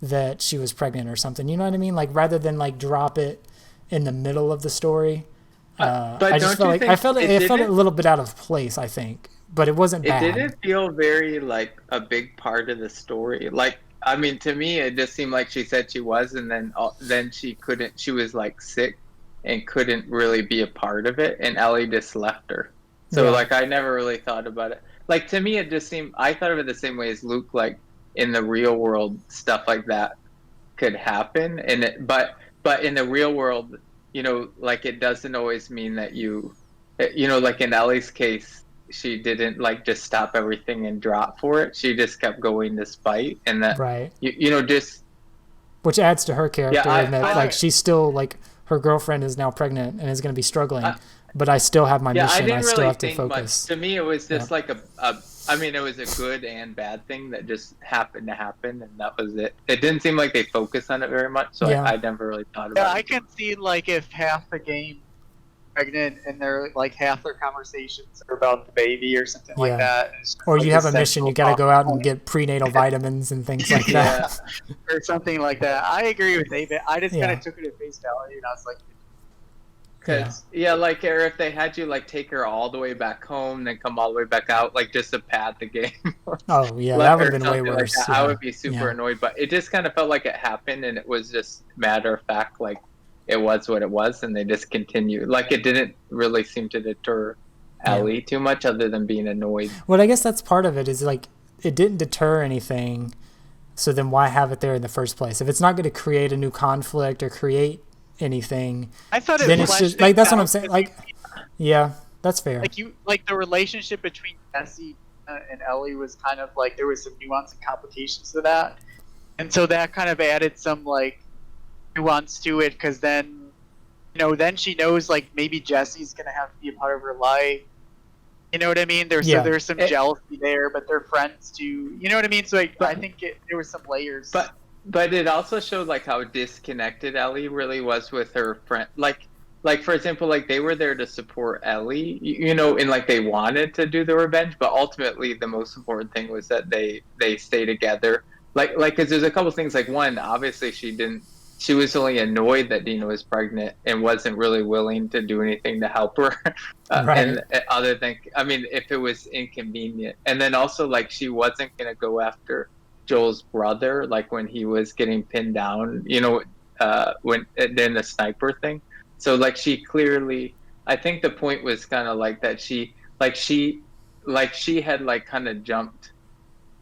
that she was pregnant or something. You know what I mean? Like rather than like drop it in the middle of the story. But I just don't felt you like think it felt a didn't- little bit out of place, I think, but it wasn't It bad. didn't feel very like a big part of the story. Like, I mean, to me, it just seemed like she said she was, and then she couldn't. She was like sick and couldn't really be a part of it, and Ellie just left her. So Yeah. like, I never really thought about it. Like to me, it just seemed. I thought of it the same way as Luke. Like in the real world, stuff like that could happen, but in the real world, you know, like it doesn't always mean that you know, like in Ellie's case, she didn't like just stop everything and drop for it. She just kept going despite, and that Right. you know, just Which adds to her character, I- and that I- like she's still like her girlfriend is now pregnant and is going to be struggling, but I still have my I mission. I didn't still really have to think focus. much. To me, it was just like I mean, it was a good and bad thing that just happened to happen, and that was it. It didn't seem like they focused on it very much, so Yeah. I never really thought Yeah, about I it. can see like if half the game pregnant and they're like half their conversations are about the baby or something Yeah. like that. It's just, Or like, you have a central mission, you got to go out and plot get prenatal vitamins and things like Yeah. that. or something like that. I agree with David. I just Yeah. kind of took it at face value, and I was like, Cause like, or if they had you like take her all the way back home, then come all the way back out, like just to pad the game. Oh yeah, Or that would have been way something like worse. that, yeah. I would be super Yeah. annoyed, but it just kind of felt like it happened, and it was just matter of fact, like it was what it was, and they just continued. Like it didn't really seem to deter Yeah. Ellie too much, other than being annoyed. Well, I guess that's part of it. Is like it didn't deter anything, so then why have it there in the first place? If it's not going to create a new conflict or create anything, I thought it. then it's fleshed just it like that's what out I'm saying. because Like Yeah, that's fair. Like the relationship between Jesse and Ellie was kind of like there was some nuance and complications to that, and so that kind of added some like nuance to it because then then she knows like maybe Jesse's gonna have to be a part of her life. You know what I mean? So Yeah. there's some jealousy there, but they're friends too. You know what I mean? So like, I think there was some layers. But it also showed like how disconnected Ellie really was with her friend. Like for example, like they were there to support Ellie, and like they wanted to do the revenge, but ultimately the most important thing was that they stay together. Like because there's a couple things. Like one, obviously she was only annoyed that Dina was pregnant and wasn't really willing to do anything to help her. Right. And other than, I mean, if it was inconvenient. And then also, like, she wasn't going to go after Joel's brother, like when he was getting pinned down, when then the sniper thing. So, like, she clearly, I think the point was kind of like that she had, like, kind of jumped.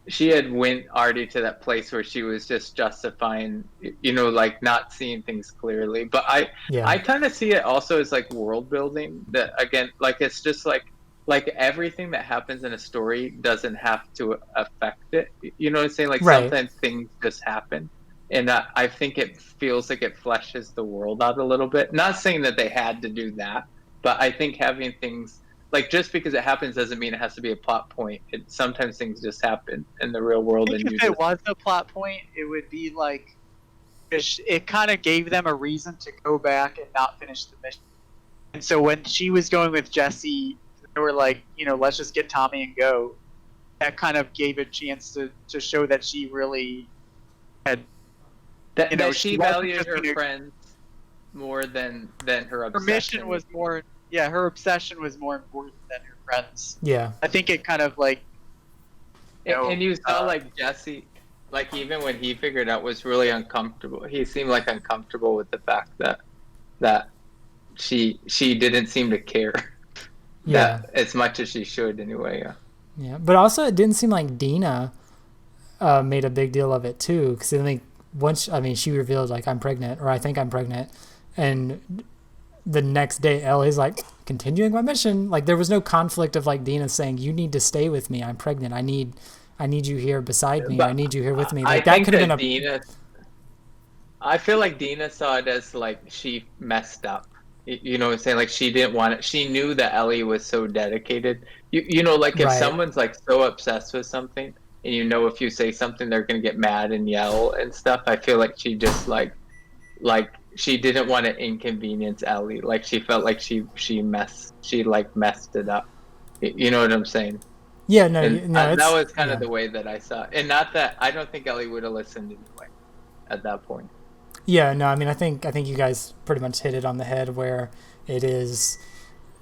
She had went already to that place where she was just justifying, like not seeing things clearly. But I kind of see it also as like world building. That again, like it's just like everything that happens in a story doesn't have to affect it. You know what I'm saying? Like Right. sometimes things just happen, and I think it feels like it fleshes the world out a little bit. Not saying that they had to do that, but I think having things. Like just because it happens doesn't mean it has to be a plot point. Sometimes things just happen in the real world. I think if it was a plot point, it would be like it kind of gave them a reason to go back and not finish the mission. And so when she was going with Jesse, they were like, let's just get Tommy and go. That kind of gave a chance to show that she really had that she valued just her friends more than her obsession. Her mission was more. Yeah, her obsession was more important than her friends. Yeah. I think it kind of like. And you saw like Jesse, like even when he figured out, was really uncomfortable. He seemed like uncomfortable with the fact that she didn't seem to care. Yeah. That as much as she should anyway. Yeah. Yeah, but also it didn't seem like Dina made a big deal of it too, because I think she revealed like I'm pregnant, or I think I'm pregnant, and the next day Ellie's like continuing my mission. Like there was no conflict of like Dina saying you need to stay with me, I'm pregnant, I need you here beside me, I need you here with me. Like that could have been Dina, I feel like Dina saw it as like she messed up. You know what I'm saying? Like she didn't want it. She knew that Ellie was so dedicated. Like if Right. someone's like so obsessed with something, and if you say something they're gonna get mad and yell and stuff. I feel like she just like she didn't want to inconvenience Ellie. Like she felt like she messed it up. You know what I'm saying? Yeah, that was kind of the way that I saw it. And not that I don't think Ellie would have listened anyway at that point. Yeah, no, I mean I think you guys pretty much hit it on the head where it is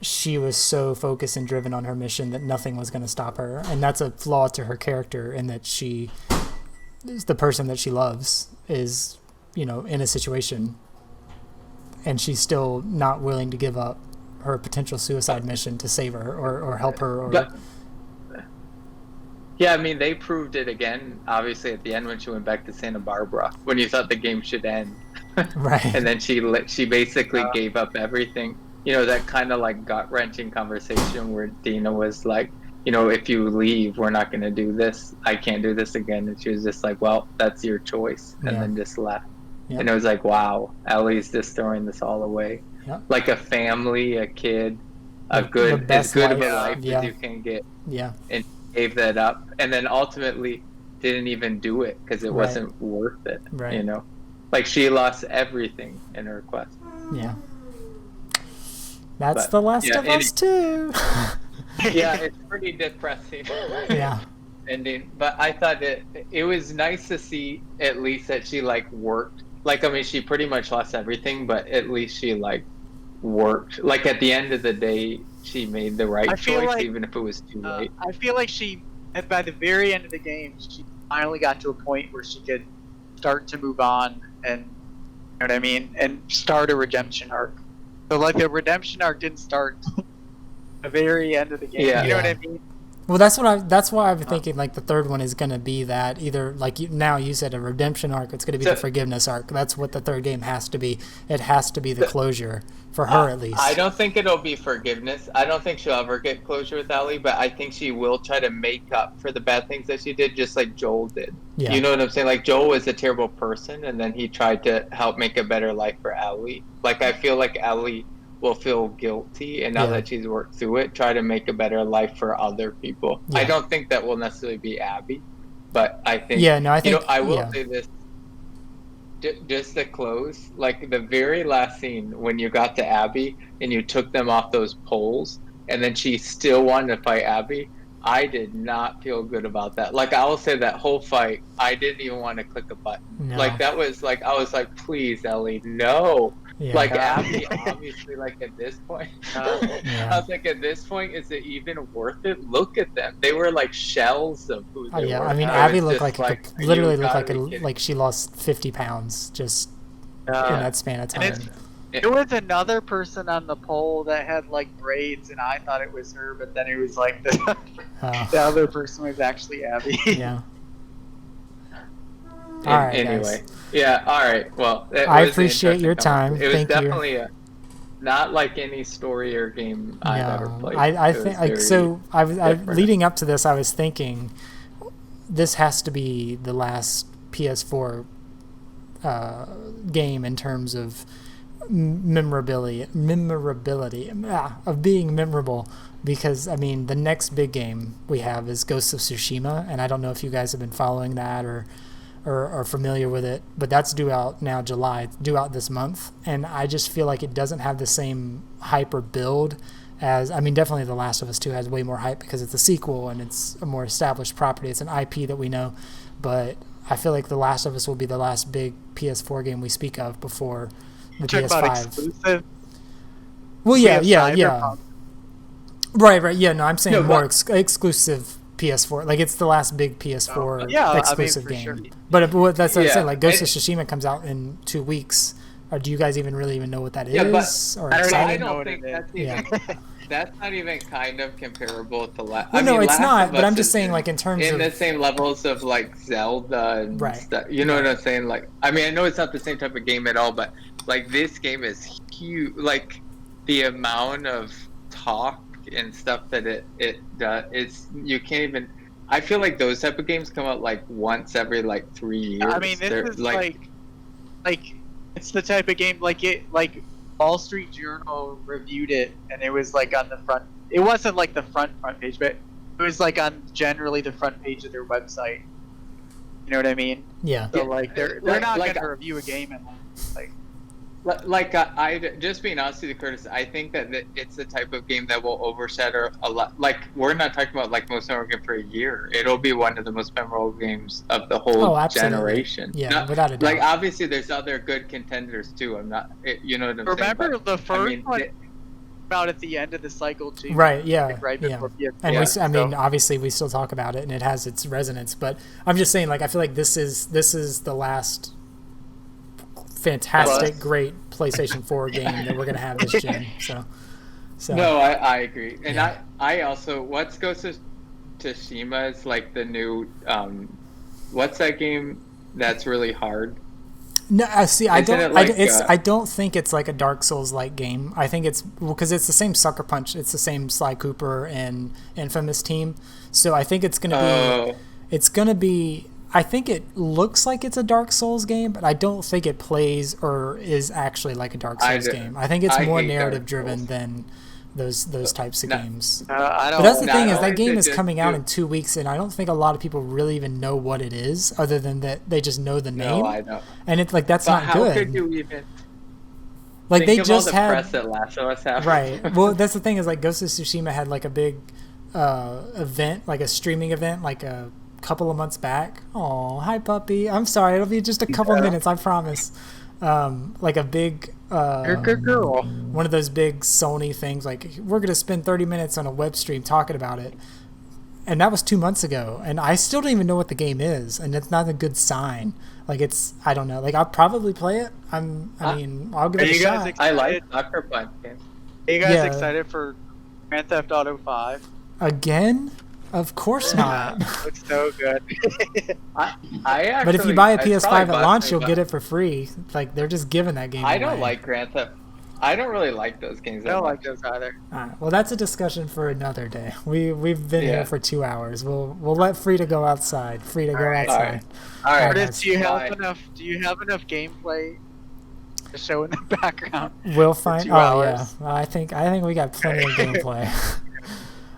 she was so focused and driven on her mission that nothing was going to stop her, and that's a flaw to her character in that she is the person that she loves is, in a situation, and she's still not willing to give up her potential suicide mission to save her or help her. Or yeah, I mean, they proved it again, obviously, at the end when she went back to Santa Barbara, when you thought the game should end. Right. And then she basically gave up everything. That kind of like gut-wrenching conversation where Dina was like, if you leave, we're not going to do this. I can't do this again. And she was just like, well, that's your choice. And then just left. Yep. And it was like, wow, Ellie's just throwing this all away. Yep. Like a family, a kid, as The good best of a life. life Yeah. as you can get. Yeah. And gave that up. And then ultimately didn't even do it because it wasn't worth it. Right. Like she lost everything in her quest. Yeah. That's The Last of Us too. Yeah, it's pretty depressing. Yeah. Ending, but I thought it was nice to see at least that she like worked. Like I mean, she pretty much lost everything, but at least she like worked. Like at the end of the day, she made the right choice, even if it was too late. I feel like by the very end of the game, she finally got to a point where she could start to move on and, you know what I mean, and start a redemption arc. So like the redemption arc didn't start at the very end of the game. Yeah. You know what I mean? Well, that's why I'm thinking like the third one is going to be that either like now you said a redemption arc. It's going to be the forgiveness arc. That's what the third game has to be. It has to be the closure for her at least. I don't think it'll be forgiveness. I don't think she'll ever get closure with Ellie, but I think she will try to make up for the bad things that she did, just like Joel did. Yeah. You know what I'm saying? Like Joel was a terrible person, and then he tried to help make a better life for Ellie. Like I feel like Ellie will feel guilty, and now that she's worked through it, try to make a better life for other people. I don't think that will necessarily be Abby, but I think I think I will say this just to close, like the very last scene when you got to Abby and you took them off those poles and then she still wanted to fight Abby, I did not feel good about that. Like I will say that whole fight, I didn't even want to click a button. No. Like that was like, I was like, please Ellie, no. Yeah. Like Abby, obviously, like at this point, I was like, at this point, is it even worth it? Look at them; they were like shells of who they were. I mean, Abby looked literally looked like she lost 50 pounds just in that span of time. There was another person on the pole that had like braids, and I thought it was her, but then it was like the other person was actually Abby. Yeah. All right, anyway, guys. Yeah. All right. Well, I appreciate your time. It was Thank definitely you. Not like any story or game I've ever played. I think like so. I leading up to this, I was thinking this has to be the last PS4 game in terms of memorability of being memorable, because I mean the next big game we have is Ghost of Tsushima, and I don't know if you guys have been following that or are familiar with it, but that's due out now July. It's due out this month, and I just feel like it doesn't have the same hype or build as, I mean, definitely The Last of Us 2 has way more hype because it's a sequel and it's a more established property. It's an IP that we know, but I feel like The Last of Us will be the last big PS4 game we speak of before the PS5. About exclusive? Well, yeah. Right. Yeah, no, I'm saying more exclusive PS4. Like, it's the last big PS4 exclusive game. Sure. But that's what I'm saying. Like, Ghost of Tsushima comes out in 2 weeks. Or do you guys even really know what that is? But I don't think that's even... That's not even kind of comparable to Well, I mean, no, it's not. But I'm just saying, like, in terms of the same levels of like Zelda and stuff. You know what I'm saying? Like, I mean, I know it's not the same type of game at all, but like this game is huge. Like, the amount of talk and stuff that it does, you can't even. I feel like those type of games come out like once every like 3 years. I mean, this is like it's the type of game like Wall Street Journal reviewed it, and it was like on the front. It wasn't like the front page, but it was like on generally the front page of their website. You know what I mean? Yeah. So like they're not going to review a game and I just being honest with you, Curtis, I think that it's the type of game that will overshadow a lot. Like, we're not talking about like most memorable game for a year. It'll be one of the most memorable games of the whole generation. Yeah, without a doubt. Like, obviously, there's other good contenders too. I'm not, you know what I'm saying? Remember the first one about at the end of the cycle too. Right. Yeah. Like right before PS4. And I mean, obviously, we still talk about it, and it has its resonance. But I'm just saying, like, I feel like this is the last fantastic, great PlayStation 4 game that we're gonna have this gen. So. No, I agree, and I also what's Ghost of Tsushima is like the new what's that game that's really hard? No, see, I don't think it's like a Dark Souls like game. I think it's because it's the same Sucker Punch. It's the same Sly Cooper and Infamous team. So I think it's gonna be. I think it looks like it's a Dark Souls game, but I don't think it plays or is actually like a Dark Souls game. I think it's more narrative driven than those types of games. But that's the thing is that game is coming out in 2 weeks, and I don't think a lot of people really even know what it is, other than that they just know the name. No, I know. And it's like that's not how good. Could you even? Like think they of just all the had press that Last of Us have. Right. Well, that's the thing is like Ghost of Tsushima had like a big event, like a streaming event, like a couple of months back. Oh, hi puppy. I'm sorry, it'll be just a couple minutes, I promise. Like a big you're a good girl. One of those big Sony things, like we're gonna spend 30 minutes on a web stream talking about it, and that was 2 months ago, and I still don't even know what the game is, and it's not a good sign. Like I don't know, like I'll probably play it. I mean I'll give it a shot. I like Sucker Punch games. Are you guys excited for Grand Theft Auto 5 again? Of course not. It's so good. I actually, But if you buy a it's PS5 probably at launch, busted, you'll but get it for free. Like they're just giving that game I away. don't like Grand Theft. I don't really like those games. I That don't like much. those either. Alright, well, that's a discussion for another day. We've been Yeah. here for 2 hours. We'll let Frida go outside. Frida, go Alright. outside. All right. Alright. Curtis, do you have Bye. enough? Do you have enough gameplay to show in the background? We'll find. 2 Oh hours. yeah, I think we got plenty of gameplay.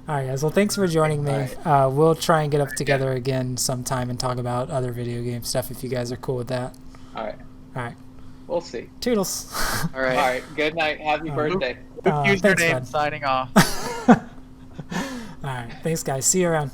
All right, guys. Well, thanks for joining me. We'll try and get up together again sometime and talk about other video game stuff if you guys are cool with that. All right. All right. We'll see. Toodles. All right. All right. Good night. Happy birthday. Username Thanks, bud. signing off. All right. Thanks, guys. See you around.